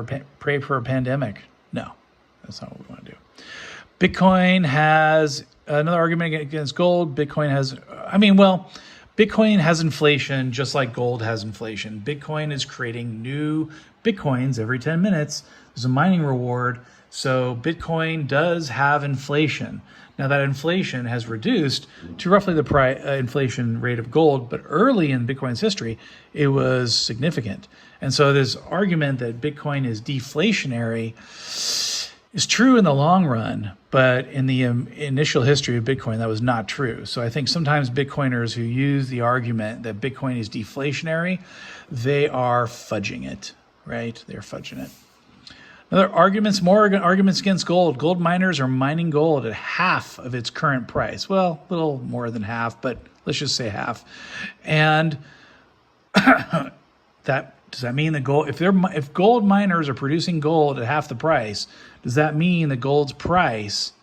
a pandemic. No, that's not what we want to do. Bitcoin has another argument against gold. Bitcoin has inflation just like gold has inflation. Bitcoin is creating new Bitcoins every 10 minutes. There's a mining reward. So Bitcoin does have inflation. Now that inflation has reduced to roughly the inflation rate of gold, but early in Bitcoin's history, it was significant. And so this argument that Bitcoin is deflationary is true in the long run, but in the initial history of Bitcoin, that was not true. So I think sometimes Bitcoiners who use the argument that Bitcoin is deflationary, they are fudging it, right? They're fudging it. More arguments against gold. Gold miners are mining gold at half of its current price. Well, a little more than half, but let's just say half. And does that mean that if gold miners are producing gold at half the price, does that mean that gold's price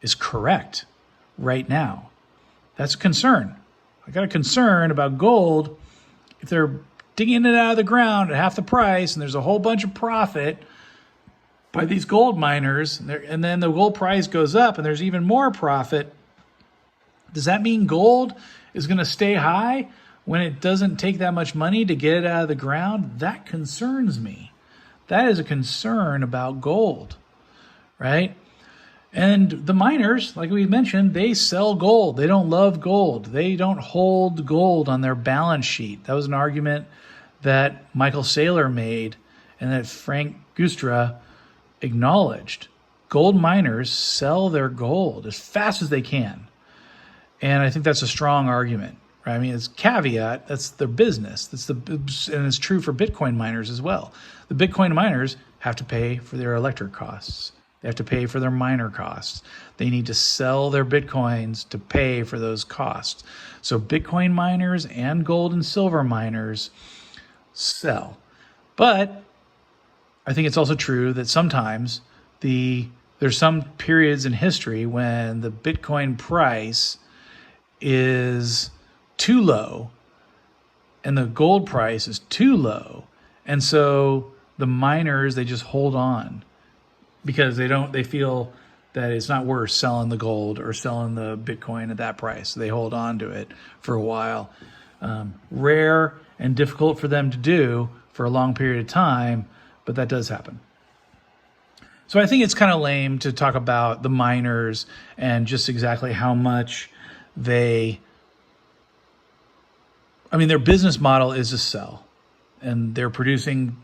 is correct right now? That's a concern. I got a concern about gold. If they're digging it out of the ground at half the price and there's a whole bunch of profit by these gold miners, and then the gold price goes up and there's even more profit, does that mean gold is going to stay high when it doesn't take that much money to get it out of the ground? That concerns me. That is a concern about gold, right? And the miners, like we mentioned, they sell gold. They don't love gold. They don't hold gold on their balance sheet. That was an argument that Michael Saylor made and that Frank Gustra acknowledged. Gold miners sell their gold as fast as they can. And I think that's a strong argument, right? I mean, it's caveat, that's their business. And it's true for Bitcoin miners as well. The Bitcoin miners have to pay for their electric costs. They have to pay for their miner costs. They need to sell their Bitcoins to pay for those costs. So Bitcoin miners and gold and silver miners sell. But I think it's also true that sometimes there's some periods in history when the Bitcoin price is too low and the gold price is too low. And so the miners, they just hold on because they feel that it's not worth selling the gold or selling the Bitcoin at that price. They hold on to it for a while. Rare and difficult for them to do for a long period of time, but that does happen. So I think it's kind of lame to talk about the miners and just exactly how much their business model is to sell. And they're producing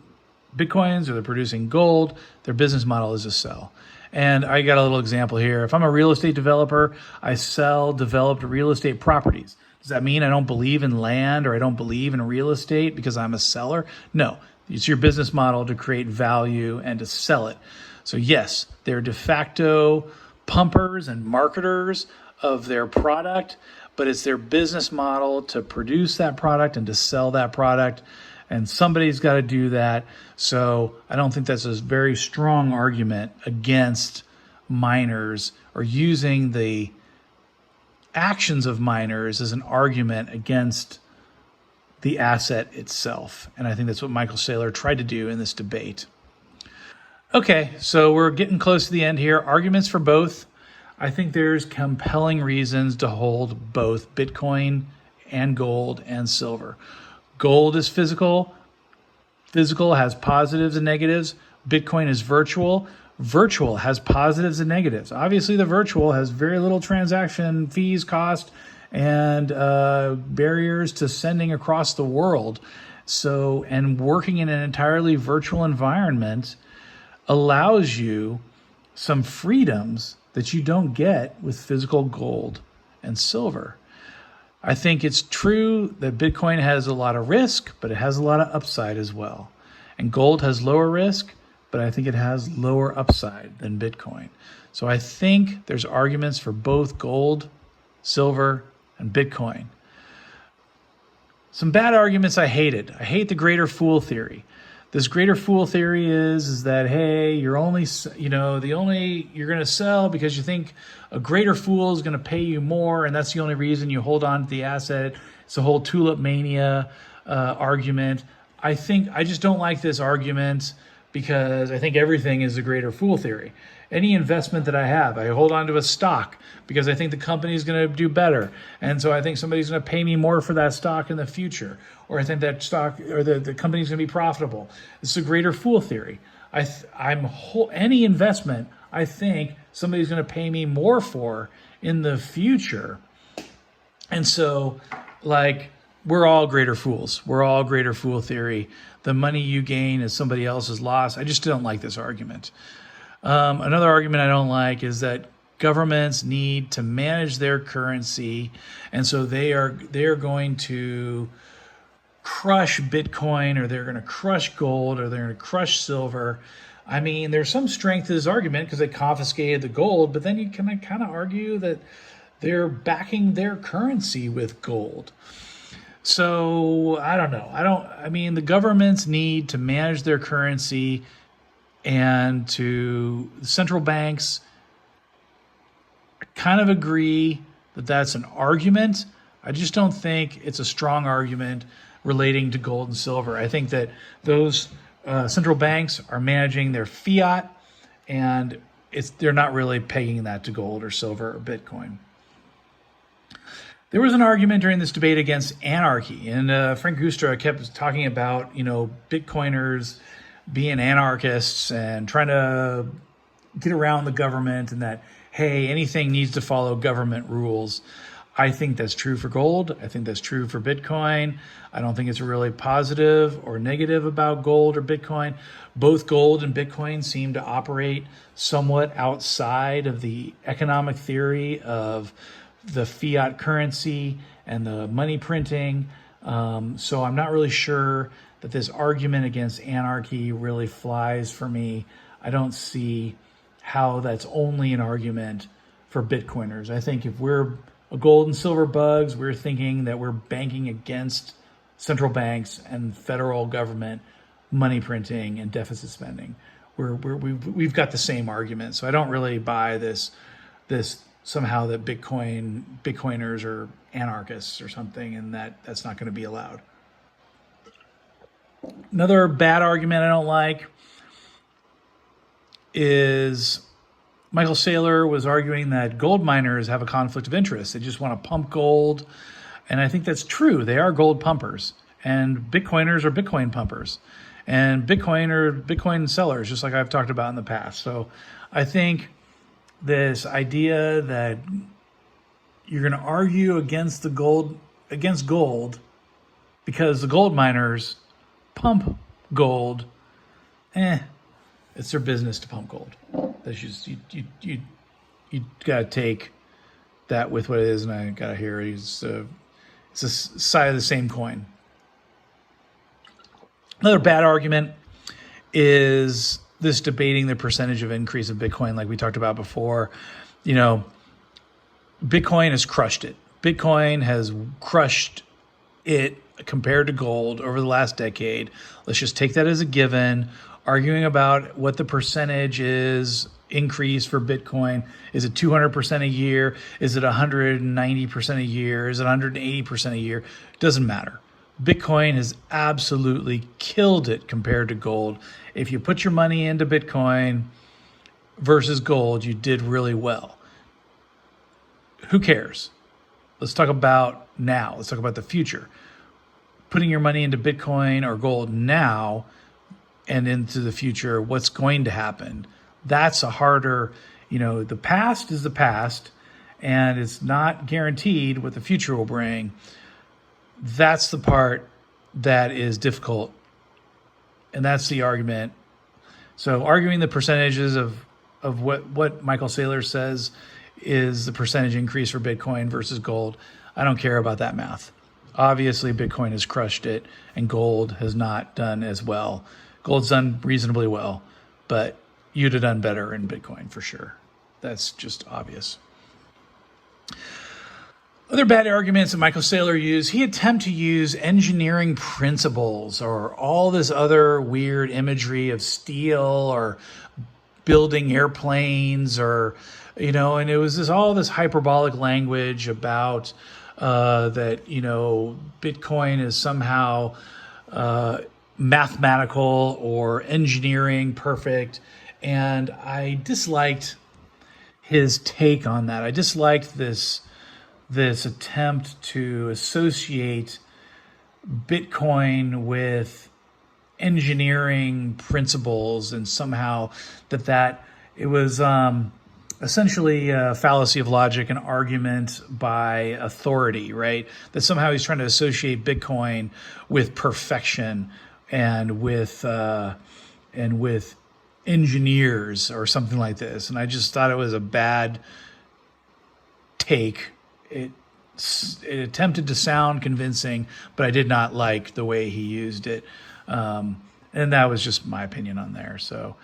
Bitcoins or they're producing gold. Their business model is to sell. And I got a little example here. If I'm a real estate developer, I sell developed real estate properties. Does that mean I don't believe in land or I don't believe in real estate because I'm a seller? No. It's your business model to create value and to sell it. So yes, they're de facto pumpers and marketers of their product, but it's their business model to produce that product and to sell that product. And somebody's got to do that. So I don't think that's a very strong argument against miners or using the actions of miners as an argument against the asset itself. And I think that's what Michael Saylor tried to do in this debate. Okay, so we're getting close to the end here. Arguments for both. I think there's compelling reasons to hold both Bitcoin and gold and silver. Gold is physical. Physical has positives and negatives. Bitcoin is virtual. Virtual has positives and negatives. Obviously, the virtual has very little transaction fees, cost, and barriers to sending across the world. So, and working in an entirely virtual environment allows you some freedoms that you don't get with physical gold and silver. I think it's true that Bitcoin has a lot of risk, but it has a lot of upside as well. And gold has lower risk, but I think it has lower upside than Bitcoin. So I think there's arguments for both gold, silver, and Bitcoin. Some bad arguments I hated. I hate the greater fool theory. This greater fool theory is that, hey, you're only you're going to sell because you think a greater fool is going to pay you more, and that's the only reason you hold on to the asset. It's the whole tulip mania argument. I just don't like this argument because I think everything is a greater fool theory. Any investment that I have, I hold on to a stock because I think the company is going to do better. And so I think somebody's going to pay me more for that stock in the future. Or I think that stock or the company is going to be profitable. It's a greater fool theory. Any investment, I think, somebody's going to pay me more for in the future. And so, like, we're all greater fools. We're all greater fool theory. The money you gain is somebody else's loss. I just don't like this argument. Another argument I don't like is that governments need to manage their currency, and so they are going to crush Bitcoin, or they're going to crush gold, or they're going to crush silver. I mean, there's some strength to this argument because they confiscated the gold, but then you can kind of argue that they're backing their currency with gold. So I don't know. I mean, the governments need to manage their currency, and to central banks kind of agree that that's an argument. I just don't think it's a strong argument relating to gold and silver. I think that those central banks are managing their fiat, and they're not really pegging that to gold or silver or Bitcoin. There was an argument during this debate against anarchy, and Frank Gustra kept talking about, Bitcoiners being anarchists and trying to get around the government, and that, hey, anything needs to follow government rules. I think that's true for gold. I think that's true for Bitcoin. I don't think it's really positive or negative about gold or Bitcoin. Both gold and Bitcoin seem to operate somewhat outside of the economic theory of the fiat currency and the money printing. So I'm not really sure that this argument against anarchy really flies for me. I don't see how that's only an argument for Bitcoiners. I think if we're a gold and silver bugs, we're thinking that we're banking against central banks and federal government money printing and deficit spending. We've got the same argument. So I don't really buy this somehow that Bitcoiners are anarchists or something, and that's not going to be allowed. Another bad argument I don't like is Michael Saylor was arguing that gold miners have a conflict of interest. They just want to pump gold. And I think that's true. They are gold pumpers. And Bitcoiners are Bitcoin pumpers. And Bitcoin are Bitcoin sellers, just like I've talked about in the past. So I think this idea that you're going to argue against gold because the gold miners pump gold, it's their business to pump gold. That's just you gotta take that with what it is, and I gotta hear it. It's a side of the same coin. Another bad argument is this debating the percentage of increase of Bitcoin, like we talked about before. Bitcoin has crushed it. Bitcoin has crushed it compared to gold over the last decade. Let's just take that as a given. Arguing about what the percentage is increase for Bitcoin. Is it 200% a year? Is it 190% a year? Is it 180% a year? Doesn't matter. Bitcoin has absolutely killed it compared to gold. If you put your money into Bitcoin versus gold, you did really well. Who cares? Let's talk about now. Let's talk about the future. Putting your money into Bitcoin or gold now and into the future, what's going to happen? That's a harder, the past is the past, and it's not guaranteed what the future will bring. That's the part that is difficult, and that's the argument. So arguing the percentages of what Michael Saylor says is the percentage increase for Bitcoin versus gold, I don't care about that math. Obviously, Bitcoin has crushed it, and gold has not done as well. Gold's done reasonably well, but you'd have done better in Bitcoin for sure. That's just obvious. Other bad arguments that Michael Saylor used, he attempted to use engineering principles or all this other weird imagery of steel or building airplanes or, and it was all this hyperbolic language about that, Bitcoin is somehow mathematical or engineering perfect. And I disliked his take on that. I disliked this attempt to associate Bitcoin with engineering principles and somehow that it was essentially a fallacy of logic, an argument by authority, right? That somehow he's trying to associate Bitcoin with perfection and with engineers or something like this. And I just thought it was a bad take. It attempted to sound convincing, but I did not like the way he used it. And that was just my opinion on there. So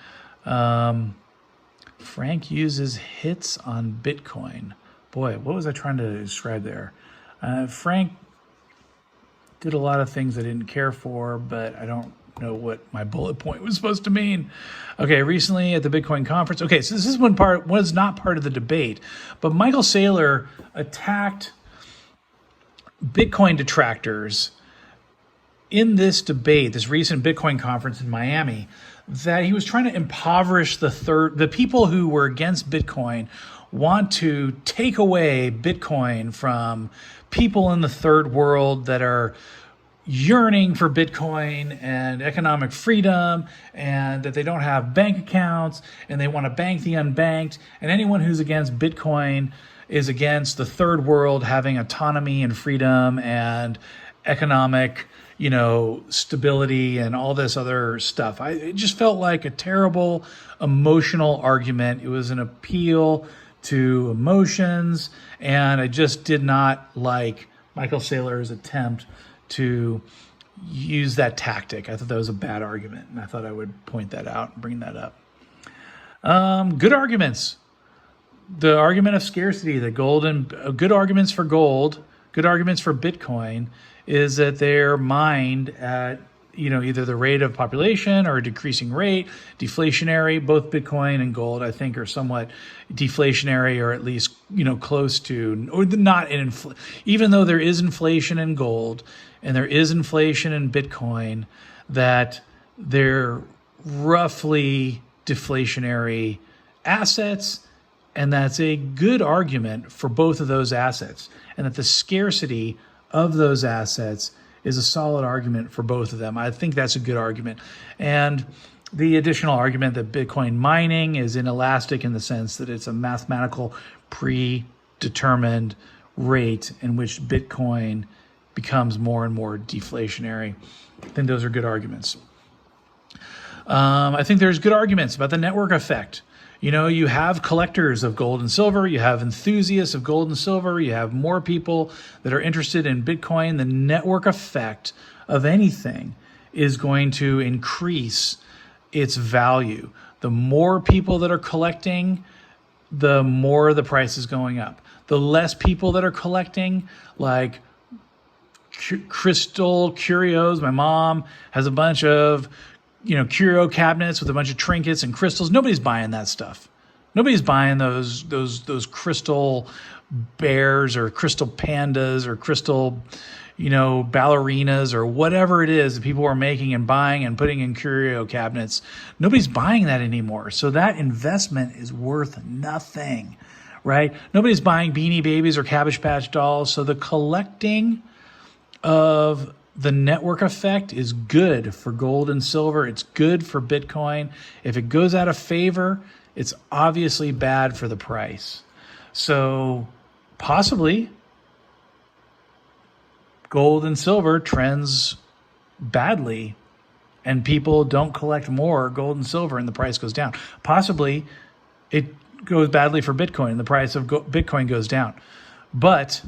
Frank uses hits on Bitcoin. Boy, what was I trying to describe there? Frank did a lot of things I didn't care for, but I don't know what my bullet point was supposed to mean. Okay, recently at the Bitcoin conference. Okay, so this is one part was not part of the debate, but Michael Saylor attacked Bitcoin detractors in this debate, this recent Bitcoin conference in Miami, that he was trying to impoverish the people who were against Bitcoin want to take away Bitcoin from people in the third world that are yearning for Bitcoin and economic freedom, and that they don't have bank accounts and they want to bank the unbanked. And anyone who's against Bitcoin is against the third world having autonomy and freedom and economic, stability and all this other stuff. It just felt like a terrible emotional argument. It was an appeal to emotions, and I just did not like Michael Saylor's attempt to use that tactic. I thought that was a bad argument, and I thought I would point that out and bring that up. Good arguments. The argument of scarcity, good arguments for gold, good arguments for Bitcoin is that they're mined at either the rate of population or a decreasing rate, deflationary. Both Bitcoin and gold, I think, are somewhat deflationary, or at least close to, or not in even though there is inflation in gold and there is inflation in Bitcoin, that they're roughly deflationary assets, and that's a good argument for both of those assets, and that the scarcity of those assets is a solid argument for both of them. I think that's a good argument. And the additional argument that Bitcoin mining is inelastic in the sense that it's a mathematical predetermined rate in which Bitcoin becomes more and more deflationary. I think those are good arguments. I think there's good arguments about the network effect. You have collectors of gold and silver, you have enthusiasts of gold and silver, you have more people that are interested in Bitcoin. The network effect of anything is going to increase its value. The more people that are collecting, the more the price is going up. The less people that are collecting, like crystal curios. My mom has a bunch of curio cabinets with a bunch of trinkets and crystals. Nobody's buying that stuff. Nobody's buying those crystal bears or crystal pandas or crystal, ballerinas or whatever it is that people are making and buying and putting in curio cabinets. Nobody's buying that anymore. So that investment is worth nothing, right? Nobody's buying Beanie Babies or Cabbage Patch dolls. So the collecting of the network effect is good for gold and silver. It's good for Bitcoin. If it goes out of favor, it's obviously bad for the price. So possibly gold and silver trends badly and people don't collect more gold and silver and the price goes down. Possibly it goes badly for Bitcoin and the price of Bitcoin goes down. But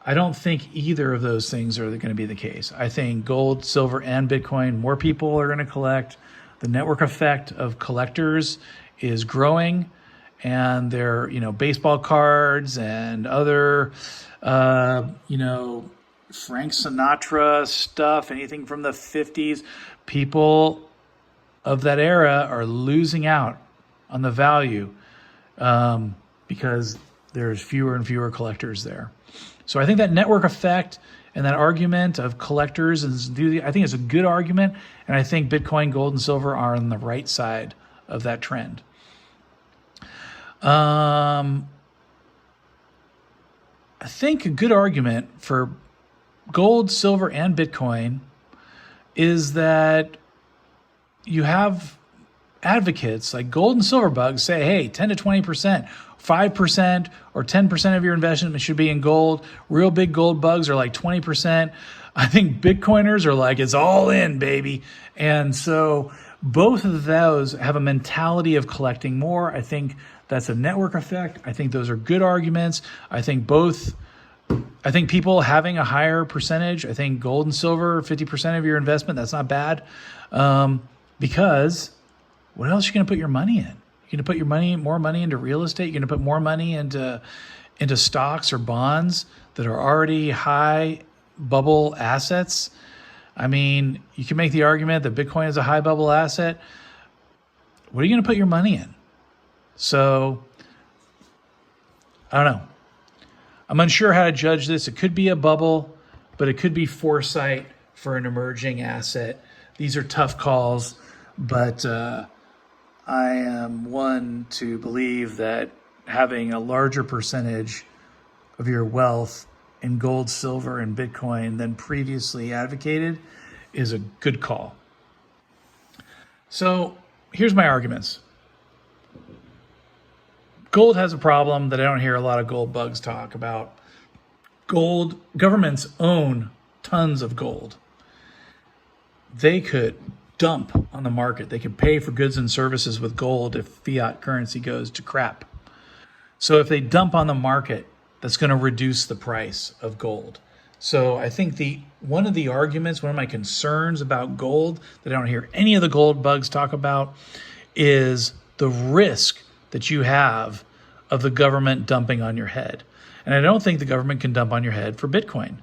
I don't think either of those things are going to be the case. I think gold, silver, and Bitcoin, more people are going to collect. The network effect of collectors is growing, and their, baseball cards and other, Frank Sinatra stuff, anything from the 50s, people of that era are losing out on the value because there's fewer and fewer collectors there. So I think that network effect and that argument of collectors, I think it's a good argument, and I think Bitcoin, gold, and silver are on the right side of that trend. I think a good argument for gold, silver, and Bitcoin is that you have advocates like gold and silver bugs say, hey, 10 to 20% 5% or 10% of your investment should be in gold. Real big gold bugs are like 20%. I think Bitcoiners are like, it's all in, baby. And so both of those have a mentality of collecting more. I think that's a network effect. I think those are good arguments. I think people having a higher percentage, I think gold and silver, 50% of your investment, that's not bad. Because what else are you going to put your money in? You're going to put more money into real estate. You're going to put more money into stocks or bonds that are already high bubble assets. I mean, you can make the argument that Bitcoin is a high bubble asset. What are you going to put your money in? So, I don't know. I'm unsure how to judge this. It could be a bubble, but it could be foresight for an emerging asset. These are tough calls, but I am one to believe that having a larger percentage of your wealth in gold, silver, and Bitcoin than previously advocated is a good call. So here's my arguments. Gold has a problem that I don't hear a lot of gold bugs talk about. Gold, governments own tons of gold. They could dump on the market. They could pay for goods and services with gold if fiat currency goes to crap. So if they dump on the market, that's going to reduce the price of gold. So I think one of the arguments, one of my concerns about gold that I don't hear any of the gold bugs talk about is the risk that you have of the government dumping on your head. And I don't think the government can dump on your head for Bitcoin.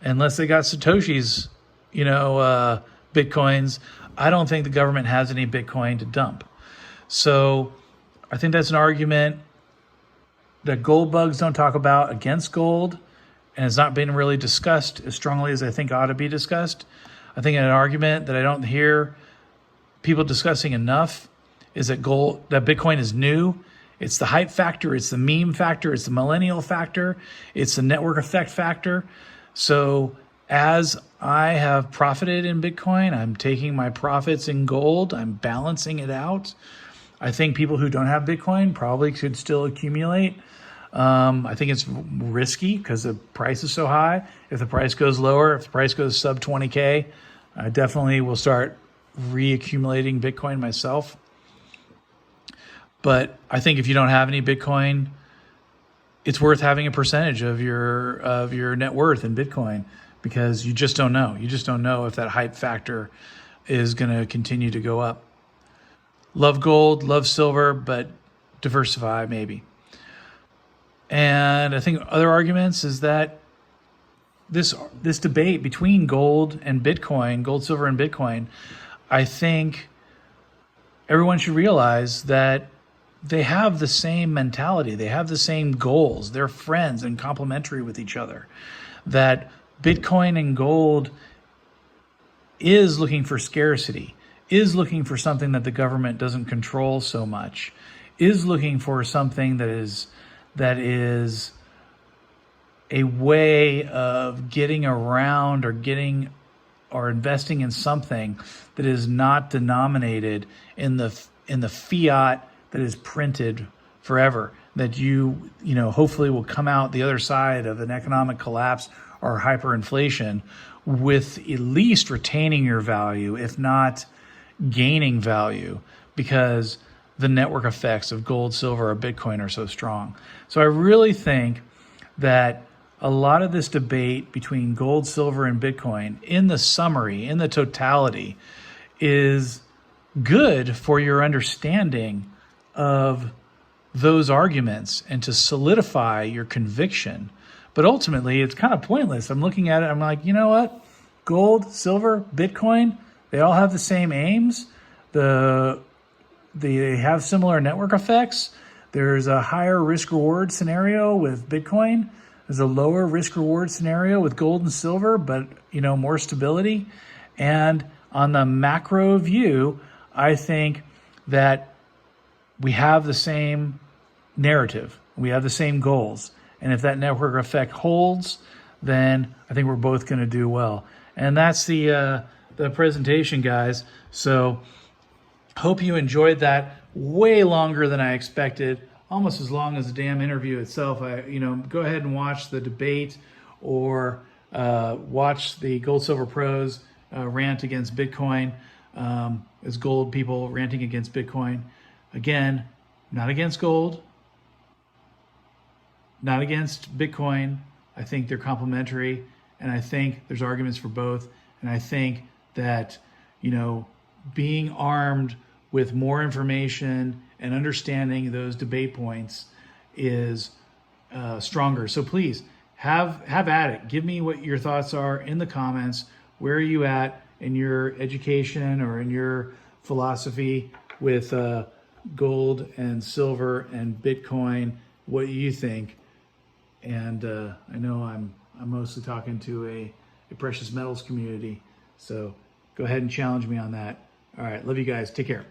Unless they got Satoshi's, Bitcoins, I don't think the government has any Bitcoin to dump. So I think that's an argument that gold bugs don't talk about against gold, and has not been really discussed as strongly as I think ought to be discussed. I think an argument that I don't hear people discussing enough is that Bitcoin is new. It's the hype factor, it's the meme factor, it's the millennial factor, it's the network effect factor. So as I have profited in Bitcoin, I'm taking my profits in gold, I'm balancing it out. I think people who don't have Bitcoin probably should still accumulate. I think it's risky because the price is so high. If the price goes lower, if the price goes sub 20K, I definitely will start reaccumulating Bitcoin myself. But I think if you don't have any Bitcoin, it's worth having a percentage of your net worth in Bitcoin, because you just don't know. You just don't know if that hype factor is going to continue to go up. Love gold, love silver, but diversify maybe. And I think other arguments is that this debate between gold and Bitcoin, gold, silver, and Bitcoin, I think everyone should realize that they have the same mentality. They have the same goals. They're friends and complementary with each other. That Bitcoin and gold is looking for scarcity, is looking for something that the government doesn't control so much, is looking for something that is a way of getting around or investing in something that is not denominated in the fiat that is printed forever, that you hopefully will come out the other side of an economic collapse or hyperinflation with at least retaining your value, if not gaining value, because the network effects of gold, silver, or Bitcoin are so strong. So I really think that a lot of this debate between gold, silver, and Bitcoin, in the summary, in the totality, is good for your understanding of those arguments and to solidify your conviction. But ultimately, it's kind of pointless. I'm looking at it, I'm like, you know what? Gold, silver, Bitcoin, they all have the same aims. They have similar network effects. There's a higher risk-reward scenario with Bitcoin. There's a lower risk-reward scenario with gold and silver, but more stability. And on the macro view, I think that we have the same narrative. We have the same goals. And if that network effect holds, then I think we're both going to do well. And that's the presentation, guys. So hope you enjoyed that way longer than I expected almost as long as the damn interview itself. Go ahead and watch the debate, or watch the Gold Silver Pros rant against Bitcoin, as gold people ranting against Bitcoin. Again, not against gold, not against Bitcoin. I think they're complementary, and I think there's arguments for both. And I think that, being armed with more information and understanding those debate points is stronger. So please have at it. Give me what your thoughts are in the comments. Where are you at in your education or in your philosophy with gold and silver and Bitcoin? What do you think? And I know I'm mostly talking to a precious metals community, so go ahead and challenge me on that. All right, love you guys. Take care.